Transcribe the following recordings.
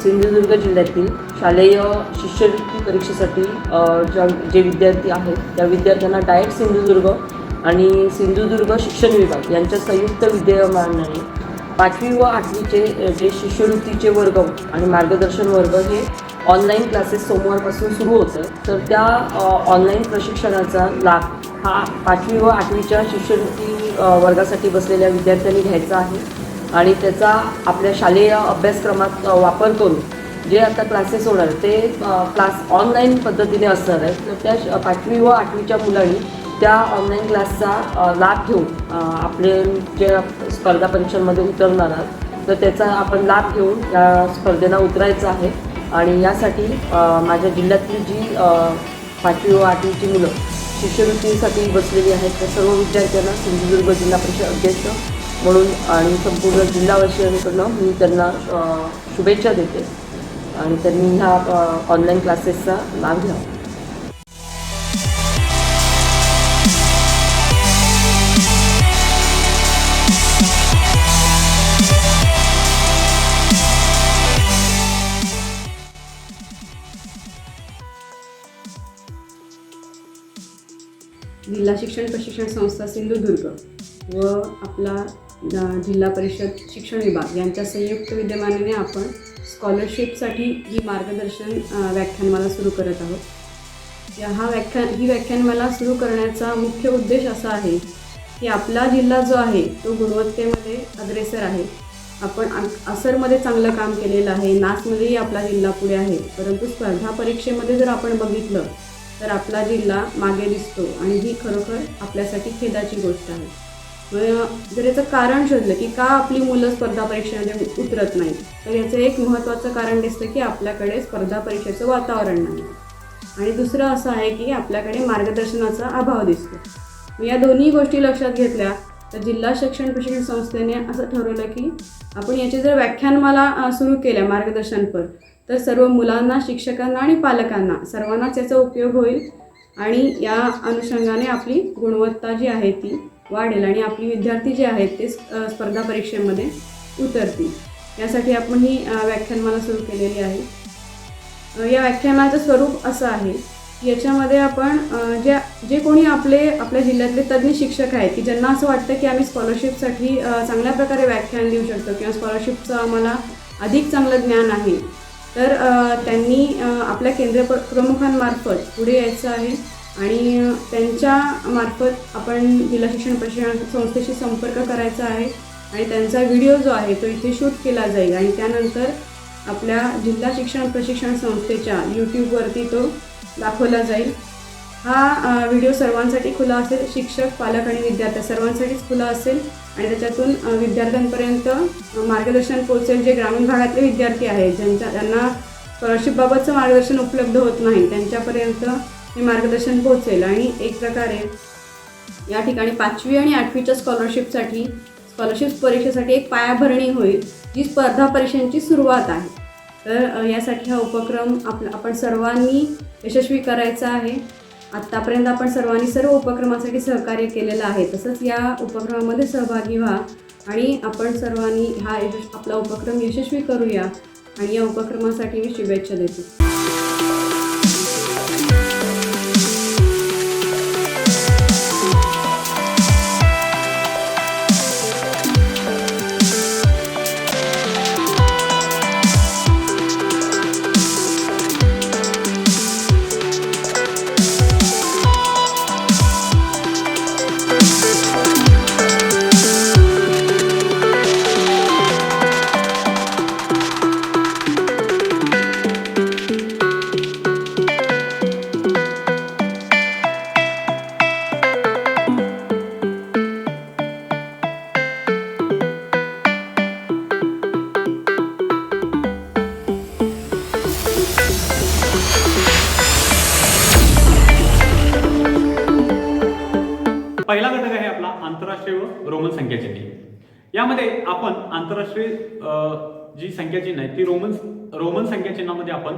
सिंधुदुर्ग जिल्ह्यातील शालेय शिष्यवृत्ती परीक्षेसाठी जे विद्यार्थी आहेत त्या विद्यार्थ्यांना डायट सिंधुदुर्ग आणि सिंधुदुर्ग शिक्षण विभाग यांच्या संयुक्त विद्यमानाने 5वी व 8वीचे जे शिष्यवृत्तीचे वर्ग आणि मार्गदर्शन वर्ग हे ऑनलाईन क्लासेस सोमवारपासून सुरू होतं. तर त्या ऑनलाईन प्रशिक्षणाचा लाभ हा 5वी व 8वीच्या शिष्यवृत्ती वर्गासाठी बसलेल्या विद्यार्थ्यांनी घ्यायचा आहे आणि त्याचा आपल्या शालेय अभ्यासक्रमात वापर करून जे आता क्लासेस होणार ते क्लास ऑनलाईन पद्धतीने असणार आहेत. तर त्या 5वी व 8वीच्या मुलांनी त्या ऑनलाईन क्लासचा लाभ घेऊन आपले जे स्पर्धा परीक्षांमध्ये उतरणार आहात तर त्याचा आपण लाभ घेऊन या स्पर्धेला उतरायचं आहे. आणि यासाठी माझ्या जिल्ह्यातली जी 5वी व 8वीची मुलं शिष्यवृत्तीसाठी बसलेली आहेत त्या सर्व विद्यार्थ्यांना सिंधुदुर्ग जिल्हा परिषद अध्यक्ष म्हणून आणि संपूर्ण जिल्हावासियांकडून मी त्यांना शुभेच्छा देते आणि त्यांनी ह्या ऑनलाईन क्लासेसचा लाभ घ्यावा. जिल्हा शिक्षण प्रशिक्षण संस्था सिंधुदुर्ग व आपला जिल्हा परिषद शिक्षण विभाग यांच्या संयुक्त विद्यमानाने आपण स्कॉलरशिपसाठी ही मार्गदर्शन व्याख्यानमाला सुरू करत आहोत. ही व्याख्यानमाला सुरू करण्याचा मुख्य उद्देश असा आहे की आपला जिल्हा जो आहे तो गुणवत्तेमध्ये अग्रेसर आहे. आपण असरमध्ये चांगलं काम केलेलं आहे, नासमध्येही आपला जिल्हा पुढे आहे, परंतु स्पर्धा परीक्षेमध्ये जर आपण बघितलं तर आपला जिल्हा मागे दिसतो आणि ही खरोखर आपल्यासाठी खेदाची गोष्ट आहे. जर याचं कारण शोधलं की का आपली मुलं स्पर्धा परीक्षेमध्ये उतरत नाही तर याचं एक महत्त्वाचं कारण दिसतं की आपल्याकडे स्पर्धा परीक्षेचं वातावरण नाही आणि दुसरं असं आहे की आपल्याकडे मार्गदर्शनाचा अभाव दिसतो. या दोन्ही गोष्टी लक्षात घेतल्या तर जिल्हा शिक्षण प्रशिक्षण संस्थेने असं ठरवलं की आपण याची जर व्याख्यानमाला सुरू केल्या मार्गदर्शनपर तर सर्व मुलांना, शिक्षकांना आणि पालकांना सर्वांनाच याचा उपयोग होईल आणि या अनुषंगाने आपली गुणवत्ता जी आहे ती वाढेल आणि आपली विद्यार्थी जे आहेत ते स्पर्धा परीक्षेमध्ये उतरतील. यासाठी आपण ही व्याख्यानमाला सुरू केलेली आहे. या व्याख्यानाचं स्वरूप असं आहे की याच्यामध्ये आपण जे कोणी आपल्या जिल्ह्यातले तज्ज्ञ शिक्षक आहेत की ज्यांना असं वाटतं की आम्ही स्कॉलरशिपसाठी चांगल्या प्रकारे व्याख्यान देऊ शकतो किंवा स्कॉलरशिपचं आम्हाला अधिक चांगलं ज्ञान आहे तर त्यांनी आपल्या केंद्र प्रमुखांमार्फत पुढे यायचं आहे आणि त्यांच्या मार्फत आपण जिल्हा शिक्षण प्रशिक्षण संस्थेशी संपर्क करायचा आहे आणि त्यांचा व्हिडिओ जो आहे तो इथे शूट केला जाईल आणि त्यानंतर आपल्या जिल्हा शिक्षण प्रशिक्षण संस्थेच्या यूट्यूबवरती तो दाखवला जाईल. हा व्हिडिओ सर्वांसाठी खुला असेल, शिक्षक, पालक आणि विद्यार्थी सर्वांसाठीच खुला असेल आणि त्याच्यातून विद्यार्थ्यांपर्यंत मार्गदर्शन पोहोचेल. जे ग्रामीण भागातले विद्यार्थी आहेत ज्यांना स्कॉलरशिपबाबतचं मार्गदर्शन उपलब्ध होत नाही त्यांच्यापर्यंत हे मार्गदर्शन पोहोचेल आणि एक प्रकारे या ठिकाणी 5वी आणि 8वीच्या स्कॉलरशिप परीक्षेसाठी एक पायाभरणी होईल जी स्पर्धा परीक्षांची सुरुवात आहे. तर यासाठी हा उपक्रम आपण सर्वांनी यशस्वी करायचा आहे. आत्तापर्यंत आपण सर्वांनी सर्व उपक्रमासाठी सहकार्य केलेलं आहे, तसंच या उपक्रमामध्ये सहभागी व्हा आणि आपण सर्वांनी आपला उपक्रम यशस्वी करूया आणि या उपक्रमासाठी मी शुभेच्छा देते. पहिला घटक आहे आपला आंतरराष्ट्रीय व रोमन संख्याचिन्हे. यामध्ये आपण आंतरराष्ट्रीय जी संख्याचिन्ह आहे ती रोमन संख्याचिन्हामध्ये आपण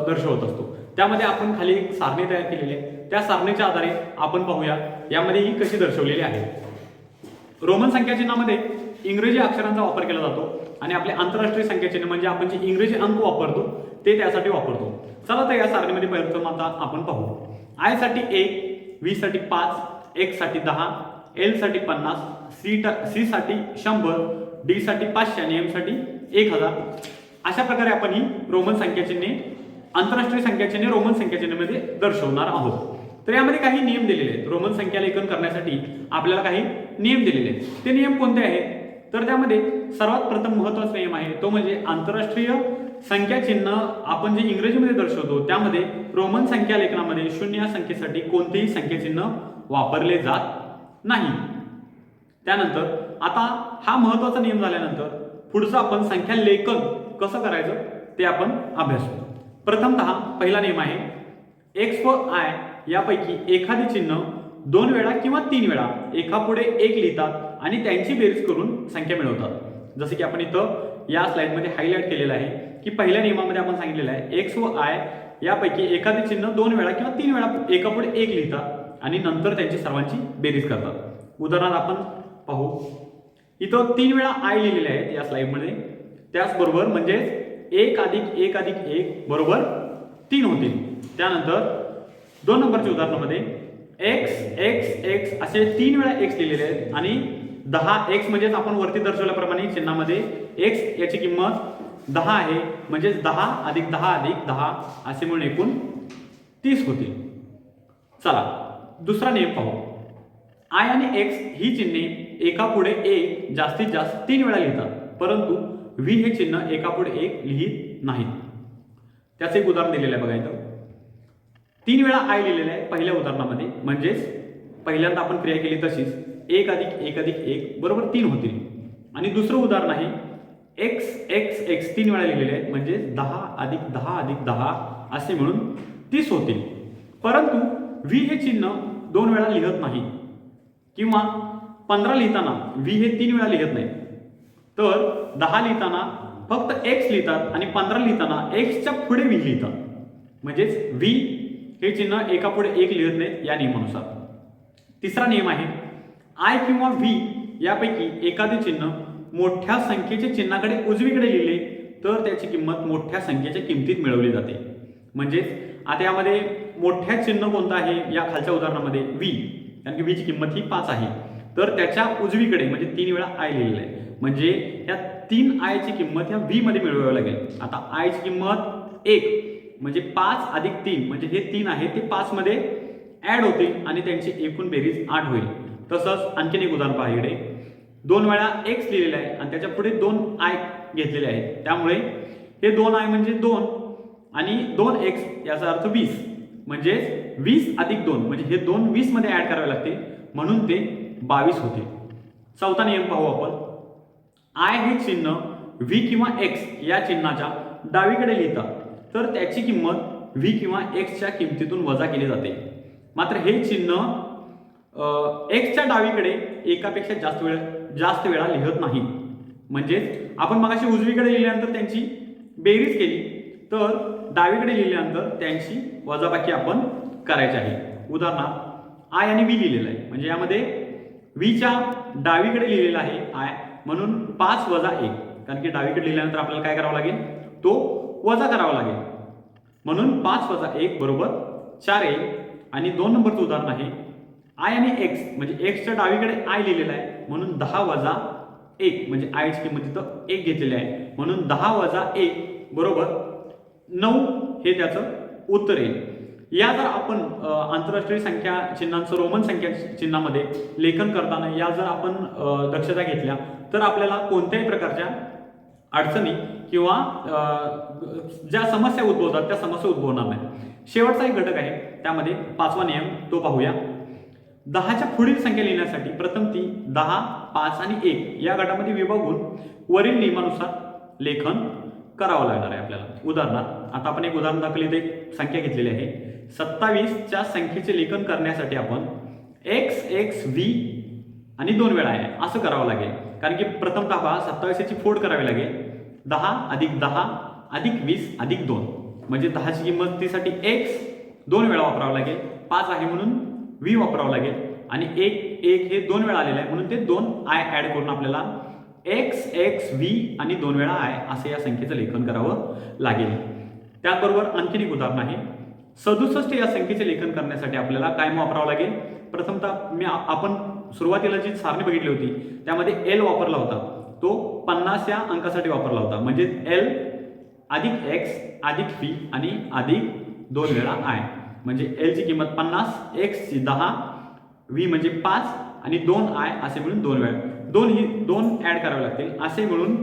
दर्शवत असतो. त्यामध्ये आपण खाली एक सारणी तयार केलेली आहे. त्या सारणीच्या आधारे आपण पाहूया यामध्ये ही कशी दर्शवलेली आहे. रोमन संख्याचिन्हामध्ये इंग्रजी अक्षरांचा वापर केला जातो आणि आपले आंतरराष्ट्रीय संख्या चिन्ह म्हणजे आपण जे इंग्रजी अंक वापरतो ते त्यासाठी वापरतो. चला तर या सारणीमध्ये प्रथम आता आपण पाहू. आय साठी 1, व्ही साठी 5, एक्स साठी 10, एल साठी 50, सी साठी 100, डी साठी 500 आणि एम साठी 1000. अशा प्रकारे आपण ही रोमन संख्या चिन्हे आंतरराष्ट्रीय संख्या चिन्हे रोमन संख्या चिन्हामध्ये दर्शवणार आहोत. तर यामध्ये काही नियम दिलेले आहेत. रोमन संख्या लेखन करण्यासाठी आपल्याला काही नियम दिलेले आहेत. ते नियम कोणते आहेत? तर त्यामध्ये सर्वात प्रथम महत्त्वाचा नियम आहे तो म्हणजे आंतरराष्ट्रीय संख्या चिन्ह आपण जे इंग्रजीमध्ये दर्शवतो त्यामध्ये रोमन संख्या लेखनामध्ये शून्य या संख्येसाठी कोणतेही संख्या चिन्ह वापरले जात नाही. त्यानंतर आता हा महत्त्वाचा नियम झाल्यानंतर पुढचं आपण संख्या लेखन कसं करायचं ते आपण अभ्यासू. प्रथमतः पहिला नियम आहे एक्स व आय यापैकी एखादे चिन्ह 2 वेळा किंवा 3 वेळा एकापुढे एक लिहितात आणि त्यांची बेरीज करून संख्या मिळवतात. जसे की आपण इथं या स्लाइडमध्ये हायलाइट केलेलं आहे की पहिल्या नियमामध्ये आपण सांगितलेलं आहे एक्स व आय यापैकी एखादे चिन्ह 2 वेळा किंवा 3 वेळा एकापुढे एक लिहितात आणि नंतर त्यांची सर्वांची बेरीज करतात. उदाहरणार्थ आपण पाहू. इथं 3 वेळा आय लिहिलेले आहेत या स्लाइडमध्ये. त्याचबरोबर म्हणजे 1 अधिक 1 अधिक 1 बरोबर 3 होतील. त्यानंतर 2 नंबरच्या उदाहरणामध्ये एक्स एक्स एक्स असे 3 वेळा एक्स लिहिलेले आहेत आणि 10 एक्स म्हणजेच आपण वरती दर्शवल्याप्रमाणे चिन्हामध्ये एक्स याची किंमत 10 आहे म्हणजे 10 अधिक 10 अधिक 10 असे मिळून एकूण 30 होतील. चला दुसरा नियम पाहू. आय आणि एक्स ही चिन्हे एकापुढे एक जास्तीत जास्त 3 वेळा लिहितात परंतु व्ही हे चिन्ह एकापुढे एक लिहित नाहीत. त्याचे एक उदाहरण दिलेलं आहे बघा इथं. 3 वेळा आय लिहिलेलं आहे पहिल्या उदाहरणामध्ये म्हणजेच पहिल्यांदा आपण क्रिया केली तशीच 1 अधिक 1 अधिक 1 बरोबर 3 होतील. आणि दुसरं उदाहरण आहे एक्स एक्स एक्स 3 वेळा लिहिलेले आहे म्हणजे 10 अधिक 10 अधिक 10 असे मिळून 30 होतील. परंतु व्ही हे चिन्ह 2 वेळा लिहत नाही किंवा 15 लिहिताना व्ही हे 3 वेळा लिहत नाही. तर 10 लिहिताना फक्त एक्स लिहितात आणि 15 लिहिताना एक्सच्या पुढे व्ही लिहितात म्हणजेच व्ही हे चिन्ह एकापुढे एक लिहत नाहीत या नियमानुसार. तिसरा नियम आहे आय किंवा व्ही यापैकी एखादे चिन्ह मोठ्या संख्येच्या चिन्हाकडे उजवीकडे लिहिले तर त्याची किंमत मोठ्या संख्येच्या किमतीत मिळवली जाते. म्हणजेच आता यामध्ये मोठ्या चिन्ह कोणतं आहे या खालच्या उदाहरणामध्ये व्ही कारण की व्हीची किंमत ही 5 आहे तर त्याच्या उजवीकडे म्हणजे 3 वेळा आय लिहिलेलं आहे म्हणजे या 3 आयची किंमत ह्या व्ही मध्ये मिळवावी लागेल. आता आयची किंमत 1 म्हणजे 5 अधिक 3 म्हणजे हे 3 आहे ते 5 मध्ये ऍड होतील आणि त्यांची एकूण बेरीज 8 होईल. तसंच आणखीन एक उदाहरण पहा इकडे 2 वेळा एक्स लिहिलेला आहे आणि त्याच्या पुढे 2 आय घेतलेले आहेत त्यामुळे हे 2 आय म्हणजे 2 आणि 2 एक्स याचा अर्थ 20 म्हणजे 20 अधिक 2 म्हणजे हे 2 20 मध्ये ऍड करावे लागतील म्हणून ते 22 होते. चौथा नियम पाहू आपण. आय हे चिन्ह व्ही किंवा एक्स या चिन्हाच्या डावीकडे लिहितात तर त्याची किंमत व्ही किंवा एक्सच्या किमतीतून वजा केली जाते. मात्र हे चिन्ह एक्सच्या डावीकडे एकापेक्षा जास्त वेळा लिहत नाही. म्हणजेच आपण मगाशी उजवीकडे लिहिल्यानंतर त्यांची बेरीज केली तर डावीकडे लिहिल्यानंतर त्यांची वजाबाकी आपण करायची आहे. उदाहरणार्थ आय आणि व्ही लिहिलेलं आहे म्हणजे यामध्ये व्हीच्या डावीकडे लिहिलेला आहे आय म्हणून 5 वजा 1 कारण की डावीकडे लिहिल्यानंतर आपल्याला काय करावं लागेल तो वजा करावा लागेल म्हणून 5 वजा 1 बरोबर 4 येईल. आणि 2 नंबरचं उदाहरण आहे आय आणि एक्स म्हणजे एक्सच्या डावीकडे आय लिहिलेला आहे म्हणून 10 वजा 1 म्हणजे आयची किंमत इथं 1 घेतलेली आहे म्हणून 10 वजा 1 बरोबर 9 हे त्याचं उत्तर येईल. या जर आपण आंतरराष्ट्रीय संख्या चिन्हांचं रोमन संख्या चिन्हामध्ये लेखन करताना या जर आपण दक्षता घेतल्या तर आपल्याला कोणत्याही प्रकारच्या अडचणी किंवा ज्या समस्या उद्भवतात त्या समस्या उद्भवणार नाही. शेवटचा एक घटक आहे त्यामध्ये 5वा नियम तो पाहूया. 10च्या पुढील संख्या लिहिण्यासाठी प्रथम ती 10, 5 आणि 1 या गटामध्ये विभागून वरील नियमानुसार लेखन करावं लागणार आहे आपल्याला. उदाहरणार्थ आता आपण एक उदाहरण दाखल इथे एक संख्या घेतलेली आहे. 27च्या संख्येचे लेखन करण्यासाठी आपण एक्स एक्स व्ही आणि 2 वेळा आहे असं करावं लागेल कारण की प्रथमतः पहा 27ची फोड करावी लागेल 10 अधिक 10 अधिक 20 अधिक 2 म्हणजे 10ची किंमत तीसाठी एक्स 2 वेळा वापरावं लागेल 5 आहे म्हणून व्ही वापरावं लागेल आणि 1 हे 2 वेळा आलेलं आहे म्हणून ते 2 आय ऍड करून आपल्याला XXV आणि 2 वेळा I असे या संख्येचं लेखन करावं लागेल. त्याचबरोबर आणखीन एक उदाहरण आहे. 67 या संख्येचे लेखन करण्यासाठी आपल्याला काय वापरावं लागेल? प्रथमतः आपण सुरुवातीला जी सारणी बघितली होती त्यामध्ये L वापरला होता, तो 50 या अंकासाठी वापरला होता. म्हणजे L अधिक X अधिक V आणि अधिक 2 वेळा I. म्हणजे L ची किंमत 50, X ची 10, V म्हणजे 5 आणि 2I असे मिळून 2 वेळा. 2 ऍड करावे लागतील. असे मिळून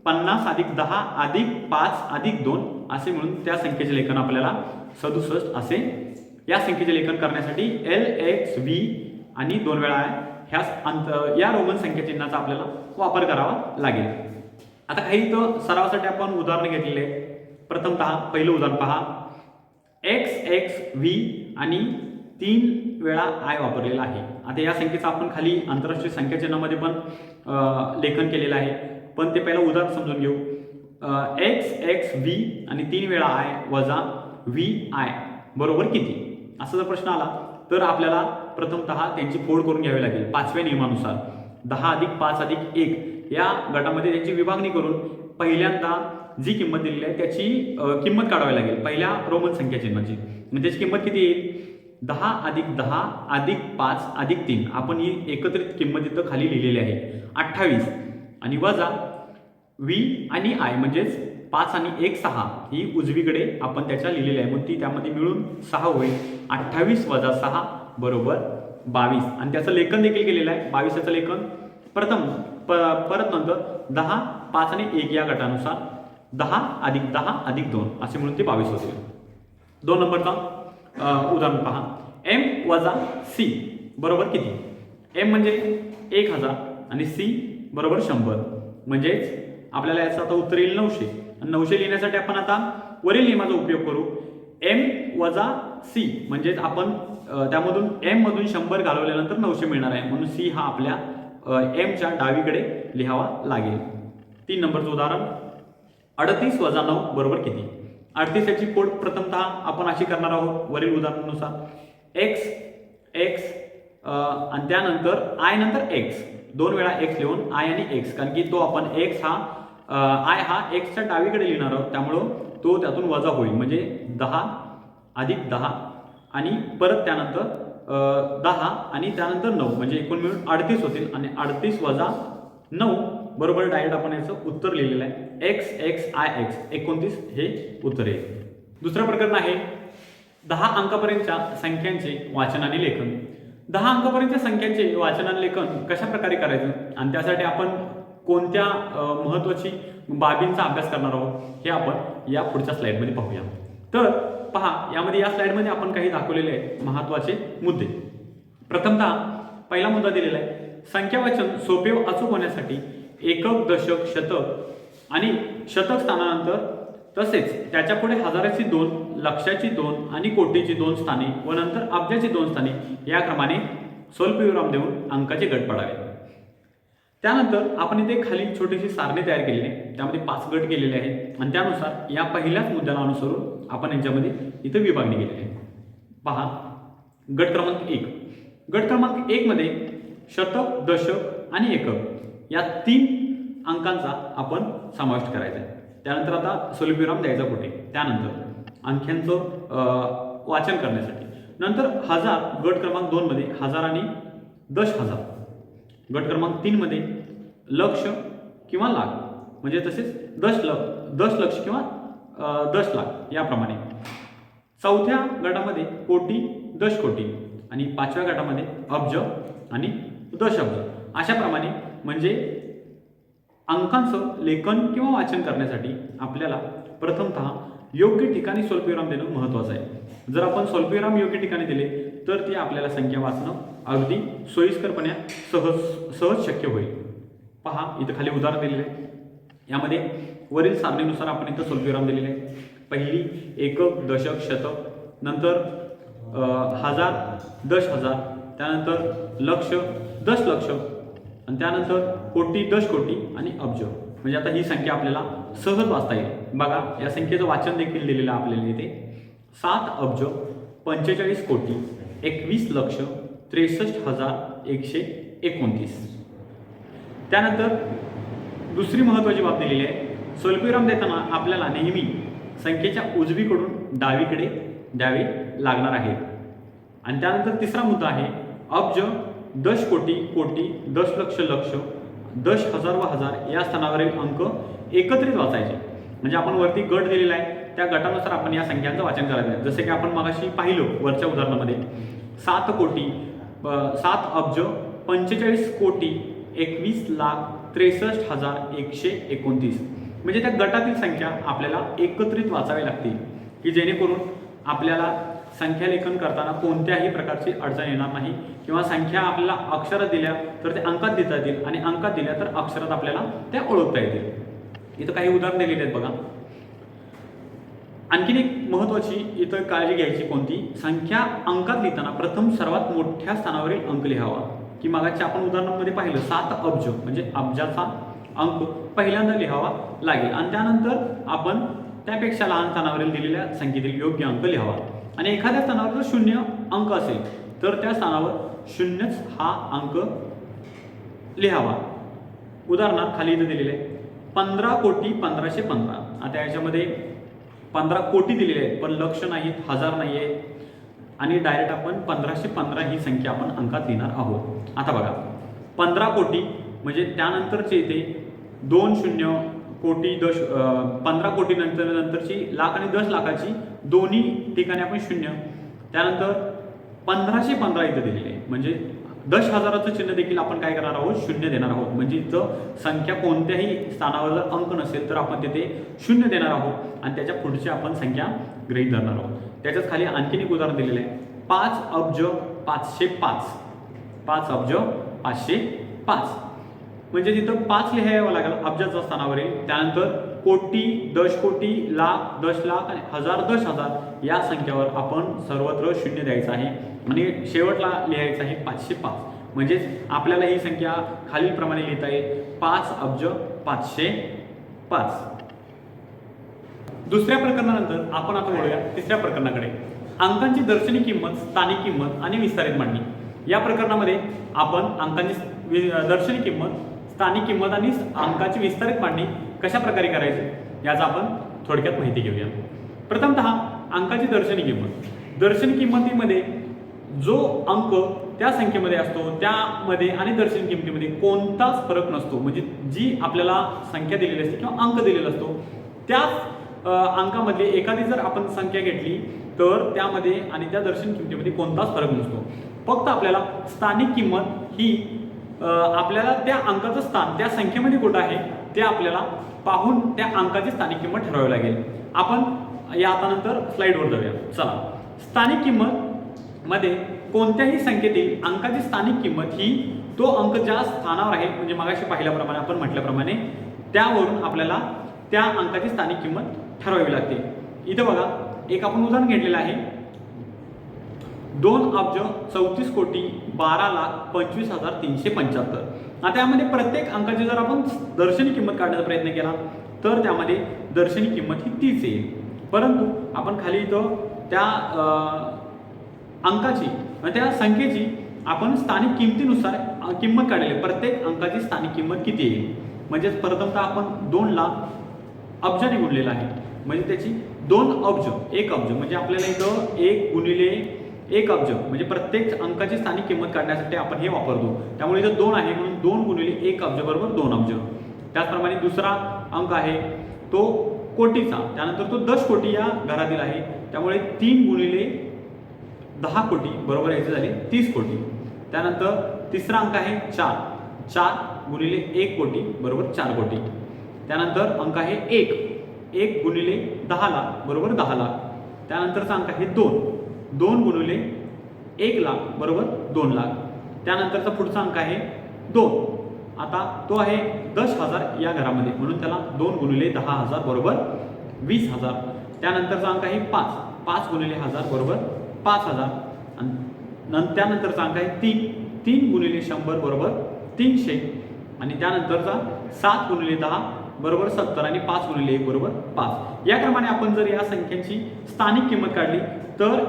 50 अधिक 10 अधिक 5 अधिक 2 असे मिळून त्या संख्येचे लेखन आपल्याला 67 असे. या संख्येचे लेखन करण्यासाठी L, X, V आणि 2 वेळा I या रोमन संख्या चिन्हाचा आपल्याला वापर करावा लागेल. आता काही इथं सरावासाठी आपण उदाहरण घेतलेले. प्रथमतः पहिलं उदाहरण पहा. XXV आणि 3 वेळा I वापरलेला आहे. आता या संख्येचं आपण खाली आंतरराष्ट्रीय संख्या चिन्हामध्ये पण लेखन केलेलं आहे, पण ते पहिलं उदाहरण समजून घेऊ. XXV आणि 3 वेळा I वजा VI बरोबर किती? असा जर प्रश्न आला तर आपल्याला प्रथमतः त्यांची फोड करून घ्यावी लागेल 5व्या नियमानुसार. 10 अधिक 5 अधिक 1 या गटामध्ये त्यांची विभागणी करून पहिल्यांदा जी किंमत दिलेली आहे त्याची किंमत काढावी लागेल पहिल्या रोमन संख्या चिन्हाची. मग त्याची किंमत किती येईल? 10 अधिक 10 अधिक 5 अधिक 3. आपण ही एकत्रित किंमत इथं खाली लिहिलेली आहे 28 आणि वजा V आणि I म्हणजेच 5 आणि 1 6 ही उजवीकडे आपण त्याच्या लिहिलेली आहे, मग ती त्यामध्ये मिळून 6 होईल. 28 वजा 6 बरोबर 22 आणि त्याचं लेखन देखील केलेलं आहे. 22चं लेखन परत नंतर 10 5 आणि 1 या गटानुसार 10 अधिक 10 अधिक 2 असे म्हणून ते 22 होते. 2 नंबरचा उदाहरण पहा. M वजा C बरोबर किती? M म्हणजे 1000 आणि C बरोबर 100. म्हणजेच आपल्याला याचं आता उत्तर येईल 900. 900 लिहिण्यासाठी आपण आता वरील नियमाचा उपयोग करू. M वजा C म्हणजेच आपण त्यामधून M मधून 100 घालवल्यानंतर 900 मिळणार आहे, म्हणून C हा आपल्या M च्या डावीकडे लिहावा लागेल. 3 नंबरचं उदाहरण. 38 वजा 9 बरोबर किती? 38 याची फोड प्रथमतः आपण अशी करणार आहोत वरील उदाहरणानुसार. X आणि त्यानंतर I नंतर X 2 वेळा X लिहून I आणि X, कारण की तो आपण X हा I हा X च्या डावीकडे लिहिणार आहोत, त्यामुळं तो त्यातून वजा होईल. म्हणजे 10 अधिक 10 आणि परत त्यानंतर 10 आणि त्यानंतर 9 म्हणजे एकूण मिळून 38 होतील. आणि 38 वजा 9 बरोबर डायरेक्ट आपण याचं उत्तर लिहिलेलं आहे XXIX 29 हे उत्तर आहे. दुसरं प्रकरण आहे 10 अंकापर्यंतच्या संख्यांचे वाचन आणि लेखन. 10 अंकापर्यंतच्या संख्यांचे वाचन आणि लेखन कशा प्रकारे करायचं आणि त्यासाठी आपण कोणत्या महत्त्वाची बाबींचा अभ्यास करणार आहोत हे आपण या पुढच्या स्लाइडमध्ये पाहूया. तर पहा, यामध्ये या स्लाइडमध्ये आपण काही दाखवलेले आहेत महत्त्वाचे मुद्दे. प्रथमतः पहिला मुद्दा दिलेला आहे. संख्या वाचन सोपे व अचूक होण्यासाठी एकक, दशक, शतक आणि शतक स्थानानंतर तसेच त्याच्या पुढे हजाराची 2, लक्षाची 2 आणि कोटीची 2 स्थाने व नंतर अब्जाची 2 स्थाने या क्रमाने स्वल्पविराम देऊन अंकाचे गट पडावे. त्यानंतर आपण इथे खाली छोटीशी सारणी तयार केलेली आहे, त्यामध्ये 5 गट केलेले आहेत आणि त्यानुसार या पहिल्याच मुद्द्याला अनुसरून आपण यांच्यामध्ये इथे विभागणी केलेली आहे. पहा, गट क्रमांक 1. गट क्रमांक 1 मध्ये शतक, दशक आणि एकक या 3 अंकांचा आपण समाविष्ट करायचा आहे. त्यानंतर आता स्वल्पविराम द्यायचा कुठे, त्यानंतर अंख्यांचं वाचन करण्यासाठी. नंतर हजार गट क्रमांक 2 मध्ये हजार आणि 10,000. गट क्रमांक 3 मध्ये लक्ष किंवा लाख म्हणजे तसेच 10 लक्ष किंवा 10 लाख याप्रमाणे. चौथ्या गटामध्ये कोटी, दशकोटी आणि 5व्या गटामध्ये अब्ज आणि दशअब्ज अशाप्रमाणे. म्हणजे अंकांचं लेखन किंवा वाचन करण्यासाठी आपल्याला प्रथमतः योग्य ठिकाणी स्वल्पविराम देणं महत्त्वाचं आहे. जर आपण स्वल्पविराम योग्य ठिकाणी दिले तर ते आपल्याला संख्या वाचणं अगदी सोयीस्करपणे सहज शक्य होईल. पहा, इथं खाली उदाहरण दिलेले आहे. यामध्ये वरील सारणीनुसार आपण इथं स्वल्पविराम दिलेले आहे. पहिली एकक, दशक, शतक, नंतर हजार, 10,000, त्यानंतर लक्ष, 10 लक्ष आणि त्यानंतर कोटी, 10 कोटी आणि अब्ज. म्हणजे आता ही संख्या आपल्याला सहज वाचता येईल. बघा, या संख्येचं वाचन देखील दिलेलं आहे आपल्याला इथे. 7 अब्ज 45 कोटी 21 लक्ष 63,129. त्यानंतर दुसरी महत्त्वाची बाब दिलेली आहे, स्वल्पविराम देताना आपल्याला नेहमी संख्येच्या उजवीकडून डावीकडे द्यावे लागणार आहे. आणि त्यानंतर तिसरा मुद्दा आहे, अब्ज, दश कोटी, कोटी, दशलक्ष, लक्ष, 10,000 व हजार या स्थानावरील अंक एकत्रित वाचायचे. म्हणजे आपण वरती गट दिलेला आहे, त्या गटानुसार आपण या संख्यांचं वाचन करायचं आहे. जसे की आपण मगाशी पाहिलं वरच्या उदाहरणामध्ये 7 कोटी 7 अब्ज 45 कोटी 21,63,129. म्हणजे त्या गटातील संख्या आपल्याला एकत्रित वाचावी लागतील, की जेणेकरून आपल्याला संख्या लेखन करताना कोणत्याही प्रकारची अडचण येणार नाही, किंवा संख्या आपल्याला अक्षरात दिल्या तर ते अंकात देता येतील आणि अंकात दिल्या तर अक्षरात आपल्याला त्या ओळखता येतील. इथं काही उदाहरण दिलेली आहेत बघा. आणखीन एक महत्त्वाची इथं काळजी घ्यायची कोणती, संख्या अंकात लिहिताना प्रथम सर्वात मोठ्या स्थानावरील अंक लिहावा. की मागाच्या आपण उदाहरणामध्ये पाहिलं 7 अब्ज म्हणजे अब्जाचा अंक पहिल्यांदा लिहावा लागेल आणि त्यानंतर आपण त्यापेक्षा लहान स्थानावरील दिलेल्या संख्येतील योग्य अंक लिहावा. आणि एखाद्या स्थानावर जर 0 अंक असेल तर त्या स्थानावर 0च हा अंक लिहावा. उदाहरणार्थ खाली इथं दिलेले आहे 15 कोटी 1515. आता याच्यामध्ये 15 कोटी दिलेले आहेत पण लक्ष नाहीत, हजार नाही आहे आणि डायरेक्ट आपण 1515 ही संख्या आपण अंकात लिहिणार आहोत. आता बघा 15 कोटी म्हणजे त्यानंतरचे इथे 2 शून्य कोटी 15 कोटी नंतरची लाख आणि 10 लाखाची दोन्ही ठिकाणी आपण 0. त्यानंतर 1515 इथं दिलेले आहे म्हणजे 10,000चं चिन्ह देखील आपण काय करणार आहोत, 0 देणार आहोत. म्हणजे इथं संख्या कोणत्याही स्थानावर जर अंक नसेल तर आपण तिथे 0 देणार आहोत आणि त्याच्या पुढची आपण संख्या गृहीत धरणार आहोत. त्याच्याच खाली आणखीन एक उदाहरण दिलेलं आहे 5 अब्ज 505. 5 अब्ज 505 म्हणजे तिथं 5 लिहावं लागेल अब्जाच्या स्थानावरील. त्यानंतर कोटी, दश कोटी, लाख, 10 लाख आणि हजार, 10,000 या संख्यावर आपण सर्वत्र 0 द्यायचं आहे आणि शेवटला लिहायचं आहे 505. म्हणजेच आपल्याला ही संख्या खालीलप्रमाणे लिहिता येईल 5 अब्ज 505. दुसऱ्या प्रकरणानंतर आपण आता वळूया तिसऱ्या प्रकरणाकडे, अंकांची दर्शनी किंमत, स्थानिक किंमत आणि विस्तारित मांडणी. या प्रकरणामध्ये आपण अंकांची दर्शनी किंमत, स्थानिक किंमत आणि अंकाची विस्तारित मांडणी कशा प्रकारे करायची याचा आपण थोडक्यात माहिती घेऊया. प्रथमतः अंकाची दर्शनी किंमत. दर्शनी किंमतीमध्ये जो अंक त्या संख्येमध्ये असतो त्यामध्ये आणि दर्शनी किंमतीमध्ये कोणताच फरक नसतो. म्हणजे जी आपल्याला संख्या दिलेली असते किंवा अंक दिलेला असतो त्याच अंकामध्ये एखादी जर आपण संख्या घेतली तर त्यामध्ये आणि त्या दर्शनी किंमतीमध्ये कोणताच फरक नसतो. फक्त आपल्याला स्थानिक किंमत ही आपल्याला त्या अंकाचं स्थान त्या संख्येमध्ये कुठं आहे ते आपल्याला पाहून त्या अंकाची स्थानिक किंमत ठरवावी लागेल. आपण या आता नंतर स्लाइडवर जाऊया. चला, स्थानिक किंमत मध्ये कोणत्याही संख्येतील अंकाची स्थानिक किंमत ही तो अंक ज्या स्थानावर आहे म्हणजे मगाशी पाहिल्याप्रमाणे आपण म्हटल्याप्रमाणे त्यावरून आपल्याला त्या अंकाची स्थानिक किंमत ठरवावी लागते. इथं बघा एक आपण उदाहरण घेतलेलं आहे 2 अब्ज 34 कोटी 12,25,375. आता यामध्ये प्रत्येक अंकाची जर आपण दर्शनी किंमत काढण्याचा प्रयत्न केला तर त्यामध्ये दर्शनी किंमत ही 30 येईल. परंतु आपण खाली इथं त्या अंकाची त्या संख्येची आपण स्थानिक किंमतीनुसार किंमत काढलेली. प्रत्येक अंकाची स्थानिक किंमत किती येईल म्हणजेच प्रथमतः आपण 2 लाख अब्जाने गुणलेला आहे म्हणजे त्याची 2 अब्ज 1 अब्ज म्हणजे आपल्याला इथं 1 गुणिले 1 अब्ज म्हणजे प्रत्येक अंकाची स्थानिक किंमत काढण्यासाठी आपण हे वापरतो. त्यामुळे इथं 2 आहे म्हणून 2 गुणिले 1 अब्ज बरोबर 2 अब्ज. त्याचप्रमाणे दुसरा अंक आहे तो कोटीचा, त्यानंतर तो 10 कोटी या घरातील आहे त्यामुळे 3 गुणिले 10 कोटी बरोबर याचे झाले 30 कोटी. त्यानंतर तिसरा अंक आहे 4 गुणिले 1 कोटी बरोबर 4 कोटी. त्यानंतर अंक आहे 1 गुणिले 10 लाख बरोबर 10 लाख. त्यानंतरचा अंक आहे 2 गुणिले 1 लाख बरोबर 2 लाख. त्यानंतरचा पुढचा अंक आहे 2. आता तो आहे 10,000 या घरामध्ये म्हणून त्याला 2 गुणिले 10,000 बरोबर 20,000. त्यानंतरचा अंक आहे 5 गुणिले 1000 बरोबर 5,000. आणि त्यानंतरचा अंक आहे 3 गुणिले 100 बरोबर 300. आणि त्यानंतरचा 7 गुणिले 10 बरोबर 70 आणि 5 गुणिले 1 बरोबर 5. या क्रमाने आपण जर या संख्यांची स्थानिक किंमत काढली तर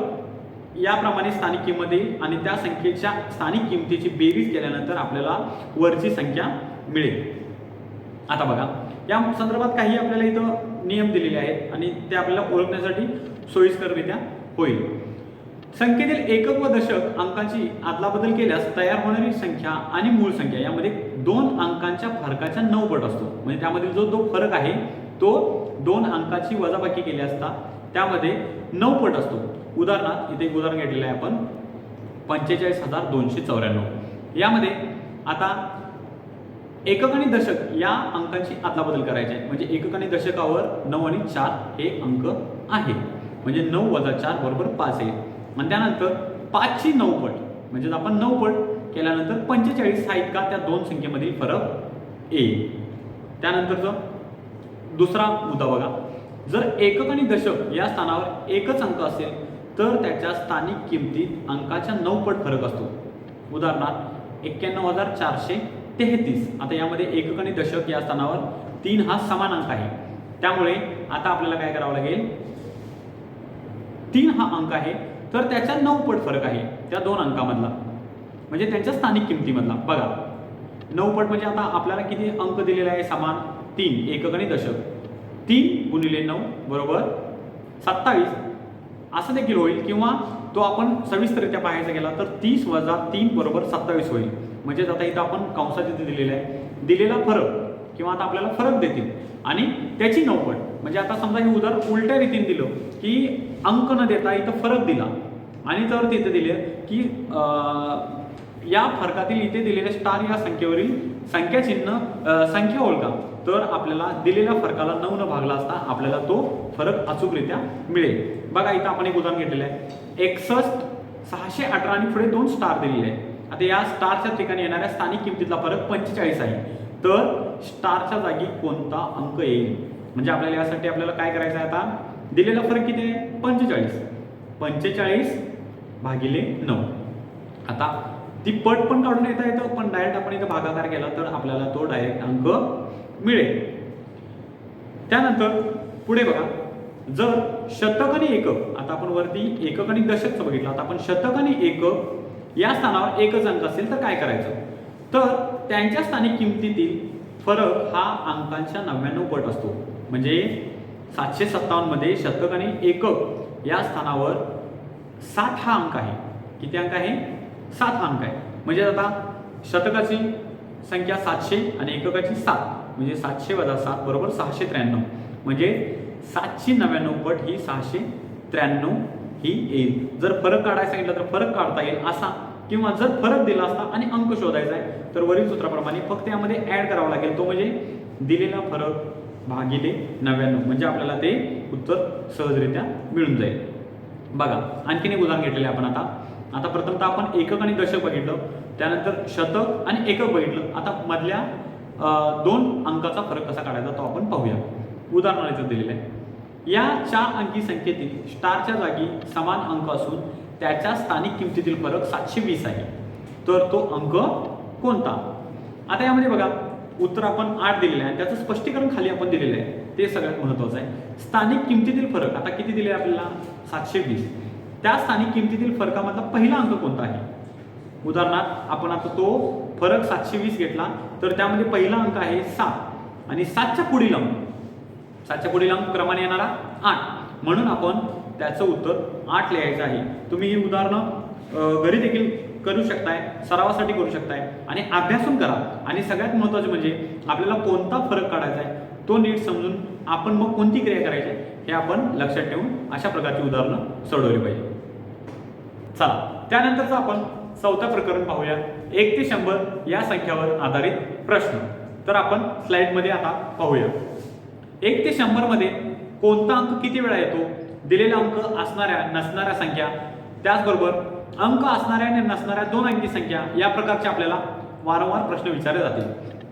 याप्रमाणे स्थानिक किंमत येईल आणि त्या संख्येच्या स्थानिक किंमतीची बेरीज केल्यानंतर आपल्याला वरची संख्या मिळेल. आता बघा, या संदर्भात काही आपल्याला इथं नियम दिलेले आहेत आणि ते आपल्याला ओळखण्यासाठी सोयीस्कररित्या होईल. संख्येतील एकक व दशक अंकाची आदलाबदल केल्यास तयार होणारी संख्या आणि मूळ संख्या यामध्ये 2 अंकांच्या फरकाच्या 9 पट असतो. म्हणजे त्यामधील जो फरक आहे तो 2 अंकाची वजाबाकी केली असता त्यामध्ये 9 पट असतो. उदाहरणार्थ इथे एक उदाहरण घेतलेलं आहे आपण 45,294. यामध्ये आता एकक आणि दशक या अंकांची आदलाबदल करायची आहे. म्हणजे एकक आणि दशकावर 9 आणि 4 हे अंक आहे. म्हणजे 9 + 4 = 5 आहे. आणि त्यानंतर 5 ची 9 पट म्हणजे आपण 9 पट केल्यानंतर 45 हा इतका त्या 2 संख्येमधील फरक येईल. त्यानंतरचा दुसरा मुद्दा बघा, जर एकक आणि दशक या स्थानावर एकच अंक असेल तर त्याच्या स्थानिक किमतीत अंकाच्या 9 पट फरक असतो. उदाहरणार्थ 91,433. आता यामध्ये एकक आणि दशक या स्थानावर 3 हा समान अंक आहे. त्यामुळे आता आपल्याला काय करावं लागेल, 3 हा अंक आहे तर त्याच्या 9 पट फरक आहे त्या 2 अंकामधला, म्हणजे त्यांच्या स्थानिक किमतीमधला. बघा 9 पट म्हणजे आता आपल्याला किती अंक दिलेला आहे समान, 3 एकक आणि दशक. 3 × 9 = 27 असं देखील होईल. किंवा तो आपण सविस्तररित्या पाहायचा गेला तर 30 - 3 = 27 होईल. म्हणजेच आता इथं आपण कंसात इथे दिलेलं आहे दिलेला फरक किंवा आता आपल्याला फरक देतील आणि त्याची 9 पट. म्हणजे आता समजा हे उदाहरण उलट्या रीतीने दिलं की अंक न देता इथं फरक दिला आणि जर तिथे दिले की या फरकातील इथे दिलेल्या स्टार या संख्येवरील संख्या चिन्ह संख्या ओळखा, तर आपल्याला दिलेल्या फरकाला 9 न भागला असता आपल्याला तो फरक अचूकरित्या मिळेल. बघा इथं आपण एक उदाहरण घेतलेलं आहे 61,618 आणि पुढे 2 स्टार दिलेले आहे. आता या स्टारच्या ठिकाणी येणाऱ्या स्थानिक किमतीतला फरक 45 आहे. तर स्टारच्या जागी कोणता अंक येईल, म्हणजे आपल्याला यासाठी आपल्याला काय करायचं आहे, आता दिलेला फरक किती आहे 45. 45/9. आता ती पट पण काढून येता येतं, पण डायरेक्ट आपण इथं भागाकार केला तर आपल्याला तो डायरेक्ट अंक मिळेल. त्यानंतर पुढे बघा, जर शतक आणि एकक, आता आपण वरती एकक आणि दशकचं बघितलं, आता आपण शतक आणि एकक या स्थानावर एकच अंक असेल तर काय करायचं, तर त्यांच्या स्थानिक किमतीतील फरक हा अंकांच्या 99 पट असतो. म्हणजे 757 मध्ये शतक आणि एकक या स्थानावर 7 हा अंक आहे. किती अंक आहे, 7 हा अंक आहे. म्हणजे आता शतकाची संख्या 700 आणि एककाची 7, म्हणजे 700 - 7 = 693. म्हणजे 799 पट ही 693 ही येईल. जर फरक काढायला सांगितलं तर फरक काढता येईल असा, किंवा जर फरक दिला असता आणि अंक शोधायचा आहे तर वरील सूत्राप्रमाणे फक्त यामध्ये ऍड करावा लागेल, तो म्हणजे दिलेला फरक भागिले 99, म्हणजे आपल्याला ते उत्तर सहजरित्या मिळून जाईल. बघा आणखीन एक उदाहरण घेतलेले आपण आता प्रथमतः आपण एकक आणि दशक बघितलं, त्यानंतर शतक आणि एकक बघितलं. आता मधल्या 2 अंकाचा फरक कसा काढायचा तो आपण पाहूया. उदाहरणार्थ दिलेलं आहे, या 4 अंकी संख्येतील स्टारच्या जागी समान अंक असून त्याच्या स्थानिक किमतीतील फरक 720 आहे, तर तो अंक कोणता. आता यामध्ये बघा उत्तर आपण 8 दिलेलं आहे, त्याचं स्पष्टीकरण खाली आपण दिलेलं आहे, ते सगळ्यात महत्त्वाचं आहे. स्थानिक किमतीतील फरक आता किती दिले आपल्याला 720. त्या स्थानिक किमतीतील फरकामधला पहिला अंक कोणता आहे. उदाहरणार्थ आपण आता तो फरक 720 घेतला तर त्यामध्ये पहिला अंक आहे 7 आणि 7च्या पुढील अंक क्रमाने येणारा 8, म्हणून आपण त्याचं उत्तर 8 लिहायचं आहे. तुम्ही ही उदाहरणं घरी देखील करू शकताय, सरावासाठी करू शकताय आणि अभ्यासून करा. आणि सगळ्यात महत्त्वाचं म्हणजे आपल्याला कोणता फरक काढायचा आहे तो नीट समजून आपण मग कोणती क्रिया करायची हे आपण लक्षात ठेवून अशा प्रकारची उदाहरणं सोडवली पाहिजे. चला त्यानंतरचं आपण 4थं प्रकरण पाहूया, 1 ते 100 या संख्यावर आधारित प्रश्न. तर आपण स्लाइडमध्ये आता पाहूया. 1 ते 100 मध्ये कोणता अंक किती वेळा येतो, दिलेला अंक असणाऱ्या नसणाऱ्या संख्या, त्याचबरोबर अंक असणाऱ्या आणि नसणाऱ्या 2 अंकी संख्या, या प्रकारचे आपल्याला वारंवार प्रश्न विचारले जातील.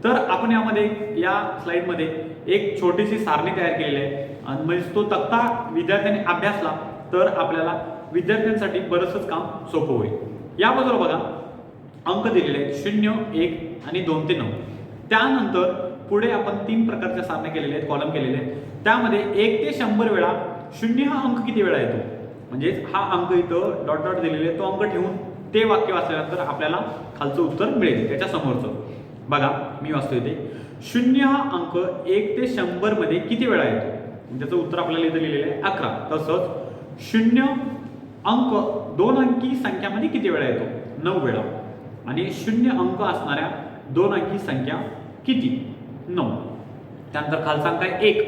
तर आपण यामध्ये या स्लाइडमध्ये एक छोटीशी सारणी तयार केलेली आहे आणि म्हणजे तो तक्ता विद्यार्थ्यांनी अभ्यासला तर आपल्याला विद्यार्थ्यांसाठी बरंचसं काम सोपं होईल. या बाजूला बघा अंक दिलेले आहेत 0, 1 आणि 2 ते 9. त्यानंतर पुढे आपण 3 प्रकारच्या सारण्या केलेल्या आहेत, कॉलम केलेले आहेत. त्यामध्ये 1 ते 100 वेळा 0 हा अंक किती वेळा येतो, म्हणजेच हा अंक इथं डॉट दिलेले आहे, तो अंक ठेवून ते वाक्य वाचल्यानंतर आपल्याला खालचं उत्तर मिळेल त्याच्या समोरचं. बघा मी वाचतो इथे, 0 हा अंक 1 ते 100 मध्ये किती वेळा येतो? त्याचं उत्तर आपल्याला इथे लिहिलेलं आहे 11. तसंच 0 अंक 2 अंकी संख्यामध्ये किती वेळा येतो? 9 वेळा. आणि 0 अंक असणाऱ्या 2 अंकी संख्या किती? 9. त्यानंतर खालचा अंक आहे 1.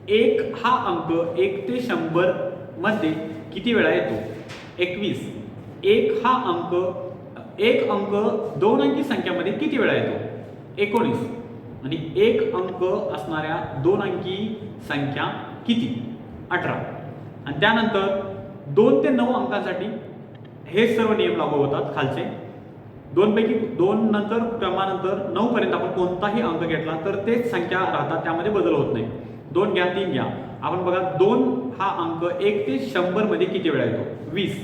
1 हा अंक 1 ते 100 मध्ये किती वेळा येतो? 21. 1 अंक 2 अंकी संख्यामध्ये किती वेळा येतो? 19. आणि 1 अंक असणाऱ्या 2 अंकी संख्या किती? 18. आणि त्यानंतर 2 ते 9 अंकांसाठी हे सर्व नियम लागू होतात खालचे. 2 पैकी 2 नंतर क्रमानंतर 9 पर्यंत आपण कोणताही अंक घेतला तर तेच संख्या राहतात, त्यामध्ये बदल होत नाही. 2 घ्या, 3 घ्या. आपण बघा 2 हा अंक 1 ते 100 मध्ये किती वेळा येतो? 20.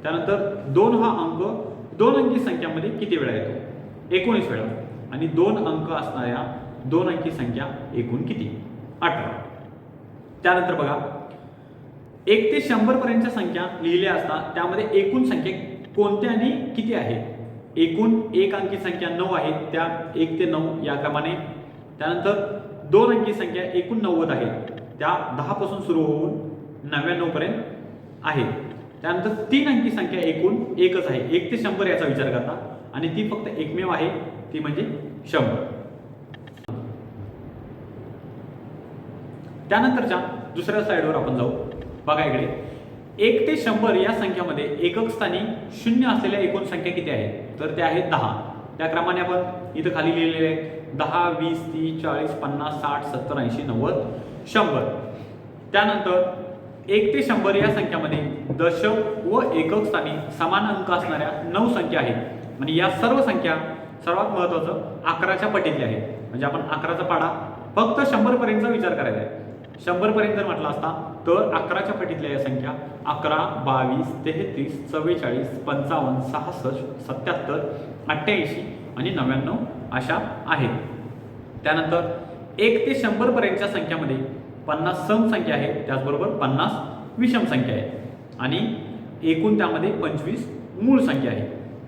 त्यानंतर 2 हा अंक 2 अंकी संख्यामध्ये किती वेळा येतो? 19 वेळा. आणि 2 अंक असणाऱ्या 2 अंकी संख्या एकूण किती? 18. त्यानंतर बघा 1 ते 100 पर्यंतच्या संख्या लिहिल्या असतात, त्यामध्ये एकूण संख्या कोणत्या आणि किती आहे? एकूण 1 अंकी संख्या 9 आहेत, त्या 1 ते 9 या क्रमाने. त्यानंतर 2 अंकी संख्या एकूण 90 आहेत, त्या 10 पासून सुरू होऊन 99 पर्यंत आहेत. त्यानंतर 3 अंकी संख्या एकूण एकच आहे, 1 ते 100 याचा विचार करता, आणि ती फक्त एकमेव आहे, ती म्हणजे 100. त्यानंतरच्या दुसऱ्या स्लाइडवर आपण जाऊ. बघा इकडे 1 ते 100 या संख्यामध्ये एकक स्थानी 0 असलेल्या एकूण संख्या किती आहे? तर ते आहेत 10. त्या क्रमाने आपण इथं खाली लिहिलेले आहेत 10, 20, 30, 40, 50, 60, 70, 80, 90, 100. त्यानंतर 1 ते 100 या संख्यामध्ये दशक व एकक स्थानी समान अंक असणाऱ्या 9 संख्या आहेत. आणि या सर्व संख्या सर्वात महत्त्वाचं 11च्या पटीतल्या आहेत. म्हणजे आपण 11चा पाढा फक्त 100 पर्यंतचा विचार करायचा आहे. 100 पर्यंत जर म्हटलं असता तर 11च्या पटीतल्या या संख्या 11, 22, 33, 44, 55, 66, 77, 88 आणि 99 अशा आहेत. त्यानंतर 1 ते 100 पर्यंतच्या संख्यामध्ये 50 सम संख्या आहेत, त्याचबरोबर 50 विषम संख्या आहेत, आणि एकूण त्यामध्ये 25 मूळ संख्या आहे.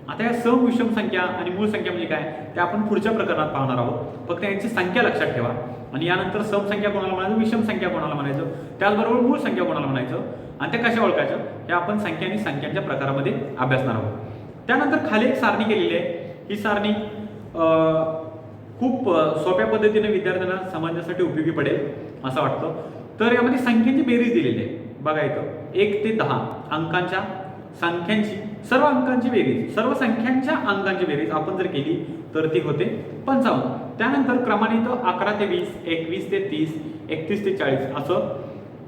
आता या सम विषम संख्या आणि मूळ संख्या म्हणजे काय ते आपण पुढच्या प्रकरणात पाहणार आहोत. फक्त यांची संख्या लक्षात ठेवा, आणि यानंतर सम संख्या कोणाला म्हणायचं, विषम संख्या कोणाला म्हणायचं, त्याचबरोबर मूळ संख्या कोणाला म्हणायचं, आणि ते कशा ओळखायचं हे आपण संख्या आणि संख्यांच्या प्रकारामध्ये अभ्यासणार आहोत. त्यानंतर खाली एक सारणी केलेली आहे. ही सारणी खूप सोप्या पद्धतीने विद्यार्थ्यांना समजण्यासाठी उपयोगी पडेल असं वाटतं. तर यामध्ये संख्यांची बेरीज दिलेली आहे. बघा इथं 1 ते 10 अंकांच्या संख्यांची सर्व अंकांची बेरीज, सर्व संख्यांच्या अंकांची बेरीज आपण जर केली तर ती होते 55. त्यानंतर क्रमाने इथं 11 ते 20, 21 ते 30, 31 ते 40 असं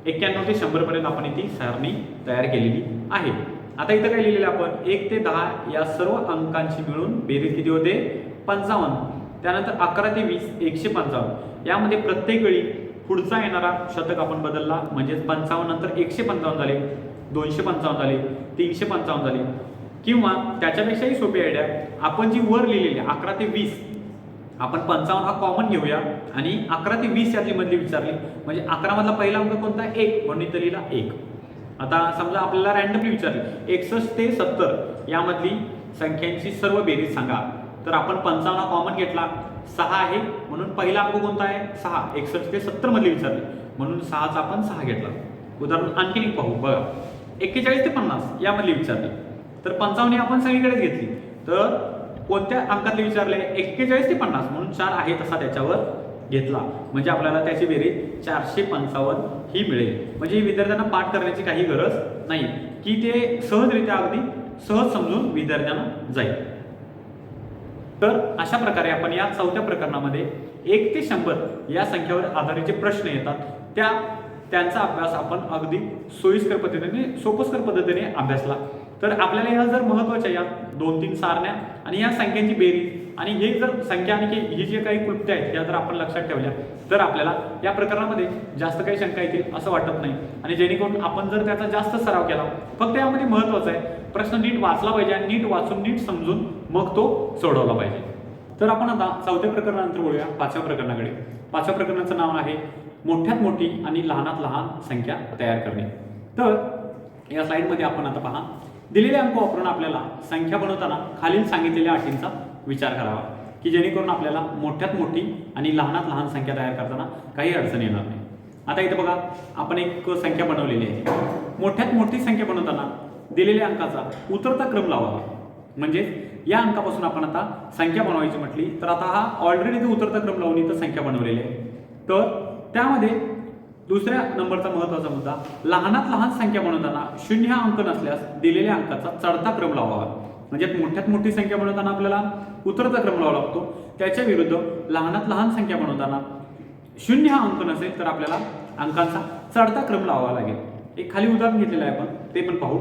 91 ते 100 पर्यंत आपण ती सारणी तयार केलेली आहे. आता इथं काय लिहिलेलं आपण 1 ते 10 या सर्व अंकांची मिळून बेरीज किती होते? 55. त्यानंतर 11 ते 20 155. यामध्ये प्रत्येक वेळी पुढचा येणारा शतक आपण बदलला, म्हणजेच 55 नंतर 155 झाले, 255 झाले, 355 झाले. किंवा त्याच्यापेक्षाही सोपी आयडिया, आपण जी वर लिहिलेली 11 ते 20 आपण 55 हा कॉमन घेऊया आणि 11 ते 20 यातली मधली विचारली, म्हणजे 11 मधला पहिला अंक कोणता? 1, म्हणून इथं लिहिला 1. आता समजा आपल्याला रँडमली विचारली 61 ते 70 यामधली संख्यांची सर्व बेरीज सांगा, तर आपण 55 हा कॉमन घेतला, 6 आहे म्हणून पहिला अंक कोणता आहे? 6. 61 ते 70 मधली विचारली म्हणून 6चा आपण 6 घेतला. उदाहरण आणखीन एक पाहू. बघा 41 ते 50 यामधली विचारली, तर 55 आपण सगळीकडेच घेतली, तर कोणत्या अंकातले विचारले? 41 ते 50 म्हणून 4 आहे तसा त्याच्यावर घेतला, म्हणजे आपल्याला त्याची बेरीज 455 ही मिळेल. म्हणजे विद्यार्थ्यांना पाठ करण्याची काही गरज नाही, की ते सहजरित्या अगदी सहज समजून विद्यार्थ्यांना जाईल. तर अशा प्रकारे आपण या चौथ्या प्रकरणामध्ये 1 ते 100 या संख्येवर आधारित जे प्रश्न येतात त्यांचा अभ्यास आपण अगदी सोयीस्कर पद्धतीने, सोपस्कर पद्धतीने अभ्यासला. तर आपल्याला या जर महत्त्वाच्या या 2-3 सारण्या आणि या संख्यांची बेरीज आणि हे जर संख्या आणि ही जे काही क्लुप्त्या आहेत त्या जर आपण लक्षात ठेवल्या तर आपल्याला या प्रकरणामध्ये जास्त काही शंका येतील असं वाटत नाही. आणि जेणेकरून आपण जर त्याचा जास्त सराव केला, फक्त यामध्ये महत्त्वाचं आहे प्रश्न नीट वाचला पाहिजे आणि नीट वाचून नीट समजून मग तो सोडवला पाहिजे. तर आपण आता चौथ्या प्रकरणानंतर बोलूया 5व्या प्रकरणाकडे. 5व्या प्रकरणाचं नाव आहे मोठ्यात मोठी आणि लहानात लहान संख्या तयार करणे. तर या स्लाइडमध्ये आपण आता पहा, दिलेले अंक वापरून आपल्याला संख्या बनवताना खालील सांगितलेल्या अटींचा विचार करावा, की की जेणेकरून आपल्याला मोठ्यात मोठी आणि लहानात लहान संख्या तयार करताना काही अडचण येणार नाही. आता इथं बघा, आपण एक संख्या बनवलेली आहे. मोठ्यात मोठी संख्या बनवताना दिलेल्या अंकाचा उतरता क्रम लावावा. म्हणजे या अंकापासून आपण आता संख्या बनवायची म्हटली तर आता हा ऑलरेडी तो उतरता क्रम लावून इथं संख्या बनवलेली आहे. तर त्यामध्ये दुसऱ्या नंबरचा महत्त्वाचा मुद्दा, लहानात लहान संख्या बनवताना 0 हा अंक नसल्यास दिलेल्या अंकाचा चढता क्रम लावावा. म्हणजे मोठ्यात मोठी संख्या बनवताना आपल्याला उतरता क्रम लावावा लागतो. त्याच्या विरुद्ध लहानात लहान संख्या बनवताना 0 हा अंक नसेल तर आपल्याला अंकांचा चढता क्रम लावावा लागेल. एक खाली उदाहरण घेतलेलं आहे, आपण ते पण पाहू.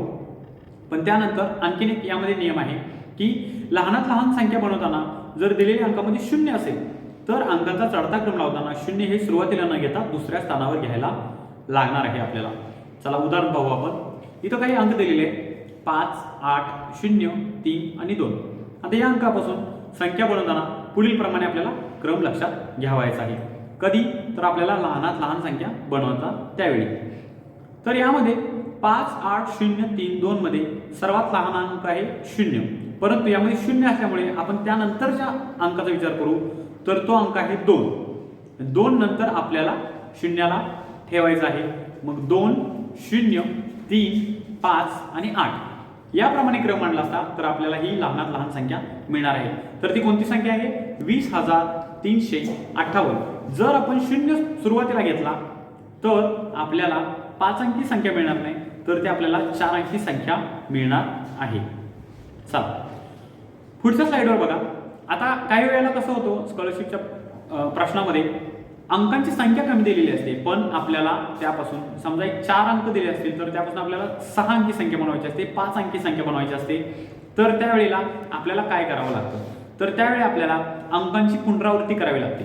पण त्यानंतर आणखीन एक यामध्ये नियम आहे की लहानात लहान संख्या बनवताना जर दिलेल्या अंकामध्ये 0 असेल तर अंकांचा चढता क्रम लावताना 0 हे सुरुवातीला न घेता दुसऱ्या स्थानावर घ्यायला लागणार आहे आपल्याला. चला उदाहरण पाहू आपण. इथं काही अंक दिलेले आहेत 5, 8, 0, 3 आणि 2. आता या अंकापासून संख्या बनवताना पुढील प्रमाणे आपल्याला क्रम लक्षात घ्यावायचा आहे. कधी तर आपल्याला लहानात लहान संख्या बनवता त्यावेळी. तर यामध्ये 5, 8, 0, 3, 2 मध्ये सर्वात लहान अंक आहे 0. परंतु यामध्ये 0 असल्यामुळे आपण त्यानंतरच्या अंकाचा विचार करू तर तो अंक आहे 2. 2 नंतर आपल्याला 0ला ठेवायचा आहे. मग 2, 0, 3, 5 आणि 8 याप्रमाणे क्रम मांडला असता तर आपल्याला ही लहानात लहान संख्या मिळणार आहे. तर ती कोणती संख्या आहे? 20,358. जर आपण 0 सुरुवातीला घेतला तर आपल्याला 5 अंकी संख्या मिळणार नाही, तर ते आपल्याला 4 अंकी संख्या मिळणार आहे. चला पुढच्या स्लाइडवर बघा. आता काही वेळेला कसं होतं, स्कॉलरशिपच्या प्रश्नामध्ये अंकांची संख्या कमी दिलेली असते, पण आपल्याला त्यापासून समजा एक 4 अंक दिले असतील तर त्यापासून आपल्याला 6 अंकी संख्या बनवायची असते, 5 अंकी संख्या बनवायची असते. तर त्यावेळेला आपल्याला काय करावं लागतं, तर त्यावेळी आपल्याला अंकांची पुनरावृत्ती करावी लागते.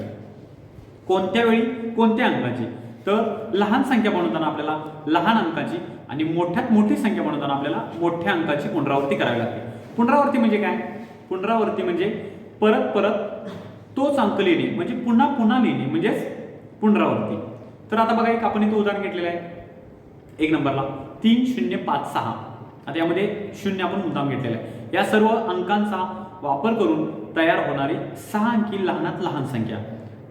कोणत्या वेळी, कोणत्या अंकाची? तर लहान संख्या बनवताना आपल्याला लहान अंकाची आणि मोठ्यात मोठी संख्या बनवताना आपल्याला मोठ्या अंकाची पुनरावृत्ती करावी लागते. पुनरावृत्ती म्हणजे काय? पुनरावृत्ती म्हणजे परत परत तोच अंक लिहिणे, म्हणजे पुन्हा पुन्हा लिहिणे म्हणजेच पुनरावृत्ती. तर आता बघा, एक आपण इथं उदाहरण घेतलेलं आहे 1 नंबरला 3056. आता यामध्ये 0 आपण मुद्दाम घेतलेला आहे. या सर्व अंकांचा वापर करून तयार होणारी 6 अंकी लहानात लहान संख्या.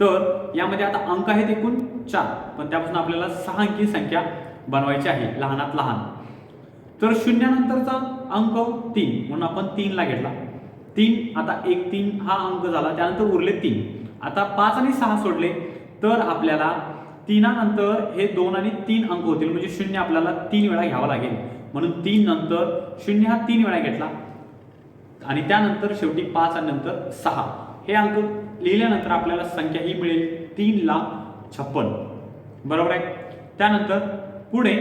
तर यामध्ये आता अंक आहेत एकूण 4, पण त्यापासून आपल्याला 6 अंकी संख्या बनवायची आहे लहानात लहान. तर 0 नंतरचा अंक 3 म्हणून आपण 3 ला घेतला. 3 आता 1, 3 हा अंक झाला, त्यानंतर उरले 3. आता 5 आणि 6 सोडले तर आपल्याला 3 नंतर हे 2 आणि 3 अंक होतील, म्हणजे 0 आपल्याला 3 वेळा घ्यावा लागेल. म्हणून 3 नंतर 0 हा 3 वेळा घेतला आणि त्यानंतर शेवटी 5 आणि नंतर 6 हे अंक लिहिल्यानंतर आपल्याला संख्या ही मिळेल 3,56. बरोबर आहे. त्यानंतर पुढे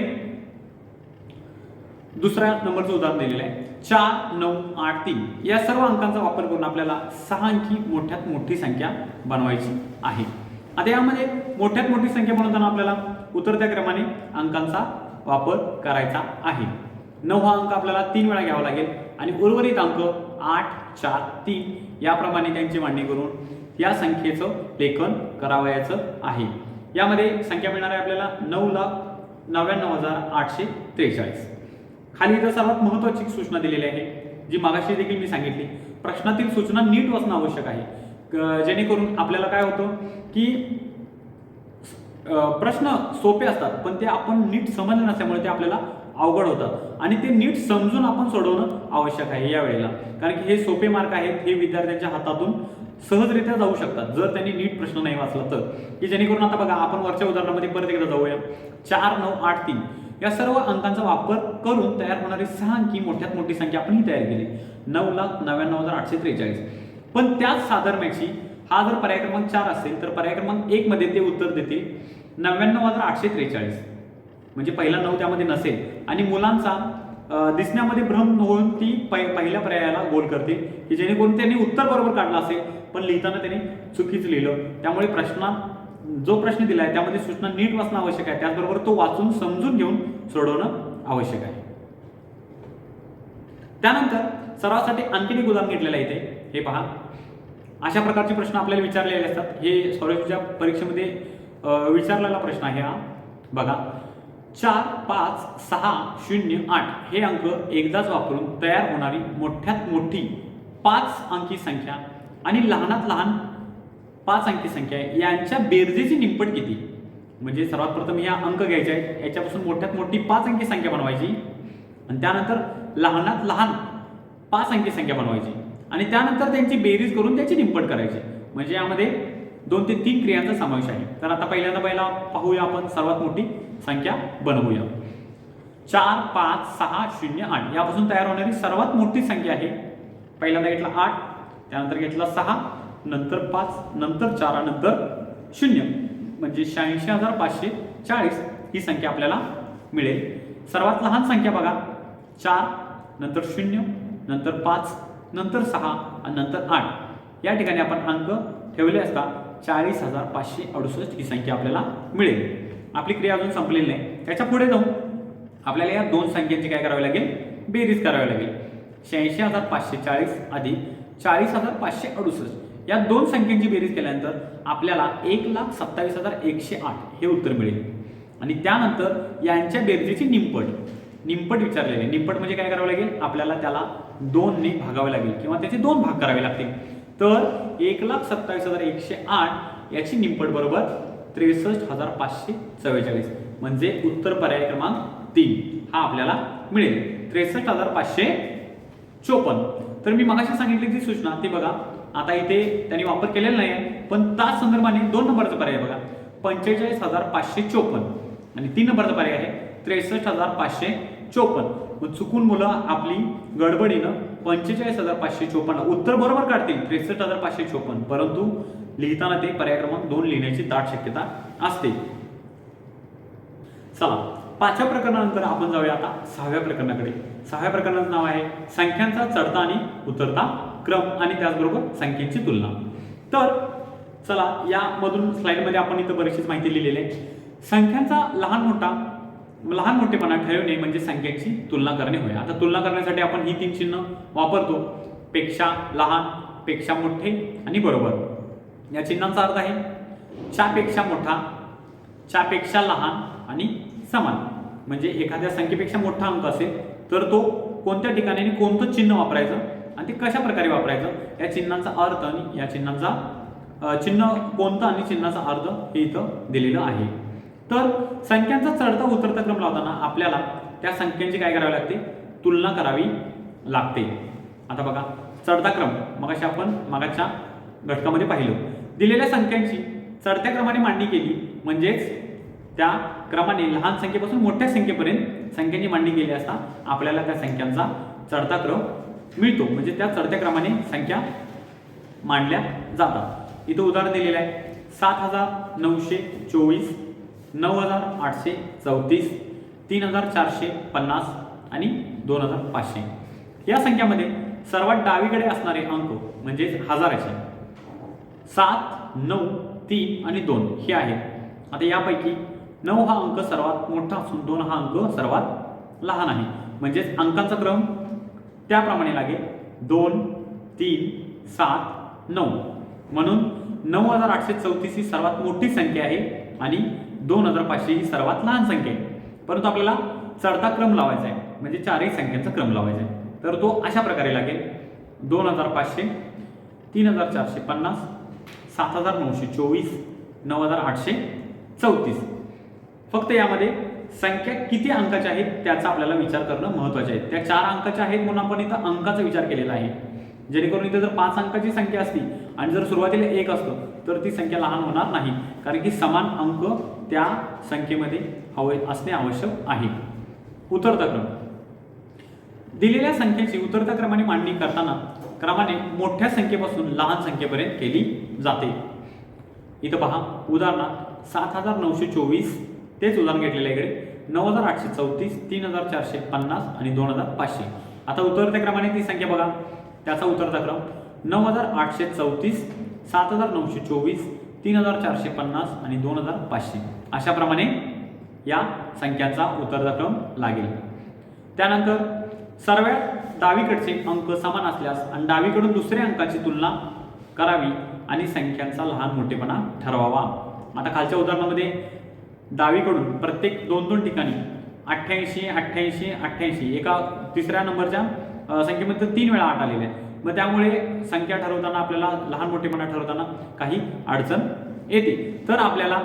दुसऱ्या नंबरचं उदाहरण दिलेलं आहे 4983. या सर्व अंकांचा वापर करून आपल्याला 6 अंकी मोठ्यात मोठी संख्या बनवायची आहे. आता यामध्ये मोठ्यात मोठी संख्या बनवताना आपल्याला उतरत्या क्रमाने अंकांचा वापर करायचा आहे. 9 हा अंक आपल्याला 3 वेळा घ्यावा लागेल आणि उर्वरित अंक 8, 4, 3 याप्रमाणे त्यांची मांडणी करून या संख्येचं लेखन करावयाचं आहे. यामध्ये संख्या मिळणार आहे आपल्याला 9,99,843. खाली इथं सर्वात महत्त्वाची सूचना दिलेली आहे, जी मागाशी देखील मी सांगितली. प्रश्नातील सूचना नीट वाचणं आवश्यक आहे, जेणेकरून आपल्याला काय होतं की प्रश्न सोपे असतात पण ते आपण नीट समजले नसल्यामुळे ते आपल्याला अवघड होतात आणि ते नीट समजून आपण सोडवणं आवश्यक आहे या वेळेला. कारण की हे सोपे मार्क आहेत, हे विद्यार्थ्यांच्या हातातून सहजरित्या जाऊ शकतात जर त्यांनी नीट प्रश्न नाही वाचला तर. की जेणेकरून आता बघा, आपण वरच्या उदाहरणामध्ये परत एकदा जाऊया. 4983 या सर्व अंकांचा वापर करून तयार होणारी 6 अंकी मोठ्यात मोठी संख्या आपण ही तयार केली 9,99,843. पण त्याच साधर्म्याची हा जर पर्याय क्रमांक 4 असेल तर पर्याय क्रमांक 1 मध्ये ते उत्तर देतील 99,843. म्हणजे पहिला 9 त्यामध्ये नसेल आणि मुलांचा दिसण्यामध्ये भ्रम होऊन ती पहिल्या पर्यायाला गोल करते, की जेणेकरून त्यांनी उत्तर बरोबर काढलं असेल पण लिहिताना त्यांनी चुकीचं लिहिलं. त्यामुळे जो प्रश्न दिला आहे त्यामध्ये सूचना नीट वाचणं आवश्यक आहे, त्याचबरोबर तो वाचून समजून घेऊन सोडवणं आवश्यक आहे. त्यानंतर सरावासाठी आणखी एक उदाहरण घेतलेलं आहे इथे. हे पहा, अशा प्रकारचे प्रश्न आपल्याला विचारलेले असतात. हे स्कॉलरशिपच्या परीक्षेमध्ये विचारलेला प्रश्न आहे हा. बघा, 4, 5, 6, 0, 8 हे अंक एकदाच वापरून तयार होणारी मोठ्यात मोठी 5 अंकी संख्या आणि लहानात लहान 5 अंकी संख्या आहे यांच्या बेरजेची निमपट किती. म्हणजे सर्वात प्रथम या अंक घ्यायचे आहेत, याच्यापासून मोठ्यात मोठी 5 अंकी संख्या बनवायची आणि त्यानंतर लहानात लहान 5 अंकी संख्या बनवायची आणि त्यानंतर त्यांची बेरीज करून त्याची निमपट करायची. म्हणजे यामध्ये 2 ते 3 क्रियांचा समावेश आहे. तर आता पहिला पाहूया आपण सर्वात मोठी संख्या बनवूया. 4 5 6 0 8 यापासून तयार होणारी सर्वात मोठी संख्या आहे. पहिल्यांदा घेतला 8, त्यानंतर घेतला 6, नंतर 5, नंतर 4, नंतर 0 म्हणजे 86,540 ही संख्या आपल्याला मिळेल. सर्वात लहान संख्या बघा 4, नंतर 0, नंतर 5, नंतर 6 आणि नंतर 8. या ठिकाणी आपण अंक ठेवले असता 40,568 ही संख्या आपल्याला मिळेल. आपली क्रिया अजून संपलेली नाही. त्याच्या पुढे जाऊन आपल्याला या 2 संख्यांची काय करावी लागेल, बेरीज करावी लागेल. 86,540 अधिक 40,568 या 2 संख्यांची बेरीज केल्यानंतर आपल्याला 1,27,108 हे उत्तर मिळेल. आणि त्यानंतर यांच्या बेरजेची निमपट विचारलेली. निमपट म्हणजे काय करावं लागेल, आपल्याला त्याला 2 ने भागावे लागेल किंवा त्याचे 2 भाग करावे लागतील. तर 1,27,108 याची निमपट बरोबर 63,544 म्हणजे उत्तर पर्याय क्रमांक 3 हा आपल्याला मिळेल. 63,554. तर मी मगाशी सांगितली ती सूचना ती बघा. आता इथे त्यांनी वापर केलेला नाही आहे, पण त्याच संदर्भाने 2 नंबरचा पर्याय बघा 45,554 आणि 3 नंबरचा पर्याय आहे 63,554. मग चुकून मुलं आपली गडबडीनं 45,554 उत्तर बरोबर काढतील 63,554, परंतु लिहिताना ते पर्याय क्रमांक 2 लिहिण्याची दाट शक्यता असते. चला 5व्या प्रकरणानंतर आपण जाऊया आता 6व्या प्रकरणाकडे. 6व्या प्रकरणाचं नाव आहे संख्यांचा चढता आणि उतरता क्रम आणि त्याचबरोबर संख्यांची तुलना. तर चला यामधून स्लाइडमध्ये आपण इथं बरीचशीच माहिती लिहिलेली आहे. संख्यांचा लहान मोठेपणा ठरवणे म्हणजे संख्यांची तुलना करणे होय. आता तुलना करण्यासाठी आपण ही 3 चिन्ह वापरतो, पेक्षा लहान, पेक्षा मोठे आणि बरोबर. या चिन्हांचा अर्थ आहे च्यापेक्षा मोठा, च्यापेक्षा लहान आणि समान. म्हणजे एखाद्या संख्येपेक्षा मोठा अंक असेल तर तो कोणत्या ठिकाणी आणि कोणतं चिन्ह वापरायचं आणि ते कशा प्रकारे वापरायचं या चिन्हांचा अर्थ आणि या चिन्हांचा चिन्ह कोणतं आणि चिन्हाचा अर्थ हे इथं दिलेलं आहे. तर संख्यांचा चढता उतरता क्रम लावताना आपल्याला त्या संख्यांची काय करावी लागते, तुलना करावी लागते. आता बघा चढता क्रम मगाशी आपण मागाच्या घटकामध्ये पाहिलं. दिलेल्या संख्यांची चढत्या क्रमाने मांडणी केली म्हणजेच त्या क्रमाने लहान संख्येपासून मोठ्या संख्येपर्यंत संख्यांची मांडणी केली असता आपल्याला त्या संख्यांचा चढता क्रम मिळतो. म्हणजे त्या चढत्या क्रमाने संख्या मांडल्या जातात. इथं उदाहरण दिलेलं आहे 7,924, 9,834, 3,450 आणि 2,500. या संख्यामध्ये सर्वात डावीकडे असणारे अंक म्हणजेच हजाराचे 7, 9, 3 आणि 2 हे आहेत. आता यापैकी 9 हा अंक सर्वात मोठा असून 2 हा अंक सर्वात लहान आहे. म्हणजेच अंकांचा क्रम त्याप्रमाणे लागेल 2, 3, 7, 9. म्हणून 9,834 ही सर्वात मोठी संख्या आहे आणि 2,500 ही सर्वात लहान संख्या आहे. परंतु आपल्याला चढता क्रम लावायचा आहे म्हणजे 4ही संख्यांचा क्रम लावायचा आहे. तर तो अशा प्रकारे लागेल 2,500, 3,450, 7,924, 9,834. फक्त यामध्ये संख्या किती अंकाच्या आहेत त्याचा आपल्याला विचार करणं महत्त्वाचे आहे. त्या 4 अंकाच्या आहेत म्हणून आपण इथं अंकाचा विचार केलेला आहे. जेणेकरून इथे जर 5 अंकाची संख्या असती आणि जर सुरुवातीला 1 असतं तर ती संख्या लहान होणार नाही, कारण की समान अंक त्या संख्येमध्ये असणे आवश्यक आहे. उतरता क्रम दिलेल्या संख्येची उतरत्या क्रमाने मांडणी करताना क्रमाने मोठ्या संख्येपासून लहान संख्येपर्यंत केली जाते. इथं पहा उदाहरणार्थ 7,924 तेच उदाहरण घेतलेलं आहे इकडे 9,834, 3,450 आणि 2,500. आता उतरत्या क्रमाने ती संख्या बघा त्याचा उतरता क्रम 9,834, 7,924, 3,450 आणि 2,500 अशा प्रमाणे या संख्यांचा उतरता क्रम लागेल. त्यानंतर सर्वात डावीकडचे अंक समान असल्यास आणि डावीकडून दुसऱ्या अंकाची तुलना करावी आणि संख्यांचा लहान मोठेपणा ठरवावा. आता खालच्या उदाहरणामध्ये डावीकडून प्रत्येक 2-2 ठिकाणी 88, 88, 88 एका तिसऱ्या नंबरच्या संख्येमध्ये 3 वेळा 8 आलेले आहेत. मग त्यामुळे संख्या ठरवताना आपल्याला लहान मोठेपणा ठरवताना काही अडचण येते. तर आपल्याला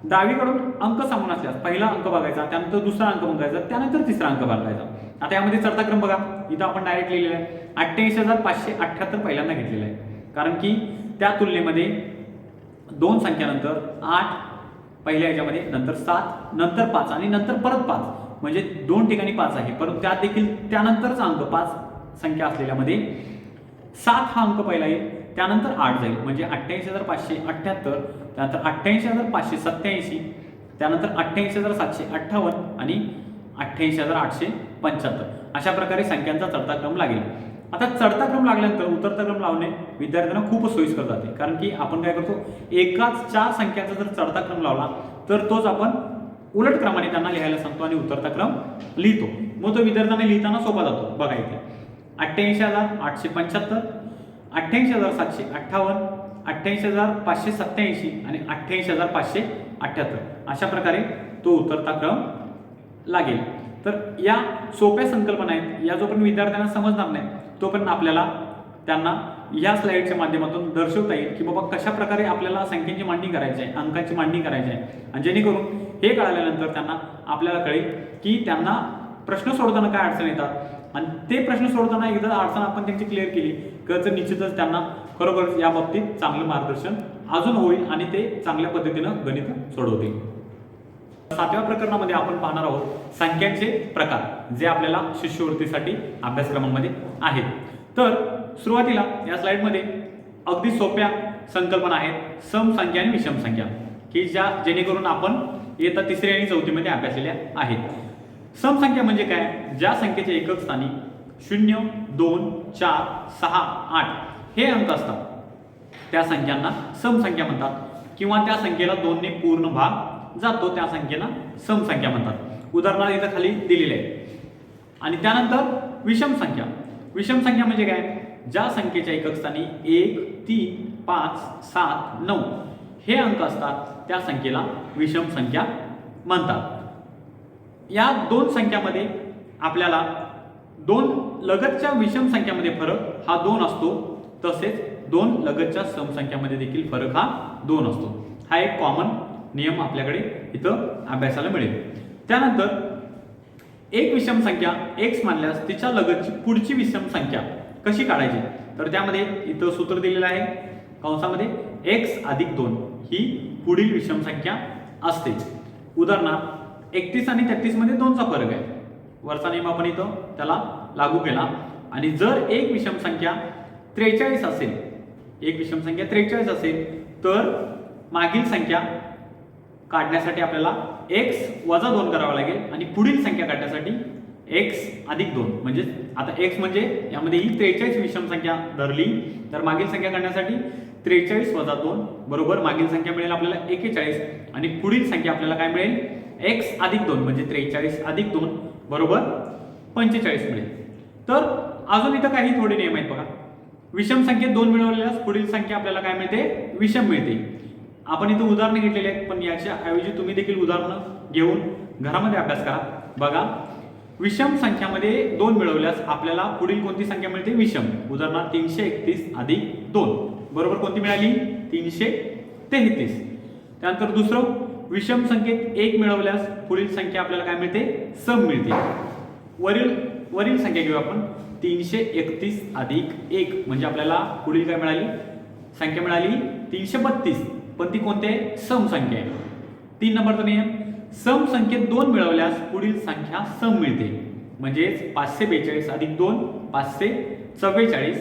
डावीकडून अंक समान असल्यास पहिला अंक बघायचा, त्यानंतर दुसरा अंक बघायचा, त्यानंतर तिसरा अंक बघायचा. आता यामध्ये चढता क्रम बघा, इथं आपण डायरेक्ट लिहिलेलं आहे 88,578 पहिल्यांदा घेतलेलं आहे, कारण की त्या तुलनेमध्ये 2 संख्यानंतर 8 पहिल्या ह्याच्यामध्ये, नंतर 7, नंतर 5 आणि नंतर परत 5, म्हणजे 2 ठिकाणी 5 आहे, परंतु त्यात देखील त्यानंतरचा अंक 5 संख्या असलेल्यामध्ये 7 हा अंक पहिला येईल, त्यानंतर 8 जाईल, म्हणजे 88,578, त्यानंतर 88,587, त्यानंतर 88,758 आणि 88,875 अशा प्रकारे संख्यांचा चढता क्रम लागेल. आता चढता क्रम लागल्यानंतर उतरता क्रम लावणे विद्यार्थ्यांना खूप सोयीस्कर जाते, कारण की आपण काय करतो, एकाच 4 संख्यांचा जर चढता क्रम लावला तर तोच आपण उलट क्रमाने त्यांना लिहायला सांगतो आणि उतरता क्रम लिहितो. मग तो विद्यार्थ्यांना लिहिताना सोपा जातो. बघा इथे 88,875, 88,758, 88,587 आणि 88,578 अशा प्रकारे तो उतरता क्रम लागेल. तर या सोप्या संकल्पना आहेत, या जोपर्यंत विद्यार्थ्यांना समजणार नाही तोपर्यंत आपल्याला त्यांना या स्लाइडच्या माध्यमातून दर्शवता येईल की बाबा कशा प्रकारे आपल्याला संख्येची मांडणी करायची आहे, अंकाची मांडणी करायची आहे, आणि जेणेकरून हे कळाल्यानंतर त्यांना आपल्याला कळेल की त्यांना प्रश्न सोडवताना काय अडचण येतात, आणि ते प्रश्न सोडवताना एकदा अडचण आपण त्यांची क्लिअर केली तर निश्चितच त्यांना खरोखर या बाबतीत चांगलं मार्गदर्शन अजून होईल आणि ते चांगल्या पद्धतीनं गणित सोडवतील. 7व्या प्रकरणामध्ये आपण पाहणार आहोत संख्यांचे प्रकार, जे आपल्याला शिष्यवृत्तीसाठी अभ्यासक्रमामध्ये आहेत. तर सुरुवातीला या स्लाइडमध्ये अगदी सोप्या संकल्पना आहेत, सम संख्या आणि विषम संख्या, की ज्या जेणेकरून आपण इयत्ता 3री आणि 4थीमध्ये अभ्यासलेल्या आहेत. सम संख्या म्हणजे काय, ज्या संख्येचे एकक स्थानी 0, 2, 4, 6, 8 हे अंक असतात त्या संख्यांना सम संख्या म्हणतात, किंवा त्या संख्येला 2 ने पूर्ण भाग जातो त्या संख्येला सम संख्या म्हणतात. उदाहरणार्थ इथं खाली दिलेले आहे. आणि त्यानंतर विषम संख्या. विषम संख्या म्हणजे काय, ज्या संख्येच्या एकक स्थानी 1, 3, 5, 7, 9 हे अंक असतात त्या संख्येला विषम संख्या म्हणतात. या 2 संख्यामध्ये आपल्याला 2 लगतच्या विषम संख्यामध्ये फरक हा 2 असतो, तसेच 2 लगतच्या सम संख्यामध्ये देखील फरक हा 2 असतो. हा एक कॉमन नियम आपल्याकडे इथं अभ्यासाला मिळेल. त्यानंतर एक विषम संख्या x मानल्यास तिच्या लगतची पुढची विषम संख्या कशी काढायची, तर त्यामध्ये इथं सूत्र दिलेलं आहे कंसामध्ये x अधिक 2 ही पुढील विषम संख्या असते. उदाहरणार्थ 31 आणि 33 मध्ये 2चा फरक आहे, वरचा नियम आपण इथं त्याला लागू केला. आणि जर एक विषम संख्या 43 असेल, एक विषम संख्या 43 असेल तर मागील संख्या काढण्यासाठी आपल्याला x वजा 2 करावा लागेल, आणि पुढील संख्या काढण्यासाठी x अधिक 2, म्हणजे आता x म्हणजे यामध्ये ही 43 विषम संख्या धरली तर मागील संख्या काढण्यासाठी 43 वजा 2 बरोबर मागील संख्या मिळेल आपल्याला 41, आणि पुढील संख्या आपल्याला काय मिळेल x अधिक 2 म्हणजे 43 अधिक 2 बरोबर 45 मिळेल. तर अजून इथं काही थोडे नियम आहेत बघा. विषम संख्येत 2 मिळवल्यास पुढील संख्या आपल्याला काय मिळते, विषम मिळते. आपण इथं उदाहरणं घेतलेली आहेत, पण याच्या ऐवजी तुम्ही देखील उदाहरणं घेऊन घरामध्ये अभ्यास करा. बघा, विषम संख्यामध्ये 2 मिळवल्यास आपल्याला पुढील कोणती संख्या मिळते, विषम. उदाहरणार्थ 331 अधिक 2 बरोबर कोणती मिळाली, 333. त्यानंतर दुसरं, विषम संख्येत 1 मिळवल्यास पुढील संख्या आपल्याला काय मिळते, सम मिळते. वरील संख्या घेऊ आपण, 331 अधिक 1 म्हणजे आपल्याला पुढील काय मिळाली, संख्या मिळाली 332, पण ती कोणती आहे, सम संख्या आहे. 3 नंबरचा नियम, सम संख्येत 2 मिळवल्यास पुढील संख्या सम मिळते, म्हणजेच 542 अधिक 2 544,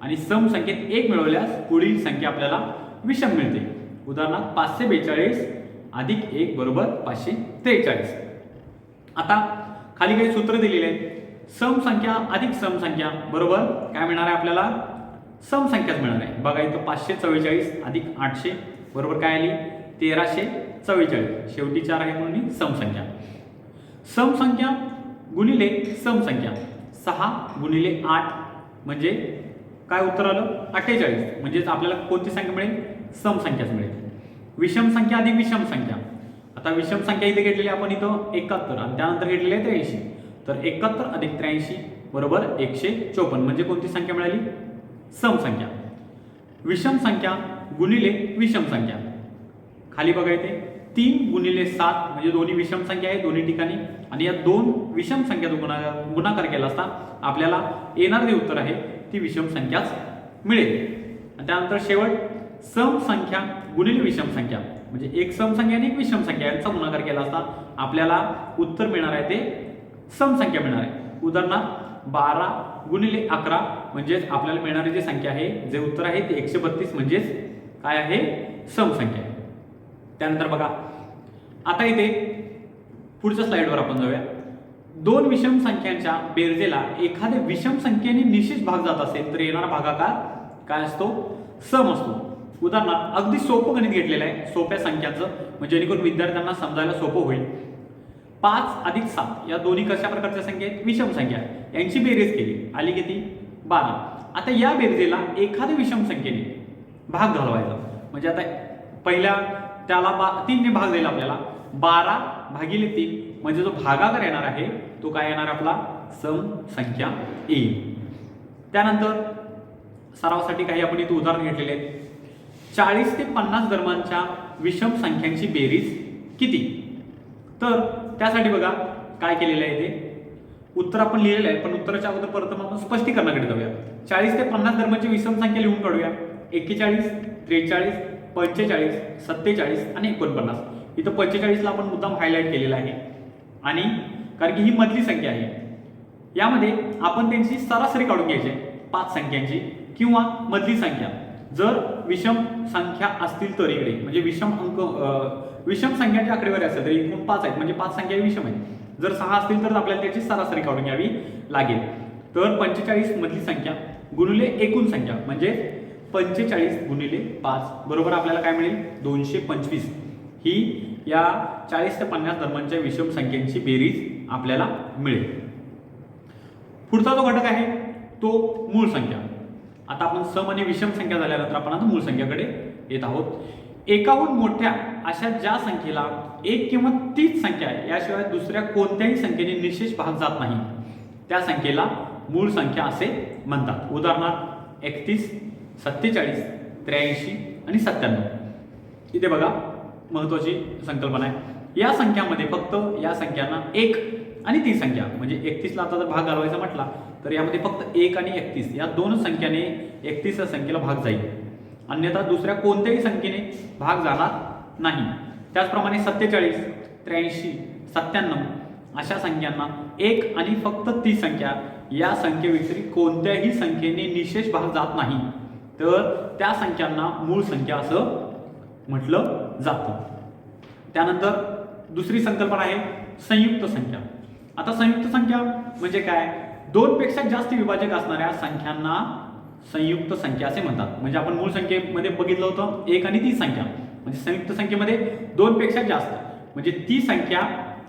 आणि सम संख्येत 1 मिळवल्यास पुढील संख्या आपल्याला विषम मिळते. उदाहरणार्थ 542 अधिक 1 बरोबर 543. आता खाली काही सूत्र दिलेले आहेत. सम संख्या अधिक सम संख्या बरोबर काय मिळणार आहे आपल्याला, सम संख्याच मिळणार आहे. बघा इथं 544 अधिक 800 बरोबर काय आली, 1344. शेवटी 4 आहे म्हणून सम संख्या. सम संख्या गुणिले सम संख्या 6 गुणिले 8 म्हणजे काय उत्तर आलं, 48. म्हणजेच आपल्याला कोणती संख्या मिळेल, सम संख्याच मिळेल. विषम संख्या अधिक विषम संख्या. आता विषम संख्या इथे घेतलेली आपण इथं 71 आणि त्यानंतर घेतलेली आहे 83. तर 71 अधिक 83 बरोबर 154 म्हणजे कोणती संख्या मिळाली, सम संख्या. विषम संख्या गुणिले विषम संख्या. खाली बघा इथे 3 गुणिले 7 म्हणजे दोन्ही विषम संख्या आहे दोन्ही ठिकाणी, आणि या दोन विषम संख्याचा गुणाकार केला असता आपल्याला येणारे जे उत्तर आहे ती विषम संख्याच मिळेल. आणि त्यानंतर शेवट सम संख्या गुणिले विषम संख्या म्हणजे एक सम संख्या आणि एक विषम संख्या यांचा गुणाकार केला असता आपल्याला उत्तर मिळणार आहे ते सम संख्या मिळणार आहे. उदाहरणार्थ 12 गुणिले 11 म्हणजेच आपल्याला मिळणारी जी संख्या आहे जे उत्तर आहे ते 132 म्हणजेच काय आहे सम संख्या आहे. त्यानंतर बघा आता इथे पुढच्या स्लाइडवर आपण जाऊया. दोन विषम संख्यांच्या बेरजेला एखाद्या विषम संख्येने निश्चित भाग जात असेल तर येणारा भागाकार काय असतो सम असतो. उदाहरणार्थ अगदी सोपं गणित घेतलेलं आहे सोप्या संख्यांचं म्हणजे जेणेकरून विद्यार्थ्यांना समजायला सोपं होईल. 5 अधिक 7 या दोन्ही कशा प्रकारच्या संख्या आहेत विषम संख्या यांची बेरीज केली आली किती 12. आता या बेरजेला एखाद्या विषम संख्येने भाग घालवायचा म्हणजे आता पहिल्या त्याला 3 ने भाग देईल आपल्याला 12 भागिले 3 म्हणजे जो भागाकार येणार आहे तो काय येणार आपला सम संख्या येईल. त्यानंतर सरावासाठी काही आपण इथे उदाहरण घेतलेले आहेत. 40 ते 50 दरम्यानच्या विषम संख्यांची बेरीज किती. तर त्यासाठी बघा काय केलेलं आहे ते उत्तर आपण लिहिलेलं आहे पण उत्तराच्या अगोदर प्रथम आपण स्पष्टीकरणाकडे जाऊया. 40 ते 50 दरम्यानची विषम संख्या लिहून काढूया. 41 43 45 47 आणि 49. इथं 45 ला आपण मुद्दाम हायलाइट केलेला आहे आणि कारण की ही मधली संख्या आहे यामध्ये आपण त्यांची सरासरी काढून घ्यायची 5 संख्यांची किंवा मधली संख्या. जर विषम संख्या असतील तर इकडे म्हणजे विषम संख्याची आकडेवारी असेल तर एकूण 5 आहेत म्हणजे 5 संख्या विषम आहेत. जर 6 असतील तर आपल्याला त्याची सरासरी काढून घ्यावी लागेल. तर 45 मधली संख्या गुणिले एकूण संख्या म्हणजे 45 गुणिले 5 बरोबर आपल्याला काय मिळेल 225. ही या 40 ते 50 दरम्यानच्या विषम संख्यांची बेरीज आपल्याला मिळेल. पुढचा जो घटक आहे तो मूळ संख्या. आता आपण सम आणि विषम संख्या झाल्यानंतर आपण आता मूळ संख्याकडे येत आहोत. एकाहून मोठ्या अशा ज्या संख्येला एक किंवा तीच संख्या याशिवाय दुसऱ्या कोणत्याही संख्येने निशेष भाग जात नाही त्या संख्येला मूळ संख्या असे म्हणतात. उदाहरणार्थ 31 47 83 आणि 97. इथे बघा महत्वाची संकल्पना आहे. या संख्यामध्ये फक्त या संख्यांना 1 आणि ती संख्या म्हणजे 31 ला आता जर भाग घालवायचा म्हटला तर यामध्ये फक्त 1 आणि 31 या दोन संख्याने 31 या संख्येला भाग जाईल अन्यथा दुसऱ्या कोणत्याही संख्येने भाग जाणार नाही. त्याचप्रमाणे 47 83 97 अशा संख्यांना 1 आणि फक्त ती संख्या या संख्येव्यतिरिक्त कोणत्याही संख्येने निशेष भाग जात नाही तर त्या संख्यांना मूळ संख्या असं म्हटलं जातं. त्यानंतर दुसरी संकल्पना आहे संयुक्त संख्या. आता संयुक्त संख्या म्हणजे काय 2 पेक्षा जास्त विभाजक असणाऱ्या संख्यांना संयुक्त संख्या असे म्हणतात. म्हणजे आपण मूळ संख्येमध्ये बघितलं होतं 1 आणि ती संख्या म्हणजे संयुक्त संख्येमध्ये 2 पेक्षा जास्त म्हणजे ती संख्या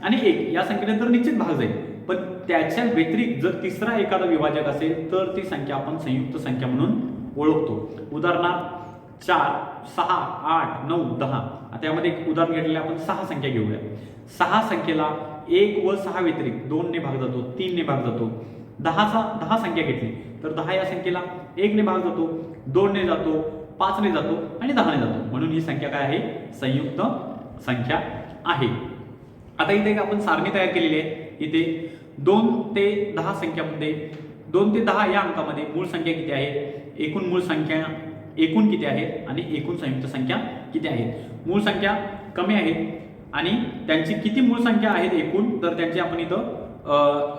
आणि 1 या संख्येनंतर निश्चित भाग जाईल पण त्याच्या व्यतिरिक्त जर तिसरा एखादा विभाजक असेल तर ती संख्या आपण संयुक्त संख्या म्हणून ओळखतो. उदाहरणार्थ 4 6 8 9 10. आता यामध्ये एक उदाहरण घेतलेलं आपण 6 संख्या घेऊया. 6 संख्येला 1 व 6 व्यतिरिक्त 2 ने भाग जातो 3 ने भाग जातो. 10 संख्या घेतली तर 10 या संख्येला 1 ने भाग जातो 2 ने जातो 5 ने जातो आणि 10 ने जातो म्हणून ही संख्या काय आहे संयुक्त संख्या आहे. आता इथे आपण सारणी तयार केलेली आहे. इथे 2 ते 10 संख्यामध्ये 2 ते 10 या अंकामध्ये मूळ संख्या किती आहे एकूण मूळ संख्या एकूण किती आहेत आणि एकूण संयुक्त संख्या किती आहेत. मूळ संख्या कमी आहेत आणि त्यांची किती मूळ संख्या आहेत एकूण तर त्यांची आपण इथं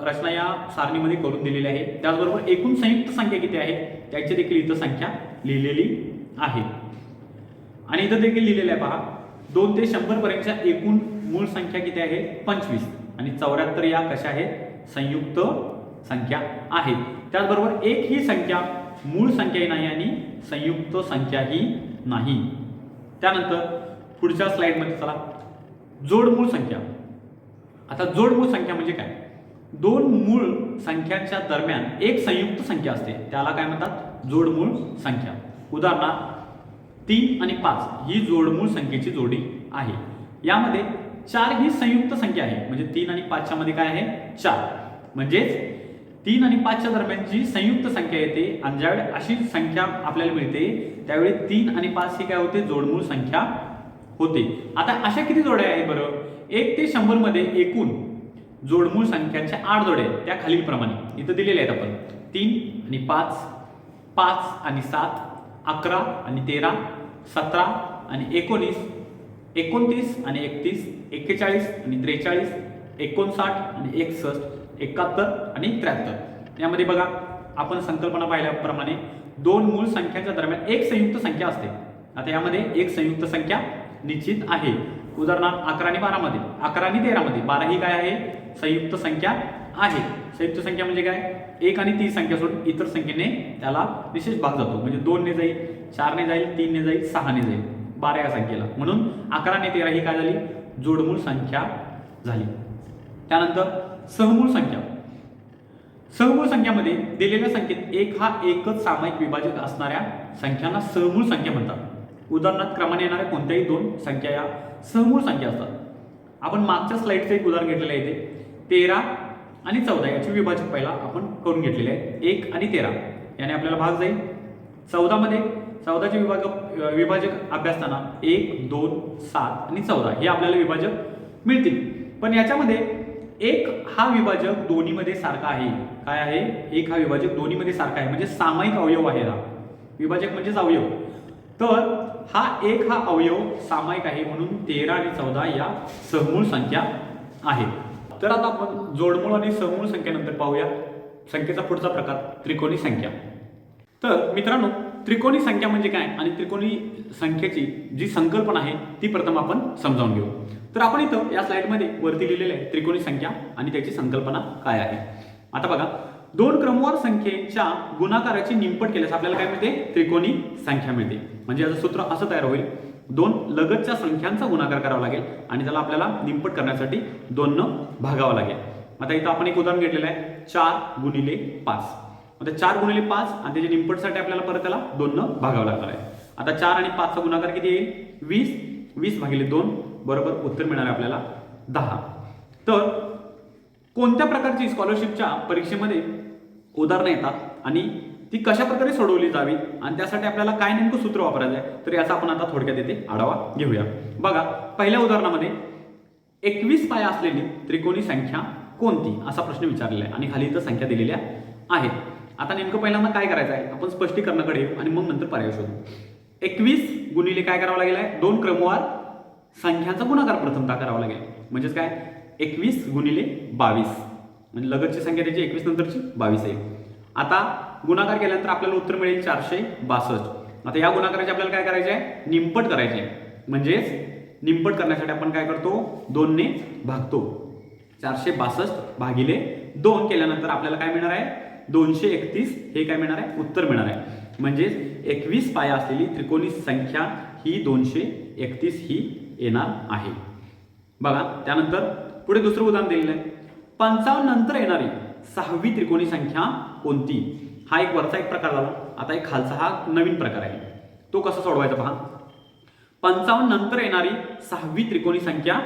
रचना या सारणीमध्ये करून दिलेली आहे. त्याचबरोबर एकूण संयुक्त संख्या किती आहे त्याची देखील इथं संख्या लिहिलेली आहे आणि इथं देखील लिहिलेलं आहे पहा 2 ते 100 पर्यंतच्या एकूण मूळ संख्या किती आहे 25 आणि 74 या कशा आहेत संयुक्त संख्या आहेत. त्याचबरोबर एक ही संख्या मूळ संख्याही नाही आणि संयुक्त संख्याही नाही. त्यानंतर पुढच्या स्लाइडमध्ये चला जोडमूळ संख्या. आता जोडमूळ संख्या म्हणजे काय 2 मूळ संख्यांच्या दरम्यान एक संयुक्त संख्या असते त्याला काय म्हणतात जोडमूळ संख्या. उदाहरणार्थ 3 आणि 5 ही जोडमूळ संख्येची जोडी आहे. यामध्ये 4 ही संयुक्त संख्या आहे म्हणजे 3 आणि 5 च्या मध्ये काय आहे 4 म्हणजेच 3 आणि 5च्या दरम्यान जी संयुक्त संख्या येते आणि ज्यावेळी अशी संख्या आपल्याला मिळते त्यावेळी 3 आणि 5 ही काय होते, जोडमूळ संख्या होते. आता अशा किती जोड्या आहेत बरं? 1 ते 100 मध्ये एकूण जोडमूळ संख्यांच्या 8 जोड्या आहेत, त्या खालीलप्रमाणे इथं दिलेल्या आहेत. आपण 3 आणि 5, 5 आणि 7, 11 आणि 13, 17 आणि 19, 29 आणि 31, 41 आणि 43, 59 आणि 61, 71 आणि 73. यामध्ये बघा आपण संकल्पना पाहिल्याप्रमाणे दोन मूळ संख्यांच्या दरम्यान एक संयुक्त संख्या असते. आता यामध्ये एक संयुक्त संख्या निश्चित आहे. उदाहरणार्थ 11 आणि 12 मध्ये, 11 आणि 13 मध्ये 12 ही काय आहे, संयुक्त संख्या आहे. संयुक्त संख्या म्हणजे काय, 1 आणि 3 संख्या सोडून इतर संख्येने त्याला विशेष भाग जातो. म्हणजे 2 ने जाईल, 4 ने जाईल, 3 ने जाईल, 6 ने जाईल, 12 या संख्येला. म्हणून 11 आणि 13 ही काय झाली, जोडमूळ संख्या झाली. त्यानंतर सहमूळ संख्या. सहमूळ संख्यामध्ये दिलेल्या संख्येत एक हा एकच सामायिक विभाजक असणाऱ्या संख्यांना सहमूळ संख्या म्हणतात. उदाहरणार्थ क्रमाने येणाऱ्या कोणत्याही दोन संख्या या सहमूळ संख्या असतात. आपण मागच्या स्लाइडचं एक उदाहरण घेतलेलं आहे. ते 13 आणि 14 याचे विभाजक पहिला आपण करून घेतलेले आहे. 1 आणि 13 याने आपल्याला भाग जाईल. 14 मध्ये 14चे विभाजक अभ्यासताना 1, 2, 7 आणि 14 हे आपल्याला विभाजक मिळतील. पण याच्यामध्ये एक हा विभाजक दोन्हीमध्ये सारखा आहे. काय आहे, एक हा विभाजक दोन्हीमध्ये सारखा आहे, म्हणजे सामायिक अवयव आहे. हा विभाजक म्हणजेच अवयव. तर हा एक हा अवयव सामायिक आहे, म्हणून 13 आणि 14 या सहमूळ संख्या आहेत. तर आता आपण जोडमूळ आणि सहमूळ संख्येनंतर पाहूया संख्येचा पुढचा प्रकार, त्रिकोणी संख्या. तर मित्रांनो, त्रिकोणी संख्या म्हणजे काय आणि त्रिकोणी संख्येची जी संकल्पना आहे ती प्रथम आपण समजावून घेऊ. तर आपण इथं या स्लाइडमध्ये वरती लिहिलेलं आहे त्रिकोणी संख्या आणि त्याची संकल्पना काय आहे. आता बघा, दोन क्रमवार संख्येच्या गुणाकाराची निमपट केल्यास आपल्याला काय मिळते, त्रिकोणी संख्या मिळते. म्हणजे याचं सूत्र असं तयार होईल, दोन लगतच्या संख्यांचा गुणाकार करावा लागेल आणि त्याला आपल्याला निमपट करण्यासाठी 2 न भागावं लागेल. आता इथं आपण एक उदाहरण घेतलेलं आहे, 4 गुणिले 5. आता 4 गुणिले 5 आणि त्याच्या निमपटसाठी आपल्याला परत त्याला 2 न भागावं लागणार आहे. आता 4 आणि 5 चा गुणाकार किती येईल, 20. 20 भागिले 2 बरोबर उत्तर मिळणार आहे आपल्याला 10. तर कोणत्या प्रकारची स्कॉलरशिपच्या परीक्षेमध्ये उदाहरणं येतात आणि ती कशा प्रकारे सोडवली जावी आणि त्यासाठी आपल्याला काय नेमकं सूत्र वापरायचं आहे, तर याचा आपण आता थोडक्यात येथे आढावा घेऊया. बघा, पहिल्या उदाहरणामध्ये 21 पाया असलेली त्रिकोणी संख्या कोणती असा प्रश्न विचारलेला आहे आणि खाली इथं संख्या दिलेल्या आहेत. आता नेमकं पहिल्यांदा काय करायचं आहे, आपण स्पष्टीकरणाकडे येऊ आणि मग नंतर पर्याय शोधू. 21 गुणिले काय करावं लागेल आहे, दोन क्रमवार संख्यांचा गुणाकार प्रथमतः करावा लागेल. म्हणजेच काय, 21 गुणिले 22 म्हणजे लगतची संख्या त्याची 21 नंतरची 22 आहे. आता गुणाकार केल्यानंतर आपल्याला उत्तर मिळेल 462. आता या गुणाकाराचे आपल्याला काय करायचे आहे, निमपट करायचे आहे. म्हणजेच निमपट करण्यासाठी आपण काय करतो, 2 ने भागतो. 462 भागिले 2 केल्यानंतर आपल्याला काय मिळणार आहे, 231 हे काय मिळणार आहे, उत्तर मिळणार आहे. म्हणजेच 21 पाया असलेली त्रिकोणी संख्या ही 231 ही येणार आहे. बघा, त्यानंतर पुढे दुसरं उदाहरण दिलेलं आहे, 55 नंतर येणारी 6वी त्रिकोणी संख्या कोणती. हा एक वरचा एक प्रकार झाला. आता एक खालचा हा नवीन प्रकार आहे. तो कसा सोडवायचा पहा. 55 नंतर येणारी 6वी त्रिकोणी संख्या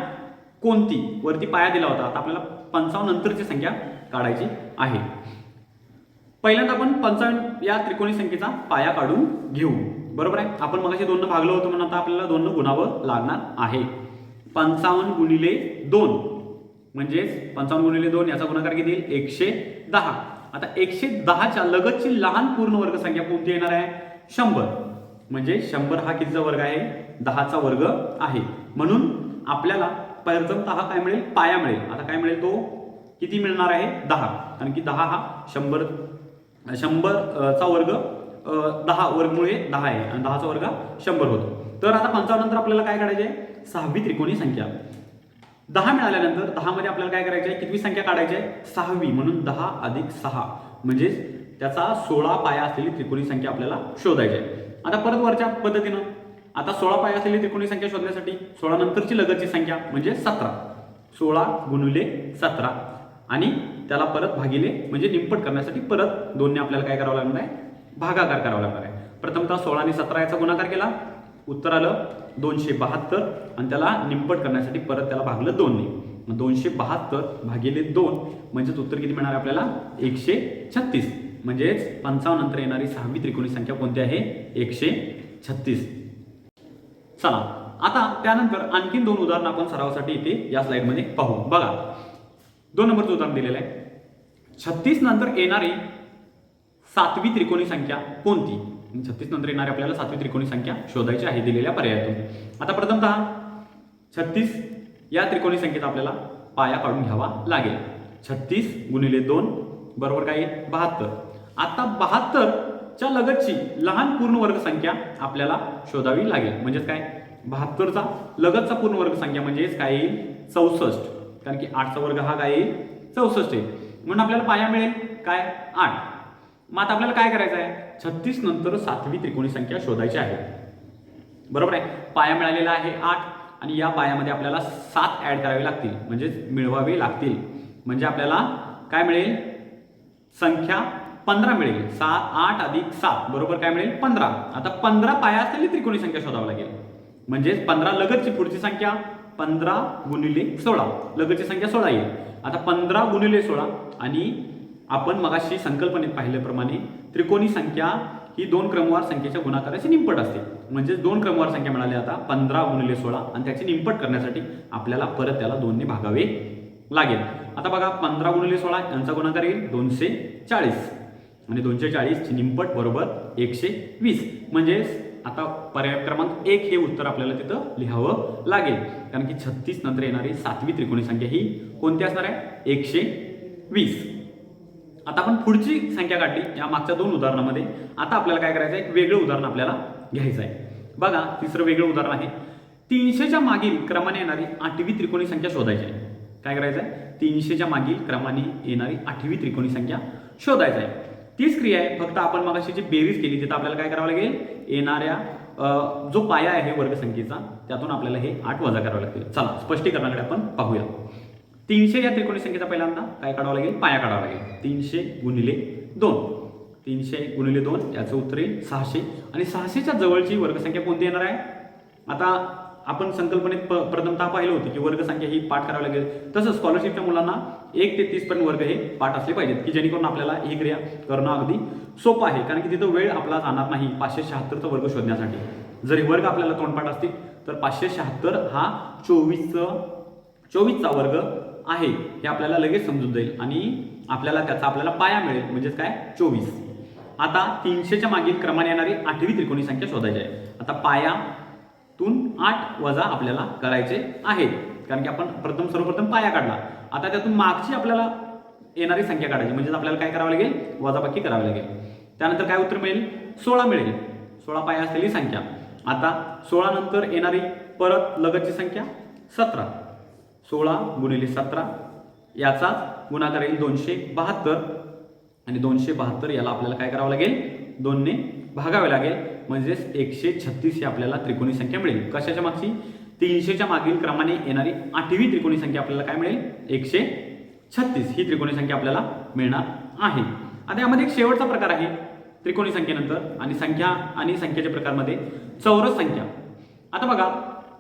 कोणती, वरती पाया दिला होता. आता आपल्याला 55 नंतरची संख्या काढायची आहे. पहिल्यांदा आपण 55 या त्रिकोणी संख्येचा पाया काढून घेऊ. बरोबर आहे, आपण मगाशी 2 न भागलो होतो म्हणून आता आपल्याला 2 न गुणावं लागणार आहे. 55 गुणिले 2 म्हणजेच 55 गुणिले 2 याचा गुणाकार किती येईल, 110. आता 110च्या लगतची लहान पूर्ण वर्ग संख्या कोणती येणार आहे, 100. म्हणजे 100 हा कितीचा वर्ग आहे, 10चा वर्ग आहे. म्हणून आपल्याला प्रथमतः काय मिळेल, पाया मिळेल. आता काय मिळेल, तो किती मिळणार आहे, 10. कारण की 10 हा 100चा वर्ग 10 वर्गमुळे 10 आहे आणि 10चा वर्ग 100 होतो. तर आता 55 नंतर आपल्याला काय काढायचे आहे, 6वी त्रिकोणी संख्या. 10 मिळाल्यानंतर 10 मध्ये आपल्याला काय करायचं आहे, कितवी संख्या काढायची आहे, 6वी. म्हणून 10 अधिक 6 म्हणजे त्याचा 16 पाया असलेली त्रिकोणी संख्या आपल्याला शोधायची आहे. आता परत वरच्या पद्धतीनं आता 16 पाया असलेली त्रिकोणी संख्या शोधण्यासाठी 16 नंतरची लगतची संख्या म्हणजे 17. 16 गुणिले 17 आणि त्याला परत भागिले म्हणजे निमपट करण्यासाठी परत 2 ने आपल्याला काय करावं लागणार आहे, भागाकार करावा लागणार आहे. प्रथमतः 16 आणि 17 याचा गुणाकार केला, उत्तर आलं 272 आणि त्याला निमपट करण्यासाठी परत त्याला भागलं 2 ने. मग 272 भागिले 2 म्हणजेच उत्तर किती मिळणार आपल्याला 136. म्हणजेच 55 नंतर येणारी 6वी त्रिकोणी संख्या कोणती आहे 136. चला आता त्यानंतर आणखीन 2 उदाहरणं आपण सरावासाठी इथे या स्लाइडमध्ये पाहू. बघा 2 नंबरचं उदाहरण दिलेलं आहे. 36 नंतर येणारी 7वी त्रिकोणी संख्या कोणती. 36 नंतर येणारी आपल्याला 7वी त्रिकोणी संख्या शोधायची आहे दिलेल्या पर्यायातून. आता प्रथमतः 36 या त्रिकोणी संख्येचा आपल्याला पाया काढून घ्यावा लागेल. 36 गुणिले 2 बरोबर काय येईल 72. आता 72 च्या लगतची लहान पूर्ण वर्ग संख्या आपल्याला शोधावी लागेल. म्हणजेच काय 72 चा लगतचा पूर्ण वर्ग संख्या म्हणजेच काय येईल 64. कारण की 8 चा वर्ग हा काय येईल 64 येईल. म्हणून आपल्याला पाया मिळेल काय 8. मग आता आपल्याला काय करायचं आहे 36 नंतर 7वी त्रिकोणी संख्या शोधायची आहे. बरोबर आहे. पाया मिळालेला आहे 8 आणि या पायामध्ये आपल्याला 7 ऍड करावे लागतील म्हणजेच मिळवावे लागतील. म्हणजे आपल्याला काय मिळेल संख्या 15 मिळेल. 8 अधिक 7 बरोबर काय मिळेल 15. आता 15 पाया असलेली त्रिकोणी संख्या शोधावी लागेल. म्हणजेच 15 लगतची पुढची संख्या 15 गुणिले 16 लगतची संख्या 16 येईल. आता 15 गुणिले 16 आणि आपण मगाशी संकल्पनेत पाहिल्याप्रमाणे त्रिकोणी संख्या ही 2 क्रमवार संख्येच्या गुणाकाराची निमपट असते. म्हणजे 2 क्रमवार संख्या मिळाली आता 15 गुणिले 16 आणि त्याची निमपट करण्यासाठी आपल्याला परत त्याला 2 ने भागावे लागेल. आता बघा 15 गुणिले 16 यांचा गुणाकार येईल 240 आणि 240 ची निमपट बरोबर 120. म्हणजेच आता पर्याय क्रमांक 1 हे उत्तर आपल्याला तिथं लिहावं लागेल. कारण की 36 नंतर येणारी 7वी त्रिकोणी संख्या ही कोणती असणार आहे 120. आता आपण पुढची संख्या काढली या मागच्या 2 उदाहरणामध्ये. आता आपल्याला काय करायचं आहे एक वेगळं उदाहरण आपल्याला घ्यायचं आहे. बघा तिसरं वेगळं उदाहरण आहे 300च्या मागील क्रमाने येणारी 8वी त्रिकोणी संख्या शोधायची आहे. काय करायचं आहे 300च्या मागील क्रमाने येणारी 8वी त्रिकोणी संख्या शोधायची आहे. तीच क्रिया आहे फक्त आपण मगाशी जी बेरीज केली तिथं आपल्याला काय करावं लागेल येणाऱ्या जो पाया आहे वर्गसंख्येचा त्यातून आपल्याला हे 8 वजा करावे लागतील. चला स्पष्टीकरणाकडे आपण पाहूया. 300 या त्रिकोणी संख्येचा पहिल्यांदा काय काढावं लागेल पाया काढावा लागेल. 300 गुणिले 2 300 गुणिले 2 याचं उत्तर येईल 600 आणि 600च्या जवळची वर्गसंख्या कोणती येणार आहे. आता आपण संकल्पनेत प्रथमतः पाहिलं होतं की वर्गसंख्या ही पाठ करावी लागेल. तसंच स्कॉलरशिपच्या मुलांना 1 ते 30 पर्यंत वर्ग हे पाठ असले पाहिजेत की जेणेकरून आपल्याला ही क्रिया करणं अगदी सोपं आहे. कारण की तिथं वेळ आपला जाणार नाही 576चा वर्ग शोधण्यासाठी. जरी वर्ग आपल्याला तोंडपाठ असतील तर 576 हा 24चा वर्ग आहे हे आपल्याला लगेच समजून जाईल आणि आपल्याला त्याचा आपल्याला पाया मिळेल म्हणजेच काय 24. आता 300च्या मागील क्रमाने येणारी 8वी त्रिकोणी संख्या शोधायची आहे. आता पायातून 8 वजा आपल्याला करायचे आहेत कारण की आपण सर्वप्रथम पाया काढला. आता त्यातून मागची आपल्याला येणारी संख्या काढायची म्हणजेच आपल्याला काय करावं लागेल वजाबाकी करावी लागेल. त्यानंतर काय उत्तर मिळेल 16 मिळेल. 16 पाया असलेली संख्या. आता 16 नंतर येणारी परत लगतची संख्या 17. 16 गुणिले 17 याचा गुणाकार येईल 272 आणि 272 याला आपल्याला काय करावं लागेल 2 ने भागावे लागेल. म्हणजेच 136 ही आपल्याला त्रिकोणी संख्या मिळेल. कशाच्या मागची 300च्या मागील क्रमाने येणारी 8वी त्रिकोणी संख्या आपल्याला काय मिळेल 136 ही त्रिकोणी संख्या आपल्याला मिळणार आहे. आता यामध्ये एक शेवटचा प्रकार आहे त्रिकोणी संख्येनंतर आणि संख्येच्या प्रकारमध्ये चौरस संख्या. आता बघा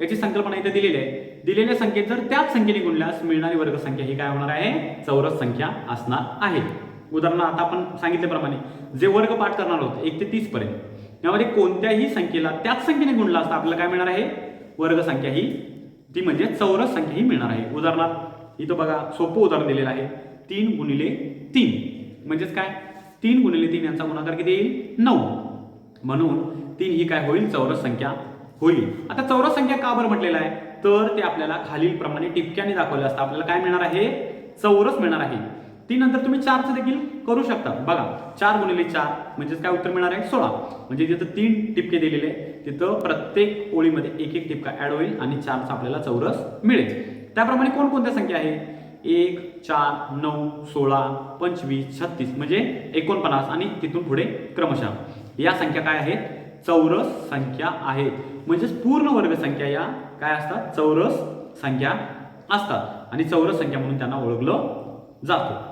याची संकल्पना इथे दिलेली आहे. दिलेल्या संख्येत जर त्याच संख्येने गुणल्यास मिळणारी वर्गसंख्या ही काय होणार आहे चौरस संख्या असणार आहे. उदाहरणार्थ आता आपण सांगितल्याप्रमाणे जे वर्ग पाठ करणार आहोत 1 ते 30 पर्यंत यामध्ये कोणत्याही संख्येला त्याच संख्येने गुणला असता आपल्याला काय मिळणार आहे वर्गसंख्या ही ती म्हणजे चौरस संख्या ही मिळणार आहे. उदाहरणार्थ इथं बघा सोपं उदाहरण दिलेलं आहे 3 गुणिले 3 म्हणजेच काय 3 गुणिले 3 यांचा गुणाकार किती येईल 9. म्हणून 3 ही काय होईल चौरस संख्या होईल. आता चौरस संख्या का बरं म्हटलेलं आहे तर ते आपल्याला खालील प्रमाणे टिपक्याने दाखवलं असतं आपल्याला काय मिळणार आहे चौरस मिळणार आहे. ती नंतर तुम्ही 4चं देखील करू शकता. बघा 4 गुणिले 4 म्हणजेच काय उत्तर मिळणार आहे 16. म्हणजे जिथं 3 टिपके दिलेले तिथं प्रत्येक ओळीमध्ये एक एक टिपका ऍड होईल आणि 4चा आपल्याला चौरस मिळेल. त्याप्रमाणे कोणकोणत्या संख्या आहे 1 4 9 16 25 36 म्हणजे 49 आणि तिथून पुढे क्रमशः या संख्या काय आहेत चौरस संख्या आहेत. म्हणजेच पूर्ण वर्ग संख्या या काय असतात चौरस संख्या असतात आणि चौरस संख्या म्हणून त्यांना ओळखलं जातं.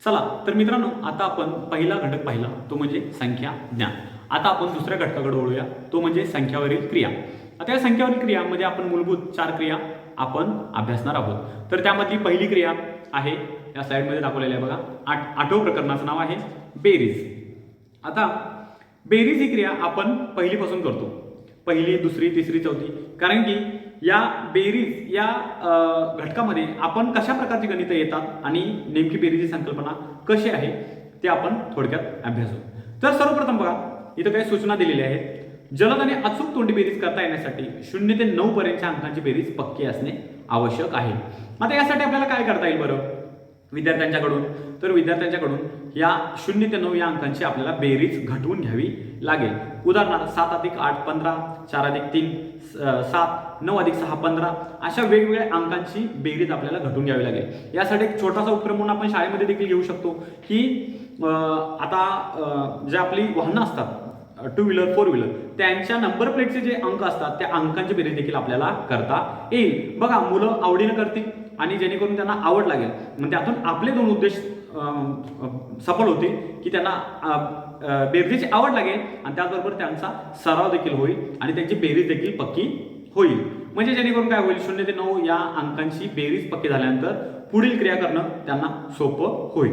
चला तर मित्रांनो, आता आपण पहिला घटक पाहिला, तो म्हणजे संख्या ज्ञान. आता आपण दुसऱ्या घटकाकडे वळूया, तो म्हणजे संख्यावरील क्रिया. आता या संख्यावरील क्रियामध्ये आपण मूलभूत 4 क्रिया आपण अभ्यासणार आहोत. तर त्यामधली पहिली क्रिया आहे, या स्लाइडमध्ये दाखवलेली आहे बघा, 8वं प्रकरणाचं नाव आहे बेरीज. आता बेरीज ही क्रिया आपण पहिलीपासून करतो, पहिली, दुसरी, तिसरी, चौथी. कारण की या बेरीज या घटकामध्ये आपण कशा प्रकारची गणितं येतात आणि नेमकी बेरीजची संकल्पना कशी आहे ते आपण थोडक्यात अभ्यासू. तर सर्वप्रथम बघा, इथं काही सूचना दिलेल्या आहेत. जलद आणि अचूक तोंडी बेरीज करता येण्यासाठी 0 ते 9 पर्यंतच्या अंकांची बेरीज पक्की असणे आवश्यक आहे. आता यासाठी आपल्याला काय करता येईल बरं विद्यार्थ्यांच्याकडून? तर विद्यार्थ्यांच्याकडून या 0 ते 9 या अंकांची आपल्याला बेरीज घटवून घ्यावी लागेल. उदाहरणार्थ 7 अधिक 8 15, 4 अधिक 3 7, 9 अधिक 6 15, अशा वेगवेगळ्या अंकांची बेरीज आपल्याला घटवून घ्यावी लागेल. यासाठी एक छोटासा उपक्रम म्हणून आपण शाळेमध्ये देखील घेऊ शकतो की आता जे आपली वाहनं असतात, 2 व्हीलर 4 व्हीलर, त्यांच्या नंबर प्लेटचे जे अंक असतात त्या अंकांची बेरीज देखील आपल्याला करता येईल. बघा, मुलं आवडीनं करतील आणि जेणेकरून त्यांना आवड लागेल, म्हणजे त्यातून आपले 2 उद्देश सफल होतील की त्यांना बेरजेची आवड लागेल आणि त्याचबरोबर त्यांचा सराव देखील होईल आणि त्यांची बेरीज देखील पक्की होईल. म्हणजे जेणेकरून काय होईल, 0 ते 9 या अंकांची बेरीज पक्की झाल्यानंतर पुढील क्रिया करणं त्यांना सोपं होईल.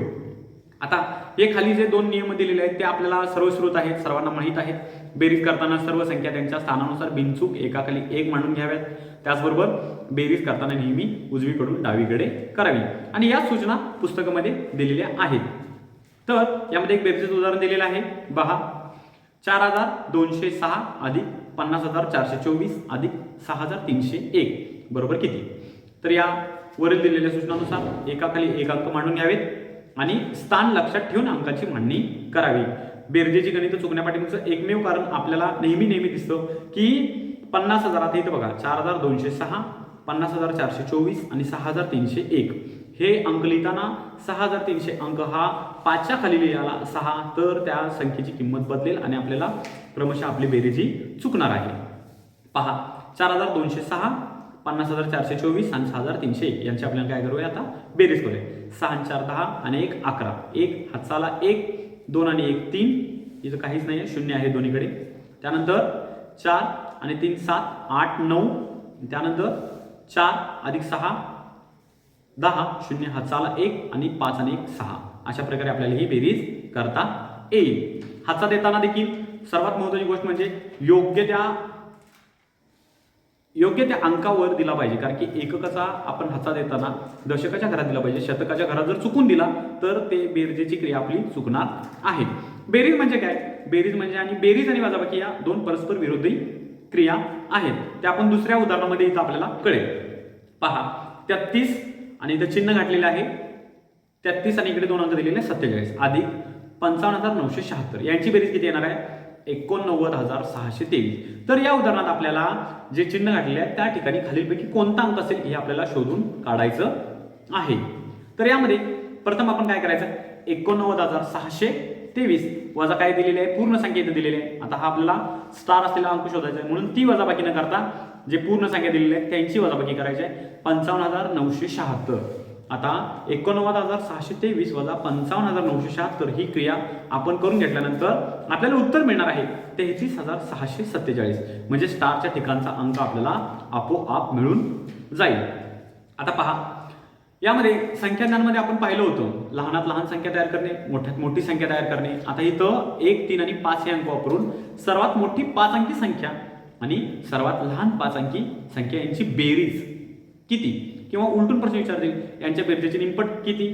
आता हे खाली जे 2 नियम दिलेले आहेत ते आपल्याला सर्वश्रुत आहेत, सर्वांना माहीत आहेत. बेरीज करताना सर्व संख्या त्यांच्या स्थानानुसार बिनचूक एकाखाली एक मांडून घ्याव्यात. त्याचबरोबर बेरीज करताना नेहमी उजवीकडून डावीकडे करावी आणि या सूचना पुस्तकामध्ये दिलेल्या आहेत. तर यामध्ये एक बेरीजचं उदाहरण दिलेलं आहे, पहा. 4206 अधिक 50,424 अधिक 6,301 बरोबर किती? तर या वरील दिलेल्या सूचनानुसार एकाखाली एक अंक मांडून घ्यावेत आणि स्थान लक्षात ठेवून अंकाची मांडणी करावी. बेरजेची गणितं चुकण्यापाठीमागचं एकमेव कारण आपल्याला नेहमी दिसतं की 50,000 इथं बघा, 4206, 50,424 आणि 6,301 हे अंक लिहिताना 6,300 अंक हा 5च्या खाली लिहिला 6, तर त्या संख्येची किंमत बदलेल आणि आपल्याला क्रमशः आपली बेरीज ही चुकणार आहे. पहा, 4206, 50,424 आणि 6,301 यांची आपल्याला काय करूया, आता बेरीज करूया. 6 आणि 4 10 आणि 1 11, 1 हातचाला 1, 2 आणि 1 3, इथं काहीच नाही आहे, 0 आहे दोन्हीकडे. त्यानंतर 4 आणि 3 7 8 9, त्यानंतर 4 अधिक 6 10, 0 हातचाला 1 आणि 5 आणि 1 6. अशा प्रकारे आपल्याला ही बेरीज करता येईल. हातचा देताना देखील सर्वात महत्त्वाची गोष्ट म्हणजे योग्य त्या अंकावर दिला पाहिजे. कारण की एककाचा आपण हातचा देताना दशकाच्या घरात दिला पाहिजे. शतकाच्या घरात जर चुकून दिला तर ते बेरजेची क्रिया आपली चुकणार आहे. बेरीज म्हणजे काय? बेरीज म्हणजे आणि बेरीज आणि वजाबाकी या 2 परस्पर विरोधी क्रिया आहेत. त्या आपण दुसऱ्या उदाहरणामध्ये इथं आपल्याला कळेल. पहा, 33 आणि इथं चिन्ह घातलेलं आहे 33 आणि इकडे 2 अंक दिलेले 47 अधिक 55,976 यांची बेरीज किती येणार आहे? 89,623. तर या उदाहरणात आपल्याला जे चिन्ह घातलेले आहे त्या ठिकाणी खालीलपैकी कोणता अंक असेल हे आपल्याला शोधून काढायचं आहे. तर यामध्ये प्रथम आपण काय करायचं, 89,623 वजा काय दिलेले आहे, पूर्ण संख्या इथे दिलेली आहे. आता हा आपल्याला स्टार असलेला अंक शोधायचा आहे, म्हणून ती वजाबाकी न करता जे पूर्ण संख्या दिलेली आहे त्यांची वजाबाकी करायची आहे. 55,976. आता 89,623 वजा 55,976 ही क्रिया आपण करून घेतल्यानंतर आपल्याला उत्तर मिळणार आहे 33,647. म्हणजे स्टारच्या ठिकाणचा अंक आपल्याला आपोआप मिळून जाईल. आता पहा, यामध्ये संख्याज्ञानमध्ये आपण पाहिलं होतं लहानात लहान संख्या तयार करणे, मोठ्यात मोठी संख्या तयार करणे. आता इथं 1 3 आणि 5 हे अंक वापरून सर्वात मोठी 5 अंकी संख्या आणि सर्वात लहान 5 अंकी संख्या यांची बेरीज किती, किंवा उलटून प्रश्न विचारतील यांच्या बेरजेची निमपट किती,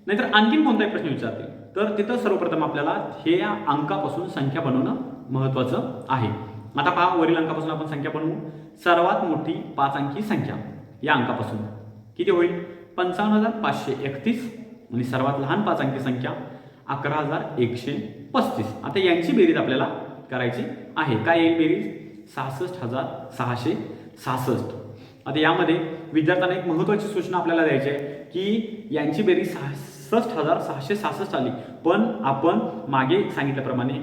नाहीतर आणखीन कोणताही प्रश्न विचारतील. तर तिथं सर्वप्रथम आपल्याला हे या अंकापासून संख्या बनवणं महत्वाचं आहे. आता पहा, वरील अंकापासून आपण संख्या बनवू. सर्वात मोठी 5 अंकी संख्या या अंकापासून किती होईल? 55,531 आणि सर्वात लहान 5 अंकी संख्या 11,135. आता यांची बेरीज आपल्याला करायची आहे. काय येईल बेरीज? 66,666. आता यामध्ये विद्यार्थ्यांना एक महत्त्वाची सूचना आपल्याला द्यायची आहे की यांची बेरीज 66,666 आली, पण आपण मागे सांगितल्याप्रमाणे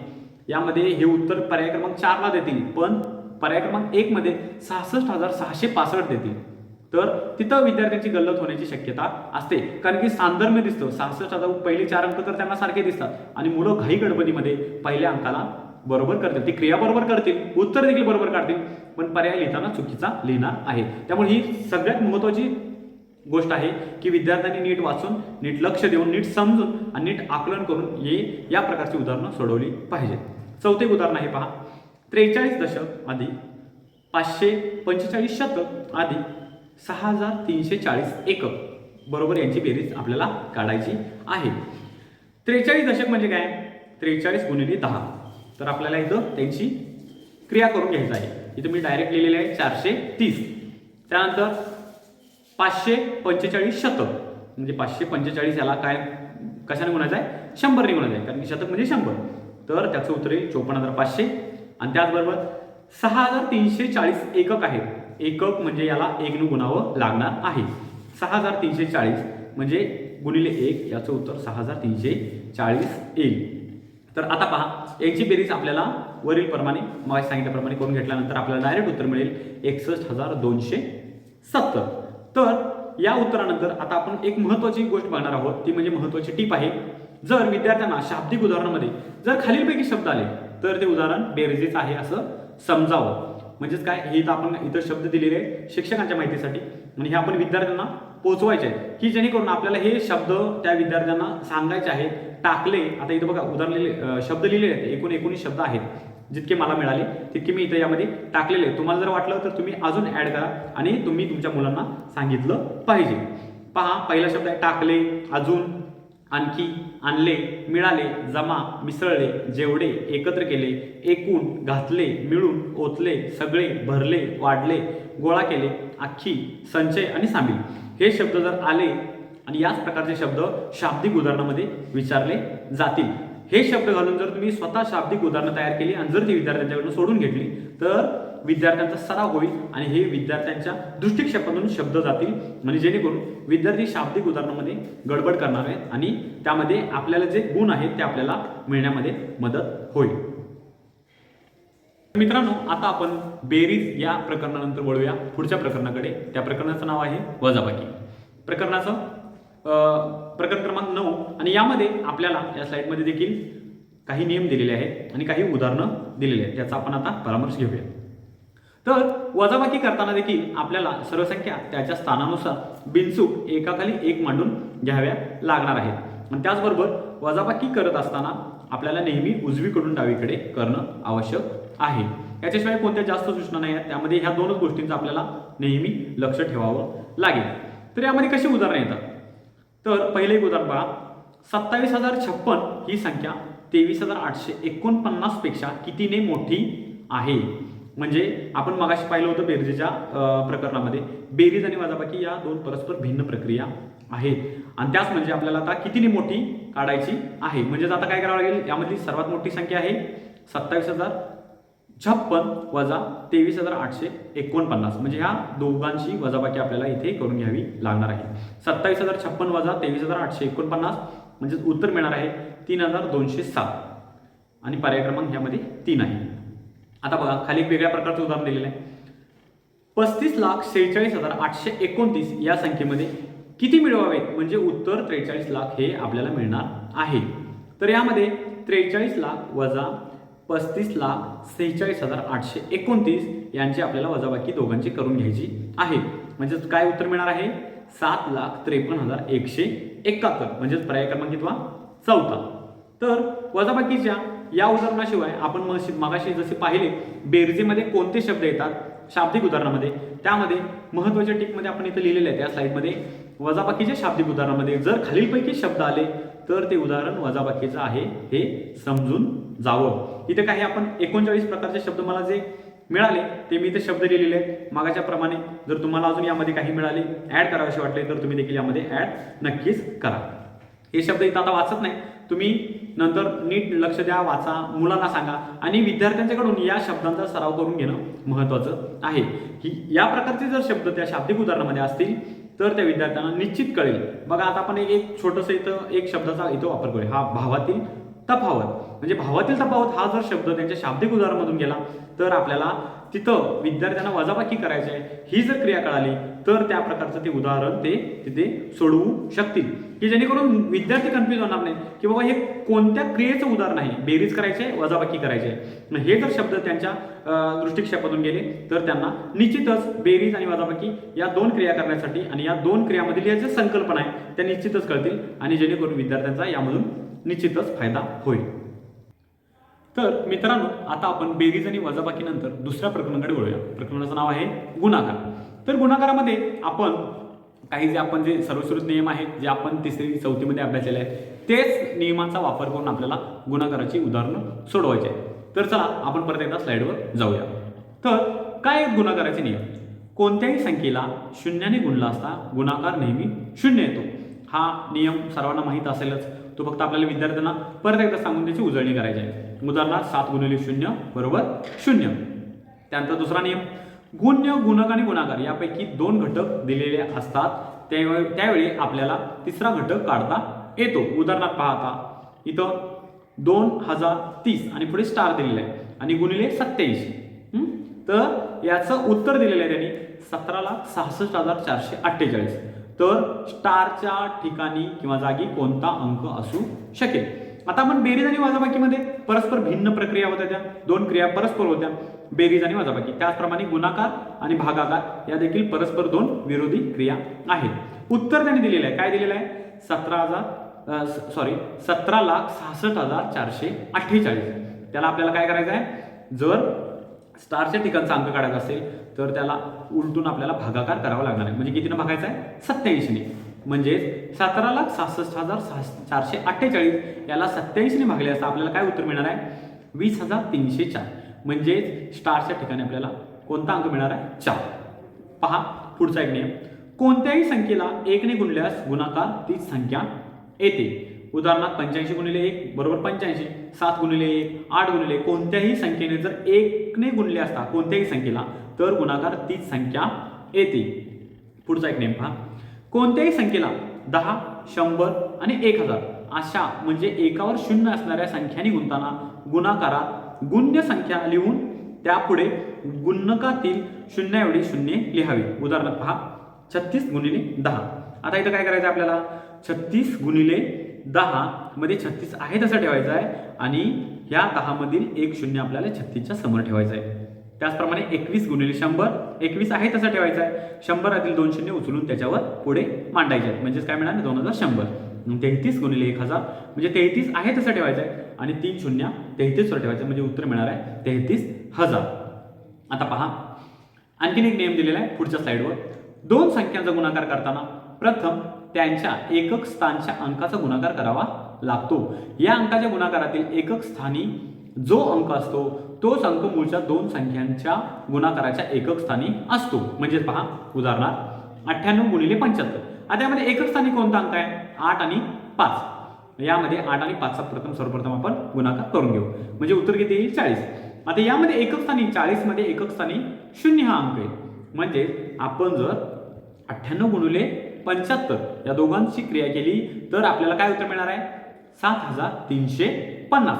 यामध्ये हे उत्तर पर्याय क्रमांक 4 ला देतील, पण पर्याय क्रमांक 1 मध्ये 66,665 देतील. तर तिथं विद्यार्थ्यांची गल्लत होण्याची शक्यता असते, कारण की साधर्म्य दिसतं. 66 आता पहिले 4 अंक तर त्यांना सारखे दिसतात आणि मुलं घाई गडबडीमध्ये पहिल्या अंकाला बरोबर करतील, ती क्रिया बरोबर करतील, उत्तर देखील बरोबर काढतील, पण पर्याय लिहिताना चुकीचा लिहिणार आहे. त्यामुळे ही सगळ्यात महत्त्वाची गोष्ट आहे की विद्यार्थ्यांनी नीट वाचून, नीट लक्ष देऊन, नीट समजून आणि नीट आकलन करून या प्रकारची उदाहरणं सोडवली पाहिजेत. चौथे उदाहरण आहे पहा. 43 दशक अधिक 545 शतक अधिक 6340 एकक बरोबर यांची बेरीज आपल्याला काढायची आहे. 43 दशक म्हणजे काय? 43 गुणिले 10. तर आपल्याला इथं त्यांची क्रिया करून घ्यायची आहे. इथं मी डायरेक्ट लिहिलेले आहे 430. त्यानंतर 545 शतक म्हणजे 545 याला काय कशाने गुणायचं आहे? 100 ने गुणायचं आहे, कारण की शतक म्हणजे 100. तर त्याचं उत्तर आहे 54,500. आणि त्याचबरोबर 6340 एकक आहेत. एकक म्हणजे याला 1 ने गुणावं लागणार आहे. 6340 म्हणजे गुणिले 1 याचं उत्तर 6340 येईल. तर आता पहा, यांची बेरीज आपल्याला वरील प्रमाणे मग सांगितल्याप्रमाणे करून घेतल्यानंतर आपल्याला डायरेक्ट उत्तर मिळेल 61,270. तर या उत्तरानंतर आता आपण एक महत्त्वाची गोष्ट बघणार आहोत, ती म्हणजे महत्त्वाची टीप आहे. जर विद्यार्थ्यांना शाब्दिक उदाहरणामध्ये जर खालीलपैकी शब्द आले तर ते उदाहरण बेरजेचं आहे असं समजावं. म्हणजेच काय, हे तर आपण इतर शब्द दिलेले आहे शिक्षकांच्या माहितीसाठी आणि हे आपण विद्यार्थ्यांना पोहोचवायचे आहेत, की जेणेकरून आपल्याला हे शब्द त्या विद्यार्थ्यांना सांगायचे आहेत. टाकले, आता इथं बघा उदाहरण शब्द लिहिलेले आहेत, एकूण 19 शब्द आहेत. जितके मला मिळाले तितके मी इथं यामध्ये टाकलेले. तुम्हाला जर वाटलं तर तुम्ही अजून ऍड करा आणि तुम्ही तुमच्या मुलांना सांगितलं पाहिजे. पहा, पहिला शब्द आहे टाकले, अजून, आणखी, आणले, मिळाले, जमा, मिसळले, जेवढे, एकत्र केले, एकूण, घातले, मिळून, ओतले, सगळे, भरले, वाढले, गोळा केले, आखी, संचय आणि सामील. हे शब्द जर आले आणि याच प्रकारचे शब्द शाब्दिक उदाहरणामध्ये विचारले जातील. हे शब्द घालून जर तुम्ही स्वतः शाब्दिक उदाहरणं तयार केली आणि जर ती विद्यार्थ्यांच्याकडून सोडून घेतली तर विद्यार्थ्यांचा सराव होईल आणि हे विद्यार्थ्यांच्या दृष्टिक्षेपातून शब्द जातील, म्हणजे जेणेकरून विद्यार्थी शाब्दिक उदाहरणामध्ये गडबड करणार आहेत आणि त्यामध्ये आपल्याला जे गुण आहेत ते आपल्याला मिळण्यामध्ये मदत होईल. मित्रांनो, आता आपण बेरीज या प्रकरणानंतर वळूया पुढच्या प्रकरणाकडे. त्या प्रकरणाचं नाव आहे वजाबाकी. प्रकरण क्रमांक 9 आणि यामध्ये आपल्याला या स्लाइडमध्ये देखील काही नियम दिलेले आहेत आणि काही उदाहरणं दिलेली आहेत. त्याचा आपण आता परामर्श घेऊया. तर वजाबाकी करताना देखील आपल्याला सर्व संख्या त्याच्या स्थानानुसार बिनचूक एकाखाली एक मांडून घ्याव्या लागणार आहेत आणि त्याचबरोबर वजाबाकी करत असताना आपल्याला नेहमी उजवीकडून डावीकडे करणं आवश्यक आहे. याच्याशिवाय कोणत्या जास्त सूचना नाही आहेत. त्यामध्ये ह्या दोनच गोष्टींचं आपल्याला नेहमी लक्ष ठेवावं लागेल. तर यामध्ये कशी उदाहरणं येतात? तर पहिलं एक उदाहरण पहा. 27,056 ही संख्या 23,849 पेक्षा कितीने मोठी आहे? म्हणजे आपण मगाशी पाहिलं होतं बेरजेच्या प्रकरणामध्ये बेरीज आणि वजाबाकी या दोन परस्पर भिन्न प्रक्रिया आहेत आणि त्याच म्हणजे आपल्याला आता कितीने मोठी काढायची आहे. म्हणजे आता काय करावं लागेल, यामधली सर्वात मोठी संख्या आहे 27,056 वजा 23,849. म्हणजे ह्या दोघांची वजाबाकी आपल्याला इथे करून घ्यावी लागणार आहे. 27,056 वजा 23,849 म्हणजे उत्तर मिळणार आहे 3,207 आणि पर्याय क्रमांक ह्यामध्ये 3 आहे. आता बघा, खाली एक वेगळ्या प्रकारचं उदाहरण दिलेलं आहे. 35,46,829 या संख्येमध्ये किती मिळवावेत? म्हणजे उत्तर 43 लाख हे आपल्याला मिळणार आहे. तर यामध्ये 43 लाख वजा 35,46,829 यांची आपल्याला वजाबाकी दोघांची करून घ्यायची आहे. म्हणजे काय उत्तर मिळणार आहे? 7,53,171 म्हणजेच पर्याय क्रमांक कितवा? 4. तर वजाबाकीच्या या उदाहरणाशिवाय आपण मगाशी जसे पाहिले बेरजेमध्ये कोणते शब्द येतात शाब्दिक उदाहरणामध्ये, त्यामध्ये महत्त्वाच्या टिपमध्ये आपण इथे लिहिलेले आहे त्या स्लाइडमध्ये वजाबाकीच्या शाब्दिक उदाहरणामध्ये जर खालीलपैकी शब्द आले तर ते उदाहरण वजाबाकीचं आहे हे समजून जावं. इथे काही आपण 39 प्रकारचे शब्द मला जे मिळाले ते मी इथे शब्द लिहिलेले आहेत मागाच्या प्रमाणे. जर तुम्हाला अजून यामध्ये काही मिळाले ऍड करावेसे वाटले तर तुम्ही देखील यामध्ये ऍड नक्कीच करा. हे शब्द इथं आता वाचत नाही, तुम्ही नंतर नीट लक्ष द्या, वाचा, मुलांना सांगा आणि विद्यार्थ्यांच्याकडून या शब्दांचा सराव करून घेणं महत्त्वाचं आहे. की या प्रकारचे जर शब्द त्या शाब्दिक उदाहरणामध्ये असतील तर त्या विद्यार्थ्यांना निश्चित कळेल. बघा, आता आपण एक छोटंसं इथं एक शब्दाचा इथं वापर करूया, हा भावातील तफावत. म्हणजे भावातील तफावत हा जर शब्द त्यांच्या शाब्दिक उदाहरणामधून गेला तर आपल्याला तिथं विद्यार्थ्यांना वजाबाकी करायची आहे ही जर क्रिया कळाली तर त्या प्रकारचं ते उदाहरण ते तिथे सोडवू शकतील, की जेणेकरून विद्यार्थी कन्फ्यूज होणार नाही की बाबा हे कोणत्या क्रियेचं उदाहरण आहे, बेरीज करायची आहे वजाबाकी करायची आहे. हे जर शब्द त्यांच्या दृष्टिक्षेपातून गेले तर त्यांना निश्चितच बेरीज आणि वजाबाकी या दोन क्रिया करण्यासाठी आणि या दोन क्रियामधील या ज्या संकल्पना आहेत त्या निश्चितच कळतील आणि जेणेकरून विद्यार्थ्यांचा यामधून निश्चितच फायदा होईल. तर मित्रांनो, आता आपण बेरीज आणि वजाबाकीनंतर दुसऱ्या प्रकरणाकडे वळूया. प्रकरणाचं नाव आहे गुणाकार. तर गुणाकारामध्ये आपण काही जे सर्वश्रुत नियम आहेत जे आपण तिसरी चौथीमध्ये अभ्यासलेले आहेत तेच नियमांचा वापर करून आपल्याला गुणाकाराची उदाहरणं सोडवायची आहे. तर चला आपण परत एकदा स्लाइडवर जाऊया. तर काय आहेत गुणाकाराचे नियम? कोणत्याही संख्येला शून्याने गुणला असता गुणाकार नेहमी शून्य येतो. हा नियम सर्वांना माहीत असेलच, तो फक्त आपल्याला विद्यार्थ्यांना परत एकदा सांगून त्याची उजळणी करायची आहे. उदाहरणार्थ 7 गुणिले 0 बरोबर 0. त्यानंतर दुसरा नियम, गुण्य, गुणक आणि गुणाकार यापैकी 2 घटक दिलेले असतात त्यावेळी आपल्याला तिसरा घटक काढता येतो. उदाहरणार्थ पाहता इथं 2030 आणि पुढे स्टार दिलेला आहे आणि गुणिले 87. तर याचं उत्तर दिलेलं आहे त्यांनी 17,66,448. तर स्टारच्या ठिकाणी किंवा जागी कोणता अंक असू शकेल? आता आपण बेरीज आणि वजाबाकीमध्ये परस्पर भिन्न प्रक्रिया होत्या, त्या दोन क्रिया परस्पर होत्या, बेरीज आणि वजाबाकी. त्याचप्रमाने गुणाकार आणि भागाकार या देखील परस्पर दोन विरोधी क्रिया आहेत. उत्तर त्यांनी दिलेलं आहे, काय दिलेलं आहे? 17,66,448. त्याला आपल्याला काय करायचं आहे? जर स्टारच्या ठिकाणचा अंक काढायचा असेल तर त्याला उलटून आपल्याला भागाकार करावा लागणार आहे. म्हणजे कितीनं भागायचं आहे? 87ने. म्हणजे 17,66,448 याला 87ने भागले असता आपल्याला काय उत्तर मिळणार आहे? 20,304. म्हणजे स्टारच्या ठिकाणी आपल्याला कोणता अंक मिळणार आहे? 4. पहा पुढचा एक नियम, कोणत्याही संख्येला 1ने गुणल्यास गुणाकार तीच संख्या येते. उदाहरणार्थ 85 गुणिले 1 बरोबर 85, 7 गुणिले 1 8 गुणिले कोणत्याही संख्येने जर 1ने गुणले असता कोणत्याही संख्येला तर गुणाकार तीच संख्या येते. पुढचा एक नियम पहा, कोणत्याही संख्येला 10 100 आणि 1000 अशा म्हणजे एकावर शून्य असणाऱ्या संख्यांनी गुणताना गुणाकारात गुण्य संख्या लिहून त्यापुढे गुणकातील शून्याएवढी शून्य लिहावी. उदाहरणार्थ पहा 36 गुणिले 10. आता इथं काय करायचं आपल्याला? 36 गुणिले 10 मध्ये 36 आहे तसं ठेवायचं आहे आणि या 10 मधील एक शून्य आपल्याला 36च्या समोर ठेवायचं आहे. त्याचप्रमाणे 21 गुणिले 100, 21 आहे तसं ठेवायचं आहे, 100 दोन शून्य उचलून त्याच्यावर पुढे मांडायचे आहेत. म्हणजेच काय मिळालं? 2100. 33 गुणिले 1000 म्हणजे 33 आहे तसं ठेवायचं आहे आणि 3 शून्य 33 वर ठेवायचं म्हणजे उत्तर मिळणार आहे 33,000. आता पहा आणखीन एक नियम दिलेला आहे पुढच्या स्लाइडवर. दोन संख्यांचा गुणाकार करताना प्रथम त्यांच्या एकक स्थानच्या अंकाचा गुणाकार करावा लागतो. या अंकाच्या गुणाकारातील एकक स्थानी जो अंक असतो तोच अंक मूळच्या दोन संख्यांच्या गुणाकाराच्या एकक स्थानी असतो. म्हणजे पहा उदाहरणार्थ 98 गुणिले 75. आता यामध्ये एकक स्थानी कोणता अंक आहे? 8 आणि 5. यामध्ये 8 आणि 5चा सर्वप्रथम आपण गुणाकार करून घेऊ म्हणजे उत्तर किती येईल? 40. आता यामध्ये एकक स्थानी 40 मध्ये एकक स्थानी 0 हा अंक आहे. म्हणजे आपण जर 98 गुणिले 75 या दोघांची क्रिया केली तर आपल्याला काय उत्तर मिळणार आहे? 7,350.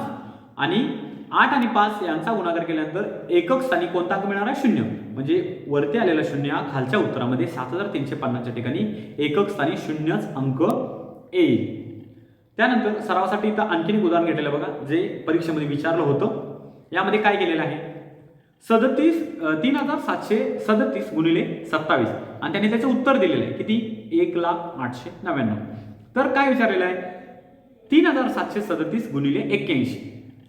आणि 8 आणि 5 यांचा गुणाकार केल्यानंतर एकक स्थानी कोणता अंक मिळणार आहे? 0. म्हणजे वरती आलेला 0 हा खालच्या उत्तरामध्ये 7,350च्या ठिकाणी एकक स्थानी 0च अंक येईल. त्यानंतर सरावासाठी इथं आणखीन एक उदाहरण घेतलेलं बघा जे परीक्षेमध्ये विचारलं होतं. यामध्ये काय केलेलं आहे? 3,737 गुणिले 27 आणि त्याने त्याचं उत्तर दिलेलं आहे किती? 1,08,99. तर काय विचारलेलं आहे? 3,737 गुणिले 81.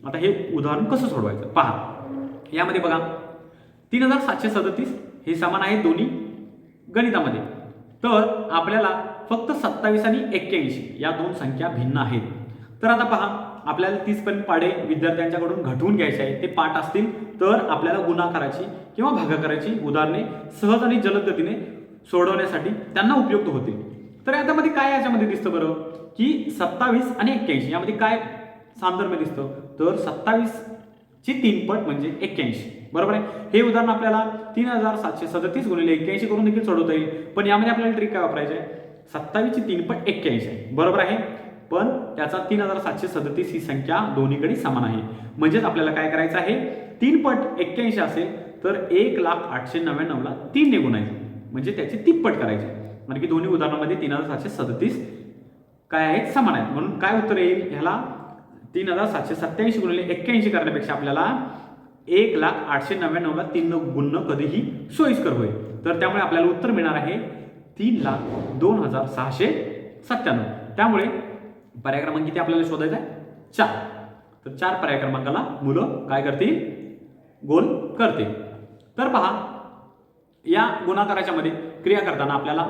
आता हे उदाहरण कसं सोडवायचं पहा. यामध्ये बघा 3,737 हे समान आहे दोन्ही गणितामध्ये. तर आपल्याला फक्त 27 आणि 81 या दोन संख्या भिन्न आहेत. तर आता पहा आपल्याला 30 पर्यंत पाढे विद्यार्थ्यांच्याकडून घटवून घ्यायचे आहे. ते पाठ असतील तर आपल्याला गुणाकाराची किंवा भागाकाराची उदाहरणे सहज आणि जलद गतीने सोडवण्यासाठी त्यांना उपयुक्त होतील. तर याच्यामध्ये काय याच्यामध्ये दिसतं बरं की 27 आणि 81 यामध्ये काय साधर्म्य दिसतं? तर 27 ची 3 पट म्हणजे 81 बरोबर आहे. हे उदाहरण आपल्याला 3,737 गुणिले 81 करून देखील सोडवता येईल. पण यामध्ये आपल्याला ट्रिक काय वापरायची आहे? 27 ची 3 पट 81 आहे बरोबर आहे. पण त्याचा 3,737 ही संख्या दोन्हीकडे समान आहे. म्हणजेच आपल्याला काय करायचं आहे? 3 पट 81 असेल तर 1,08,99,ला 3 ने गुणायचं, म्हणजे त्याची तिप्पट करायची. म्हणजे की दोन्ही उदाहरणामध्ये 3,737 काय आहेत, समान आहेत. म्हणून काय उत्तर येईल ह्याला, 3,787 गुणिले 81 करण्यापेक्षा आपल्याला 1,08,99,ला 3 न गुणणं कधीही सोयीस्कर होईल. तर त्यामुळे आपल्याला उत्तर मिळणार आहे 3,02,697. त्यामुळे पर्याय क्रमांक किती आपल्याला शोधायचा आहे, 4. तर 4 पर्याय क्रमांकाला मुलं काय करतील, गोल करतील. तर पहा, या गुणाकाराच्या मध्ये क्रिया करताना आपल्याला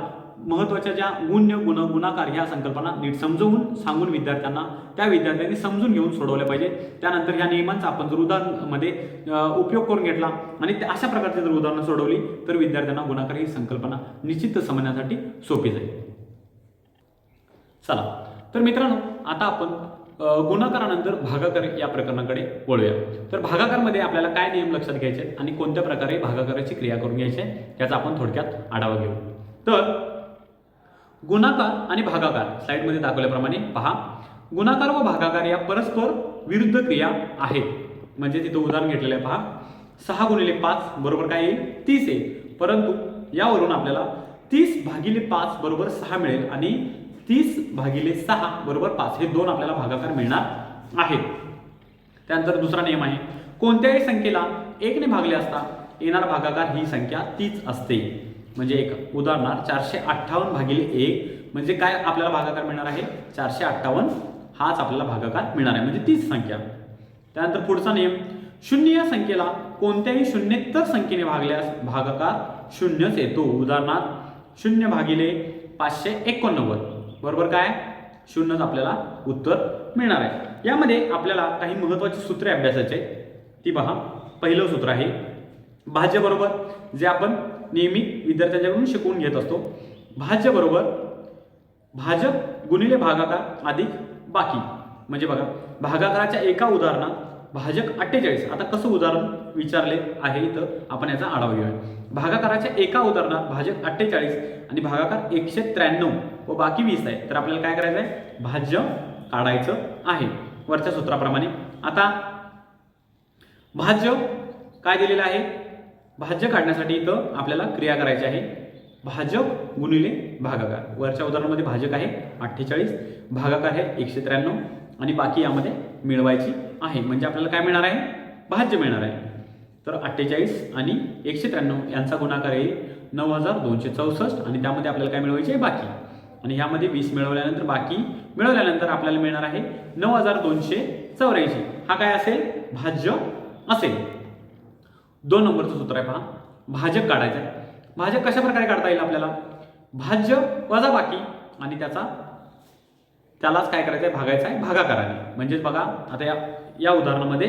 महत्त्वाच्या ज्या गुण्य गुण गुणाकार ह्या संकल्पना नीट समजवून सांगून त्या विद्यार्थ्यांनी समजून घेऊन सोडवल्या पाहिजे. त्यानंतर ह्या नियमांचा आपण जर उदाहरणामध्ये उपयोग करून घेतला आणि अशा प्रकारची जर उदाहरणं सोडवली तर विद्यार्थ्यांना गुणाकार ही संकल्पना निश्चित समजण्यासाठी सोपी जाईल. चला तर मित्रांनो, आता आपण गुणाकारानंतर भागाकार या प्रकरणाकडे वळूया. तर भागाकारमध्ये आपल्याला काय नियम लक्षात घ्यायचे आहेत आणि कोणत्या प्रकारे भागाकाराची क्रिया करून घ्यायची आहे याचा आपण थोडक्यात आढावा घेऊ. तर गुणाकार आणि भागाकार स्लाइडमध्ये दाखवल्याप्रमाणे पहा, गुणाकार व भागाकार या परस्पर विरुद्ध क्रिया आहेत. म्हणजे तिथं उदाहरण घेतलेलं आहे पहा, 6 गुणिले 5 बरोबर काय येईल, 30 येईल. परंतु यावरून आपल्याला 30 भागिले 5 बरोबर 6 मिळेल आणि 30 भागिले 6 बरोबर 5 हे दोन आपल्याला भागाकार मिळणार आहेत. त्यानंतर दुसरा नियम आहे, कोणत्याही संख्येला 1 ने भागले असता येणारा भागाकार ही संख्या तीच असते. म्हणजे एक उदाहरणार्थ 458 भागिले 1 म्हणजे काय आपल्याला भागाकार मिळणार आहे, 458 हाच आपल्याला भागाकार मिळणार आहे, म्हणजे तीच संख्या. त्यानंतर पुढचा नियम, शून्य या संख्येला कोणत्याही शून्येतर संख्येने भागल्यास भागाकार शून्यच येतो. उदाहरणार्थ 0 भागिले 589 बरोबर काय, शून्यच आपल्याला उत्तर मिळणार आहे. यामध्ये आपल्याला काही महत्त्वाची सूत्रे अभ्यासाची आहेत. ती पहा, पहिलं सूत्र आहे भाज्य बरोबर, जे आपण नेहमी विद्यार्थ्यांच्याकडून शिकवून घेत असतो. भाज्य बरोबर भाजक गुणिले भागाकार अधिक बाकी. म्हणजे बघा, भागाकाराच्या एका उदाहरणात भाजक 48. आता कसं उदाहरण विचारले आहे तर आपण याचा आढावा घेऊया. भागाकाराच्या एका उदाहरणात भाजक 48 आणि भागाकार 193 व बाकी 20 आहे. तर आपल्याला काय करायचं आहे, भाज्य काढायचं आहे वरच्या सूत्राप्रमाणे. आता भाज्य काय दिलेलं आहे, भाज्य काढण्यासाठी इथं आपल्याला क्रिया करायची आहे, भाजक गुणिले भागाकार. वरच्या उदाहरणामध्ये भाजक आहे 48, भागाकार आहे 193 आणि बाकी यामध्ये मिळवायची आहे. म्हणजे आपल्याला काय मिळणार आहे, भाज्य मिळणार आहे. तर 48 आणि 193 यांचा गुणाकार येईल 9264 आणि त्यामध्ये आपल्याला काय मिळवायचे आहे, बाकी. आणि ह्यामध्ये 20 मिळवल्यानंतर बाकी मिळवल्यानंतर आपल्याला मिळणार आहे 9284. हा काय असेल, भाज्य असेल. 2 नंबरचं सूत्र आहे पहा, भाजक काढायचं आहे. भाजक कशा प्रकारे काढता येईल आपल्याला, भाज्य वजा बाकी आणि त्यालाच काय करायचं आहे, भागायचं आहे भागाकाराने. म्हणजेच बघा, आता या उदाहरणामध्ये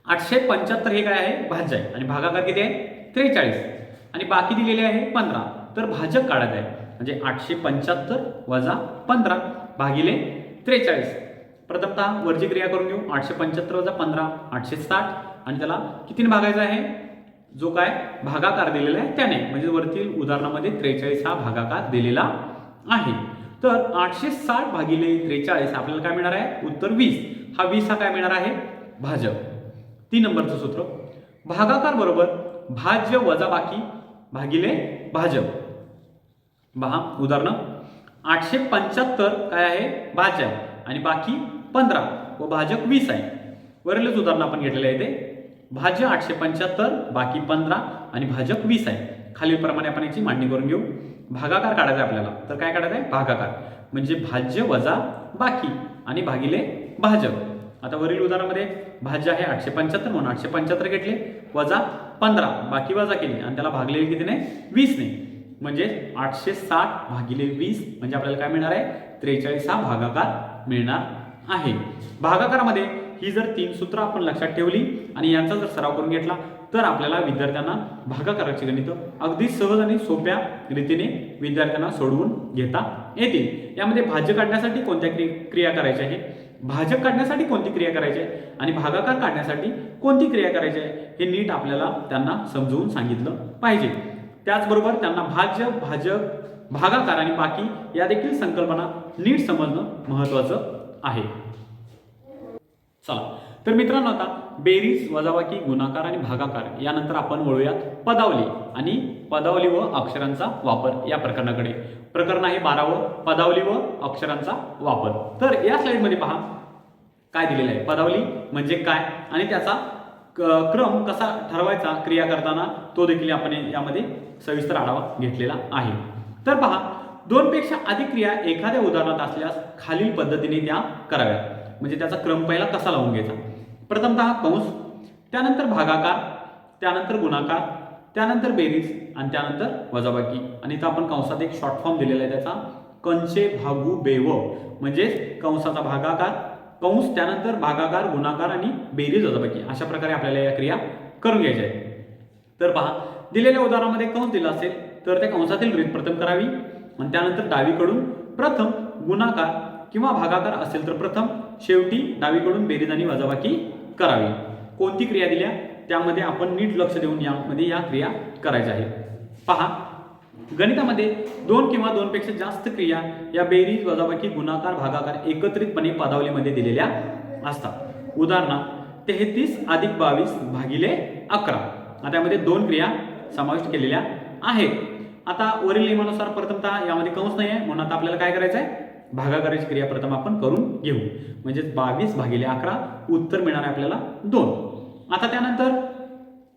875 हे काय आहे, भाज्य आहे आणि भागाकार किती आहे, 43 आणि बाकी दिलेले आहे 15. तर भाजक काढायचं आहे, म्हणजे 875 वजा 15 भागिले 43. प्रथमतः वरची क्रिया करून घेऊ. 875 वजा 15 860 आणि त्याला कितीने भागायचं आहे, जो काय भागाकार दिलेला आहे त्याने. म्हणजे वरतील उदाहरणामध्ये 43 हा भागाकार दिलेला आहे. तर 860 भागिले 43 आपल्याला काय मिळणार आहे, उत्तर 20. हा 20 हा काय मिळणार आहे, भाजक. 3 नंबरचं सूत्र, भागाकार बरोबर भाज्य वजा बाकी भागिले भाजक. पहा उदाहरण, 875 काय आहे, भाज्य आहे आणि बाकी 15 व भाजक 20 आहे. वरीलच उदाहरण आपण घेतलेलं आहे ते, भाज्य 875 बाकी 15 आणि भाजक 20 आहे. खालीलप्रमाणे आपण याची मांडणी करून घेऊ. भागाकार काढायचा आहे आपल्याला, तर काय काढायचं आहे, भागाकार म्हणजे भाज्य वजा बाकी आणि भागिले भाजक. आता वरील उदाहरणामध्ये भाज्य आहे 875 म्हणून 875 घेतले वजा 15 बाकी वजा केले आणि त्याला भागलेले कितीने, 20 ने. म्हणजे 860 भागिले 20 म्हणजे आपल्याला काय मिळणार आहे, 43 हा भागाकार मिळणार आहे. भागाकारामध्ये ही जर 3 सूत्र आपण लक्षात ठेवली आणि यांचा जर सराव करून घेतला तर आपल्याला विद्यार्थ्यांना भागाकाराची गणितं अगदी सहज आणि सोप्या रीतीने विद्यार्थ्यांना सोडवून घेता येतील. यामध्ये भाज्य काढण्यासाठी कोणत्या क्रिया करायच्या आहे, भाजक काढण्यासाठी कोणती क्रिया करायची आहे आणि भागाकार काढण्यासाठी कोणती क्रिया करायची आहे हे नीट आपल्याला त्यांना समजवून सांगितलं पाहिजे. त्याचबरोबर त्यांना भाज्य, भाजक, भागाकार आणि बाकी या देखील संकल्पना नीट समजणं महत्त्वाचं आहे. चला तर मित्रांनो, आता बेरीज, वजाबाकी, गुणाकार आणि भागाकार यानंतर आपण वळूयात पदावली आणि पदावली व अक्षरांचा वापर या प्रकरणाकडे. प्रकरण आहे 12व, पदावली व अक्षरांचा वापर. तर या स्लाइडमध्ये पहा काय दिलेलं आहे. पदावली म्हणजे काय आणि त्याचा क्रम कसा ठरवायचा क्रिया करताना तो देखील आपण यामध्ये सविस्तर आढावा घेतलेला आहे. तर पहा, 2 पेक्षा अधिक क्रिया एखाद्या उदाहरणात असल्यास खालील पद्धतीने त्या कराव्यात. म्हणजे त्याचा क्रम पहिला कसा लावून घ्यायचा. प्रथमतः कंस, त्यानंतर भागाकार, त्यानंतर गुणाकार, त्यानंतर बेरीज आणि त्यानंतर वजाबाकी. आणि इथं आपण कंसात एक शॉर्ट फॉर्म दिलेला आहे त्याचा, कंचे भागू बेव, म्हणजेच कंसाचा भागाकार, कंस, त्यानंतर भागाकार, गुणाकार आणि बेरीज, वजाबाकी अशा प्रकारे आपल्याला या क्रिया करून घ्यायच्या आहेत. तर पहा, दिलेल्या उदाहरणामध्ये कंस दिला असेल तर त्या कंसातील रीत प्रथम करावी आणि त्यानंतर डावीकडून प्रथम गुणाकार किंवा भागाकार असेल तर प्रथम, शेवटी डावीकडून बेरीज आणि वजाबाकी करावी. कोणती क्रिया दिल्या त्यामध्ये आपण नीट लक्ष देऊन यामध्ये या क्रिया करायच्या आहेत. पहा, गणितामध्ये 2 किंवा 2 पेक्षा जास्त क्रिया या बेरीज, वजाबाकी, गुणाकार, भागाकार एकत्रितपणे पदावलीमध्ये दिलेल्या असतात. उदाहरणार्थ 33 अधिक 22 भागिले 11. आता यामध्ये 2 क्रिया समाविष्ट केलेल्या आहेत. आता वरील नियमानुसार प्रथमतः यामध्ये कंस नाही आहे म्हणून आता आपल्याला काय करायचं आहे, भागाकाराची क्रिया प्रथम आपण करून घेऊ. म्हणजे 22 भागिले 11 उत्तर मिळणार आहे आपल्याला 2. आता त्यानंतर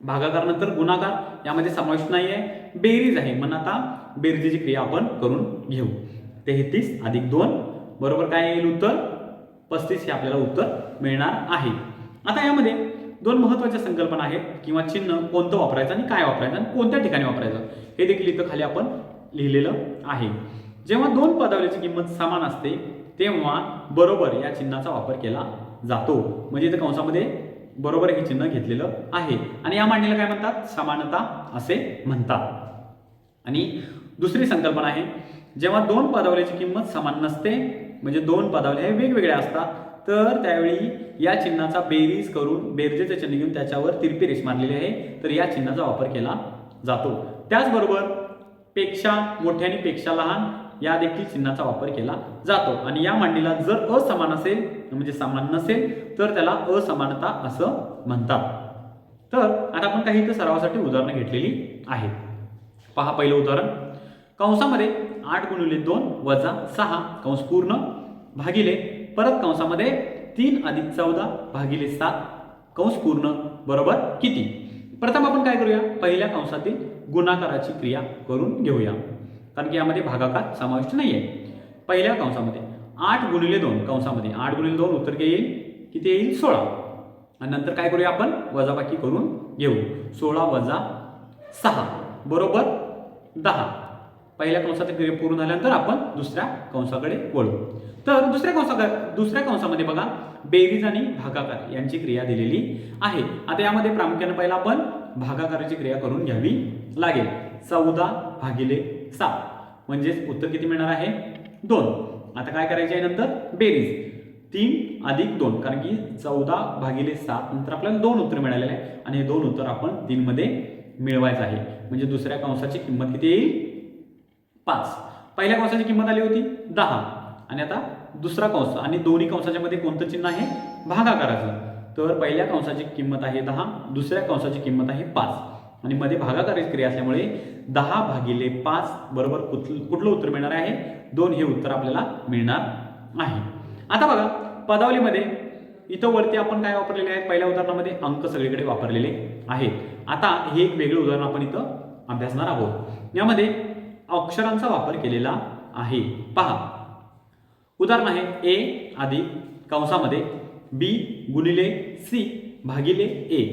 भागाकार नंतर गुणाकार यामध्ये समाविष्ट नाही आहे, बेरीज आहे म्हणून आता बेरजेची क्रिया आपण करून घेऊ. 33 अधिक 2 बरोबर काय येईल उत्तर 35 हे आपल्याला उत्तर मिळणार आहे. आता यामध्ये 2 महत्त्वाच्या संकल्पना आहेत किंवा चिन्ह कोणतं वापरायचं आणि काय वापरायचं आणि कोणत्या ठिकाणी वापरायचं हे देखील इथं खाली आपण लिहिलेलं आहे. जेव्हा 2 पदावलीची किंमत समान असते तेव्हा बरोबर या चिन्हाचा वापर केला जातो. म्हणजे इथं कंसामध्ये बरोबर हे चिन्ह घेतलेलं आहे आणि या मांडणीला काय म्हणतात, समानता असे म्हणतात. आणि दुसरी संकल्पना आहे, जेव्हा 2 पदावलीची किंमत समान नसते म्हणजे 2 पदावल्या हे वेगवेगळ्या असतात तर त्यावेळी या चिन्हाचा बेरीज करून बेरजेचे चिन्ह घेऊन त्याच्यावर तिरपी रेष मारलेली आहे तर या चिन्हाचा वापर केला जातो. त्याचबरोबर पेक्षा मोठे आणि पेक्षा लहान या देखील चिन्हाचा वापर केला जातो. आणि या मांडणीला जर असमान असेल म्हणजे समान नसेल तर त्याला असमानता असं म्हणतात. तर आता आपण काही इथं सरावासाठी उदाहरणं घेतलेली आहेत. पहा, पहिलं उदाहरण, कंसामध्ये 8 गुणिले 2 वजा 6 कंस पूर्ण भागिले परत कंसामध्ये 3 अधिक 14 भागिले 7 कंस पूर्ण बरोबर किती. प्रथम आपण काय करूया, पहिल्या कंसातील गुणाकाराची क्रिया करून घेऊया कारण की यामध्ये भागाकार समाविष्ट नाही आहे. पहिल्या कंसामध्ये 8 गुणिले 2 कंसामध्ये 8 गुणिले 2 उत्तर येईल किती येईल 16. आणि नंतर काय करूया आपण वजाबाकी करून घेऊ. 16 वजा 6 बरोबर 10. पहिल्या कंसाची क्रिया पूर्ण झाल्यानंतर आपण दुसऱ्या कंसाकडे वळू. तर दुसऱ्या कंसामध्ये बघा बेरीज आणि भागाकार यांची क्रिया दिलेली आहे. आता यामध्ये प्रामुख्याने पहिला आपण भागाकाराची क्रिया करून घ्यावी लागेल. 14 भागिले 7 म्हणजेच उत्तर किती मिळणार आहे 2. आता काय करायचे आहे नंतर बेरीज 3 अधिक 2 कारण की 14 भागिले 7 नंतर आपल्याला 2 उत्तर मिळालेले आहे आणि हे 2 उत्तर आपण 3 मध्ये मिळवायचं आहे. म्हणजे दुसऱ्या कंसाची किंमत किती येईल 5. पहिल्या कंसाची किंमत आली होती 10 आणि आता दुसरा कंस आणि दोन्ही कंसाच्या मध्ये कोणतं चिन्ह आहे भागाकाराचं. तर पहिल्या कंसाची किंमत आहे 10, दुसऱ्या कंसाची किंमत आहे 5 आणि मध्ये भागाकाराची क्रिया असल्यामुळे 10 भागिले 5 बरोबर कुठलं उत्तर मिळणार आहे 2 हे उत्तर आपल्याला मिळणार आहे. आता बघा पदावलीमध्ये इथं वरती आपण काय वापरलेले आहेत, पहिल्या उदाहरणामध्ये अंक सगळीकडे वापरलेले आहेत. आता हे एक वेगळं उदाहरण आपण इथं अभ्यासणार आहोत. यामध्ये अक्षरांचा वापर केलेला आहे. पहा, उदाहरण आहे ए अधिक कंसामध्ये बी गुणिले सी भागिले ए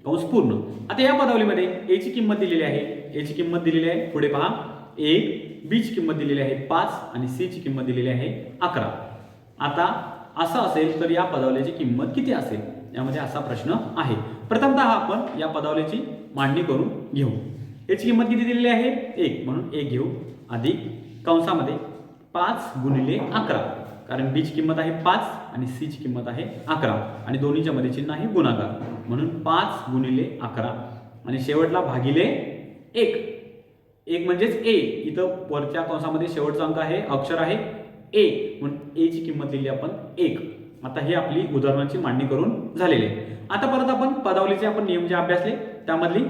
कंस पूर्ण. आता या पदावलीमध्ये ए ची किंमत दिलेली आहे, ए ची किंमत दिलेली आहे पुढे पहा 1, बी ची किंमत दिलेली आहे 5 आणि सी ची किंमत दिलेली आहे 11. आता असं असेल तर या पदावलीची किंमत किती असेल यामध्ये असा प्रश्न आहे. प्रथमतः आपण या पदावलीची मांडणी करून घेऊ. याची किंमत किती दिलेली आहे 1 म्हणून 1 घेऊ अधिक कंसामध्ये 5 गुणिले 11 कारण बी ची किंमत आहे 5 आणि सी ची किंमत आहे 11 आणि दोन्हीच्या मध्ये चिन्ह आहे गुणाकार म्हणून 5 गुणिले 11 आणि शेवटला भागिले 1 म्हणजेच ए. इथं वरच्या कंसामध्ये शेवटचा अंक आहे अक्षर आहे ए म्हणून ए ची किंमत दिली आपण 1 आता ही आपली उदाहरणाची मांडणी करून झालेली आहे. आता परत आपण पदावलीचे आपण नियम जे अभ्यासले त्यामधली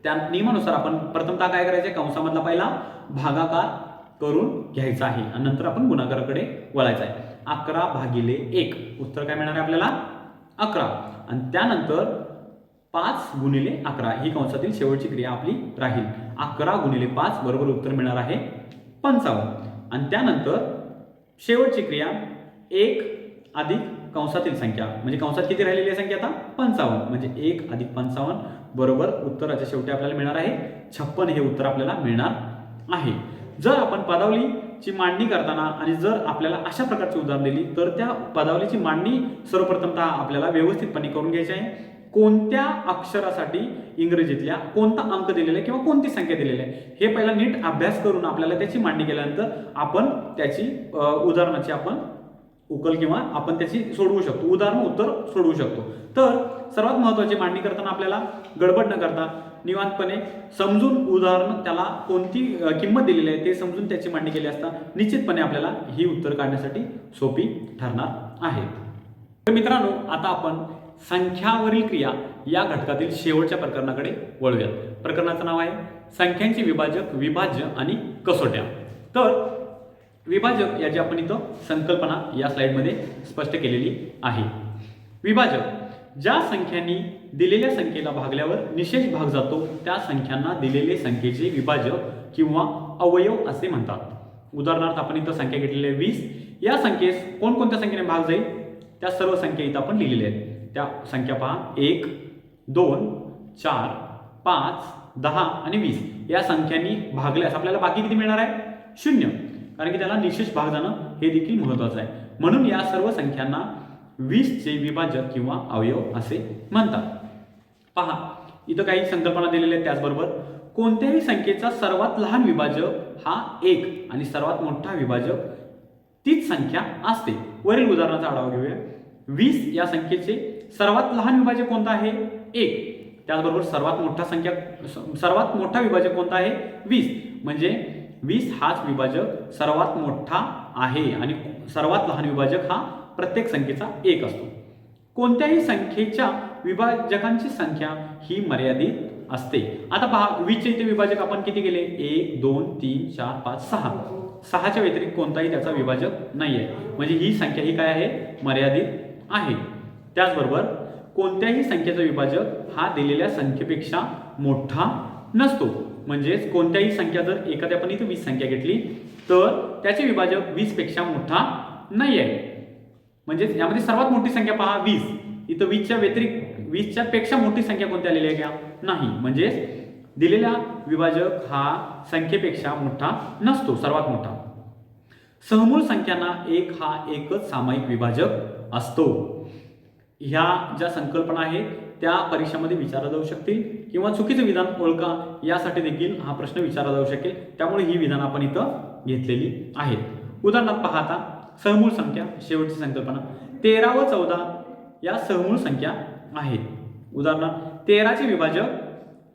त्या नियमानुसार आपण प्रथमतः काय करायचे, कंसामधला पहिला भागाकार करून घ्यायचा आहे आणि नंतर आपण गुणाकाराकडे वळायचं आहे. 11/1 उत्तर काय मिळणार आहे आपल्याला 11 आणि त्यानंतर 5×11 ही कंसातील शेवटची क्रिया आपली राहील. 11×5 बरोबर उत्तर मिळणार आहे 55 आणि त्यानंतर शेवटची क्रिया 1 अधिक कंसातील संख्या म्हणजे कंसात किती राहिलेली आहे संख्या आता 55 म्हणजे 1 अधिक 55 बरोबर उत्तराच्या शेवटी आपल्याला मिळणार आहे 56 हे उत्तर आपल्याला मिळणार आहे. जर आपण पदावलीची मांडणी करताना आणि जर आपल्याला अशा प्रकारची उदाहरण दिली तर त्या पदावलीची मांडणी सर्वप्रथमतः आपल्याला व्यवस्थितपणे करून घ्यायची आहे. कोणत्या अक्षरासाठी इंग्रजीतल्या कोणता अंक दिलेला आहे किंवा कोणती संख्या दिलेली आहे हे पहिला नीट अभ्यास करून आपल्याला त्याची मांडणी केल्यानंतर आपण त्याची उदाहरणाची आपण उकल किंवा आपण त्याची सोडवू शकतो, उदाहरण उत्तर सोडवू शकतो. तर सर्वात महत्त्वाची मांडणी करताना आपल्याला गडबड न करता निवांतपणे समजून उदाहरण त्याला कोणती किंमत दिलेली आहे ते समजून त्याची मांडणी केली असता निश्चितपणे आपल्याला ही उत्तर काढण्यासाठी सोपी ठरणार आहे. तर मित्रांनो आता आपण संख्यावरील क्रिया या घटकातील शेवटच्या प्रकरणाकडे वळूयात. प्रकरणाचं नाव आहे संख्यांचे विभाजक, विभाज्य आणि कसोट्या. तर विभाजक याची आपण इथं संकल्पना या स्लाइडमध्ये स्पष्ट केलेली आहे. विभाजक ज्या संख्यांनी दिलेल्या संख्येला भागल्यावर निशेष भाग जातो त्या संख्यांना दिलेले संख्येचे विभाजक किंवा अवयव असे म्हणतात. उदाहरणार्थ आपण इथं संख्या घेतलेली आहे 20. या संख्येस कोणकोणत्या संख्येने भाग जाईल त्या सर्व संख्या इथं आपण लिहिलेल्या आहेत. त्या संख्या पहा 1, 2, 4, 5, 10 आणि 20 या संख्यांनी भागल्यास आपल्याला बाकी किती मिळणार आहे 0, कारण की त्याला निशेष भाग जाणं हे देखील महत्त्वाचं आहे. म्हणून या सर्व संख्यांना 20 चे विभाजक किंवा अवयव असे म्हणतात. पहा इथं काही संकल्पना दिलेल्या आहेत. त्याचबरोबर कोणत्याही संख्येचा सर्वात लहान विभाजक हा 1 आणि सर्वात मोठा विभाजक तीच संख्या असते. वरील उदाहरणाचा आढावा घेऊया. 20 या संख्येचे सर्वात लहान विभाजक कोणता आहे 1. त्याचबरोबर सर्वात मोठा विभाजक कोणता आहे 20. म्हणजे 20 हाच विभाजक सर्वात मोठा आहे आणि सर्वात लहान विभाजक हा प्रत्येक संख्येचा 1 असतो. कोणत्याही संख्येच्या विभाजकांची संख्या ही मर्यादित असते. आता पहा 20 चे इथे विभाजक आपण किती केले 1, 2, 3, 4, 5, 6. 6च्या व्यतिरिक्त कोणताही त्याचा विभाजक नाही आहे. म्हणजे ही संख्या ही काय आहे मर्यादित आहे. त्याचबरोबर कोणत्याही संख्येचा विभाजक हा दिलेल्या संख्येपेक्षा मोठा नसतो. म्हणजेच कोणत्याही संख्या जर एखाद्या आपण इथे 20 संख्या घेतली तर त्याचे विभाजक 20 पेक्षा मोठा नाही आहे. म्हणजेच यामध्ये सर्वात मोठी संख्या पहा 20. इथं 20च्या व्यतिरिक्त 20च्या पेक्षा मोठी संख्या कोणती आलेली आहे का नाही. म्हणजेच दिलेला विभाजक हा संख्येपेक्षा मोठा नसतो सर्वात मोठा. सहमूळ संख्यांना 1 हा एकच सामायिक विभाजक असतो. ह्या ज्या संकल्पना आहेत त्या परीक्षेमध्ये विचारल्या जाऊ शकतील किंवा चुकीचं विधान ओळखा यासाठी देखील हा प्रश्न विचारला जाऊ शकेल. त्यामुळे ही विधान आपण इथं घेतलेली आहेत. उदाहरणार्थ पाहता सहमूळ संख्या शेवटची संकल्पना 13 व 14 या सहमूळ संख्या आहेत. उदाहरणार्थ 13चे विभाजक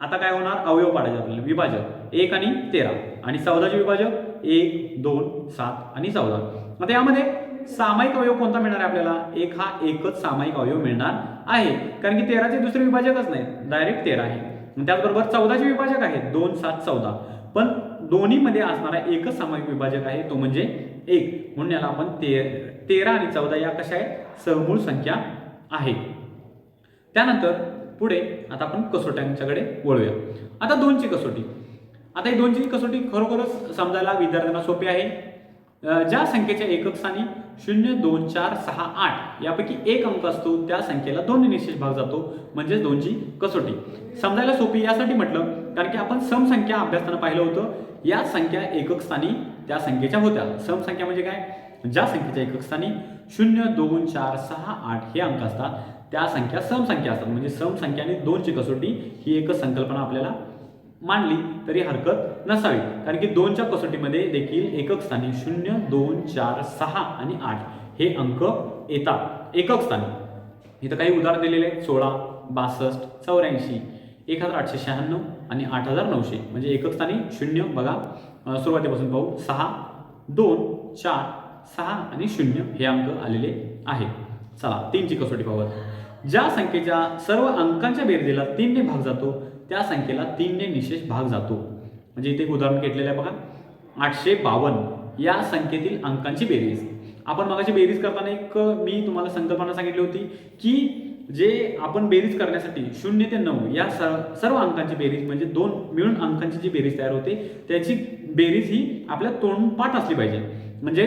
आता काय होणार अवयव पाडायचे आपल्याला विभाजक 1 आणि 13 आणि 14चे विभाजक 1, 2, 7 आणि 14. आता यामध्ये सामायिक अवयव कोणता मिळणार आहे आपल्याला 1 हा एकच सामायिक अवयव मिळणार आहे कारण की 13चे दुसरे विभाजकच नाही डायरेक्ट 13 आहे. त्याचबरोबर 14चे विभाजक आहेत 2, 7, 14 पण दोन्हीमध्ये असणारा एकच सामायिक विभाजक आहे तो म्हणजे 1 म्हणून याला आपण 13 आणि 14 या कशा आहेत सहमूळ संख्या आहेत. त्यानंतर पुढे आता आपण कसोट्यांच्याकडे वळूया. आता 2ची कसोटी. आता ही 2ची कसोटी खरोखरच समजायला विद्यार्थ्यांना सोपी आहे. ज्या संख्येच्या एकक स्थानी 0, 2, 4, 6, 8 यापैकी एक अंक असतो त्या संख्येला 2 ने निश्चित भाग जातो म्हणजे 2ची कसोटी. समजायला सोपी यासाठी म्हटलं कारण की आपण समसंख्या अभ्यासताना पाहिलं होतं. या संख्या एकक स्थानी त्या संख्येच्या होत्या. समसंख्या म्हणजे काय ज्या संख्येच्या एकक स्थानी 0, 2, 4, 6, 8 हे अंक असतात त्या संख्या समसंख्या असतात. म्हणजे समसंख्या आणि 2ची कसोटी ही एकच संकल्पना आपल्याला मांडली तरी हरकत नसावी कारण की 2च्या कसोटीमध्ये देखील एकक स्थानी 0, 2, 4, 6 आणि 8 हे अंक येतात एकक स्थानी. इथं काही उदाहरण दिलेले आहेत 16, 62, 84, 1896 आणि 8900. म्हणजे एकक स्थानी 0 बघा सुरुवातीपासून पाहू 6, 2, 4, 6 आणि 0 हे अंक आलेले आहेत. चला 3ची कसोटी पाहूया. ज्या संख्येच्या सर्व अंकांच्या बेरजेला 3 ने भाग जातो त्या संख्येला 3 ने निशेष भाग जातो. म्हणजे इथे एक उदाहरण घेतलेलं आहे बघा. 852 या संख्येतील अंकांची बेरीज. आपण मगाची बेरीज करताना एक मी तुम्हाला संकल्पना सांगितली होती की जे आपण बेरीज करण्यासाठी 0 ते 9 या सर्व अंकांची बेरीज म्हणजे 2 मिळून अंकांची जी बेरीज तयार होते त्याची बेरीज ही आपल्या तोंडपाठ असली पाहिजे. म्हणजे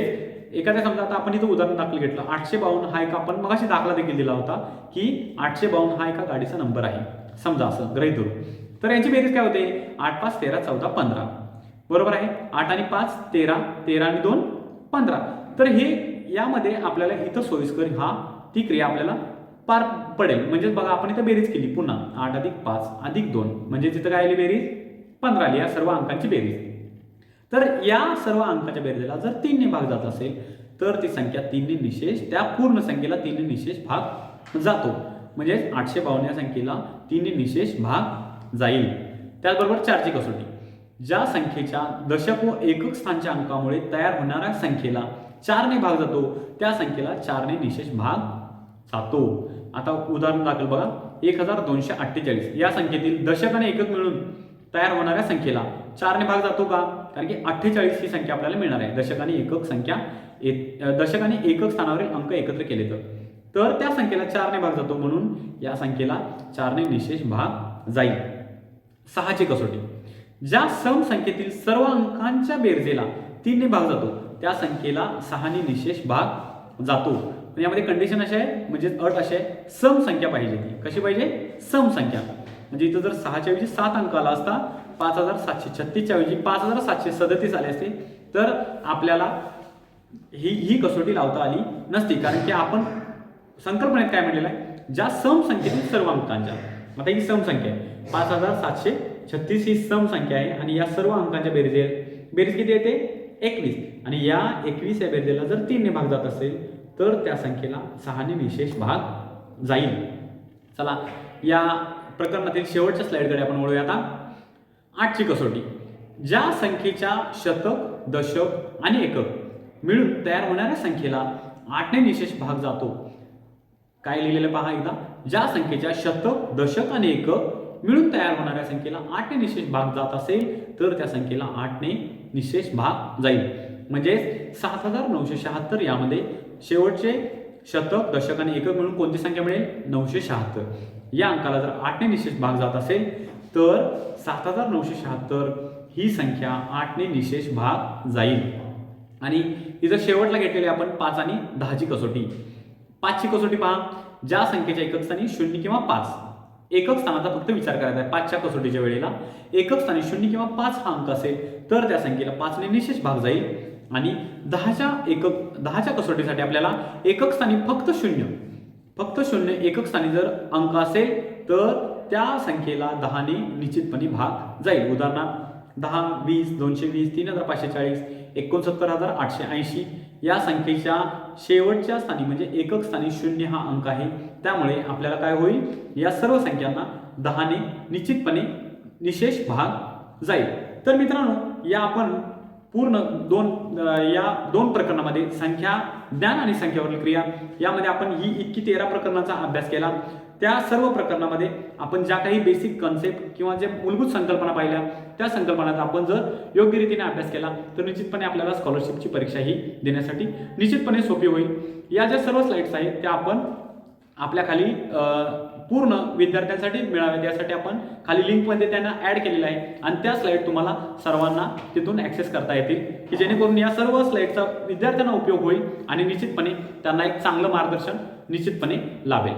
एखाद्या समजा आता आपण इथं उदाहरण दाखल घेतलं 852 हा एक आपण मगाशी दाखला देखील दिला होता की 852 हा एका गाडीचा नंबर आहे समजा असं गृहीत धरू. तर यांची बेरीज काय होते 8 5 13 14 15 बरोबर आहे. 8 आणि 5 13 13 आणि 2 15. तर हे यामध्ये आपल्याला इथं सोयीस्कर ती क्रिया आपल्याला पार पडेल. म्हणजे बघा आपण इथं बेरीज केली पुन्हा 8 अधिक 5 अधिक 2 म्हणजे तिथं काय आली बेरीज 15 आली या सर्व अंकांची बेरीज. तर या सर्व अंकाच्या बेरजेला जर 3 ने भाग जात असेल तर ती संख्या 3 ने निशेष त्या पूर्ण संख्येला 3 ने निशेष भाग जातो. म्हणजे 852 या संख्येला 3 ने निशेष भाग जाईल. त्याचबरोबर 4ची कसोटी. ज्या संख्येच्या दशक व एकक स्थानच्या अंकामुळे तयार होणाऱ्या संख्येला 4 ने भाग जातो त्या संख्येला 4 ने निशेष भाग जातो. आता उदाहरण दाखल बघा 1248 या संख्येतील दशक आणि एकक मिळून तयार होणाऱ्या संख्येला 4 ने भाग जातो का? कारण की 48 ही संख्या आपल्याला मिळणार आहे. दशक आणि एकक स्थानावरील अंक एकत्र केले तर त्या संख्येला 4 ने भाग जातो म्हणून या संख्येला 4 ने निशेष भाग जाईल. 6ची कसोटी. ज्या सम संख्येतील सर्व अंकांच्या बेरजेला 3 ने भाग जातो त्या संख्येला 6 ने निशेष भाग जातो. यामध्ये कंडिशन अशी आहे म्हणजे अट अशी आहे सम संख्या पाहिजे. ती कशी पाहिजे सम संख्या. म्हणजे इथं जर 6च्या ऐवजी 7 अंक आला असता 5736 च्या ऐवजी 5737 आले असते तर आपल्याला ही कसोटी लावता आली नसती. कारण की आपण संकल्पनेत काय म्हणलेलं आहे ज्या सम संख्येतील सर्व अंकांच्या. आता ही सम संख्या आहे 5736 ही सम संख्या आहे आणि या सर्व अंकांच्या बेरीज किती येते 21 आणि या 21 या बेरजेला जर 3 ने भाग जात असेल तर त्या संख्येला 6 ने निशेष भाग जाईल. चला या प्रकरणातील शेवटच्या स्लाइडकडे आपण वळूया. आता 8ची कसोटी. ज्या संख्येच्या शतक दशक आणि एकक मिळून तयार होणाऱ्या संख्येला 8 ने निशेष भाग जातो. काय लिहिलेलं पहा एकदा. ज्या संख्येच्या शतक दशक आणि एकक मिळून तयार होणाऱ्या संख्येला 8 ने निशेष भाग जात असेल तर त्या संख्येला 8 ने निशेष भाग जाईल. म्हणजे 7976 यामध्ये शेवटचे शतक दशक आणि एकक मिळून कोणती संख्या मिळेल 976. या अंकाला जर 8 ने निशेष भाग जात असेल तर 7976 ही संख्या 8 ने निशेष भाग जाईल. आणि इथं शेवटला घेतलेली आपण 5 आणि 10ची कसोटी. 5ची कसोटी पहा. ज्या संख्येच्या एकक स्थानी 0 किंवा 5 एकक स्थानाचा फक्त विचार करायचा आहे. 5च्या कसोटीच्या वेळेला एकक स्थानी 0 किंवा 5 हा अंक असेल तर त्या संख्येला 5 ने निशेष भाग जाईल. आणि 10च्या कसोटीसाठी आपल्याला एकक स्थानी फक्त 0 एकक स्थानी जर अंक असेल तर त्या संख्येला 10 ने निश्चितपणे भाग जाईल. उदाहरणार्थ 10 20 220 3540 69880 या संख्येच्या शेवटच्या स्थानी म्हणजे एकक स्थानी 0 हा अंक आहे. त्यामुळे आपल्याला काय होईल या सर्व संख्यांना 10 ने निश्चितपणे निशेष भाग जाईल. तर मित्रांनो या आपण पूर्ण दोन प्रकरणामध्ये संख्या ज्ञान आणि संख्यावरील क्रिया यामध्ये आपण ही इतकी 13 प्रकरणाचा अभ्यास केला. त्या सर्व प्रकरणामध्ये आपण ज्या काही बेसिक कन्सेप्ट किंवा जे मूलभूत संकल्पना पाहिल्या त्या संकल्पनाचा आपण जर योग्य रीतीने अभ्यास केला तर निश्चितपणे आपल्याला स्कॉलरशिपची परीक्षा ही देण्यासाठी निश्चितपणे सोपी होईल. या ज्या सर्व स्लाइड्स आहेत त्या आपण आपल्या खाली पूर्ण विद्यार्थ्यांसाठी मिळाव्यात यासाठी आपण खाली लिंकमध्ये त्यांना ॲड केलेलं आहे आणि त्या स्लाइड तुम्हाला सर्वांना तिथून ॲक्सेस करता येतील की जेणेकरून या सर्व स्लाइडचा विद्यार्थ्यांना उपयोग होईल आणि निश्चितपणे त्यांना एक चांगलं मार्गदर्शन निश्चितपणे लाभेल.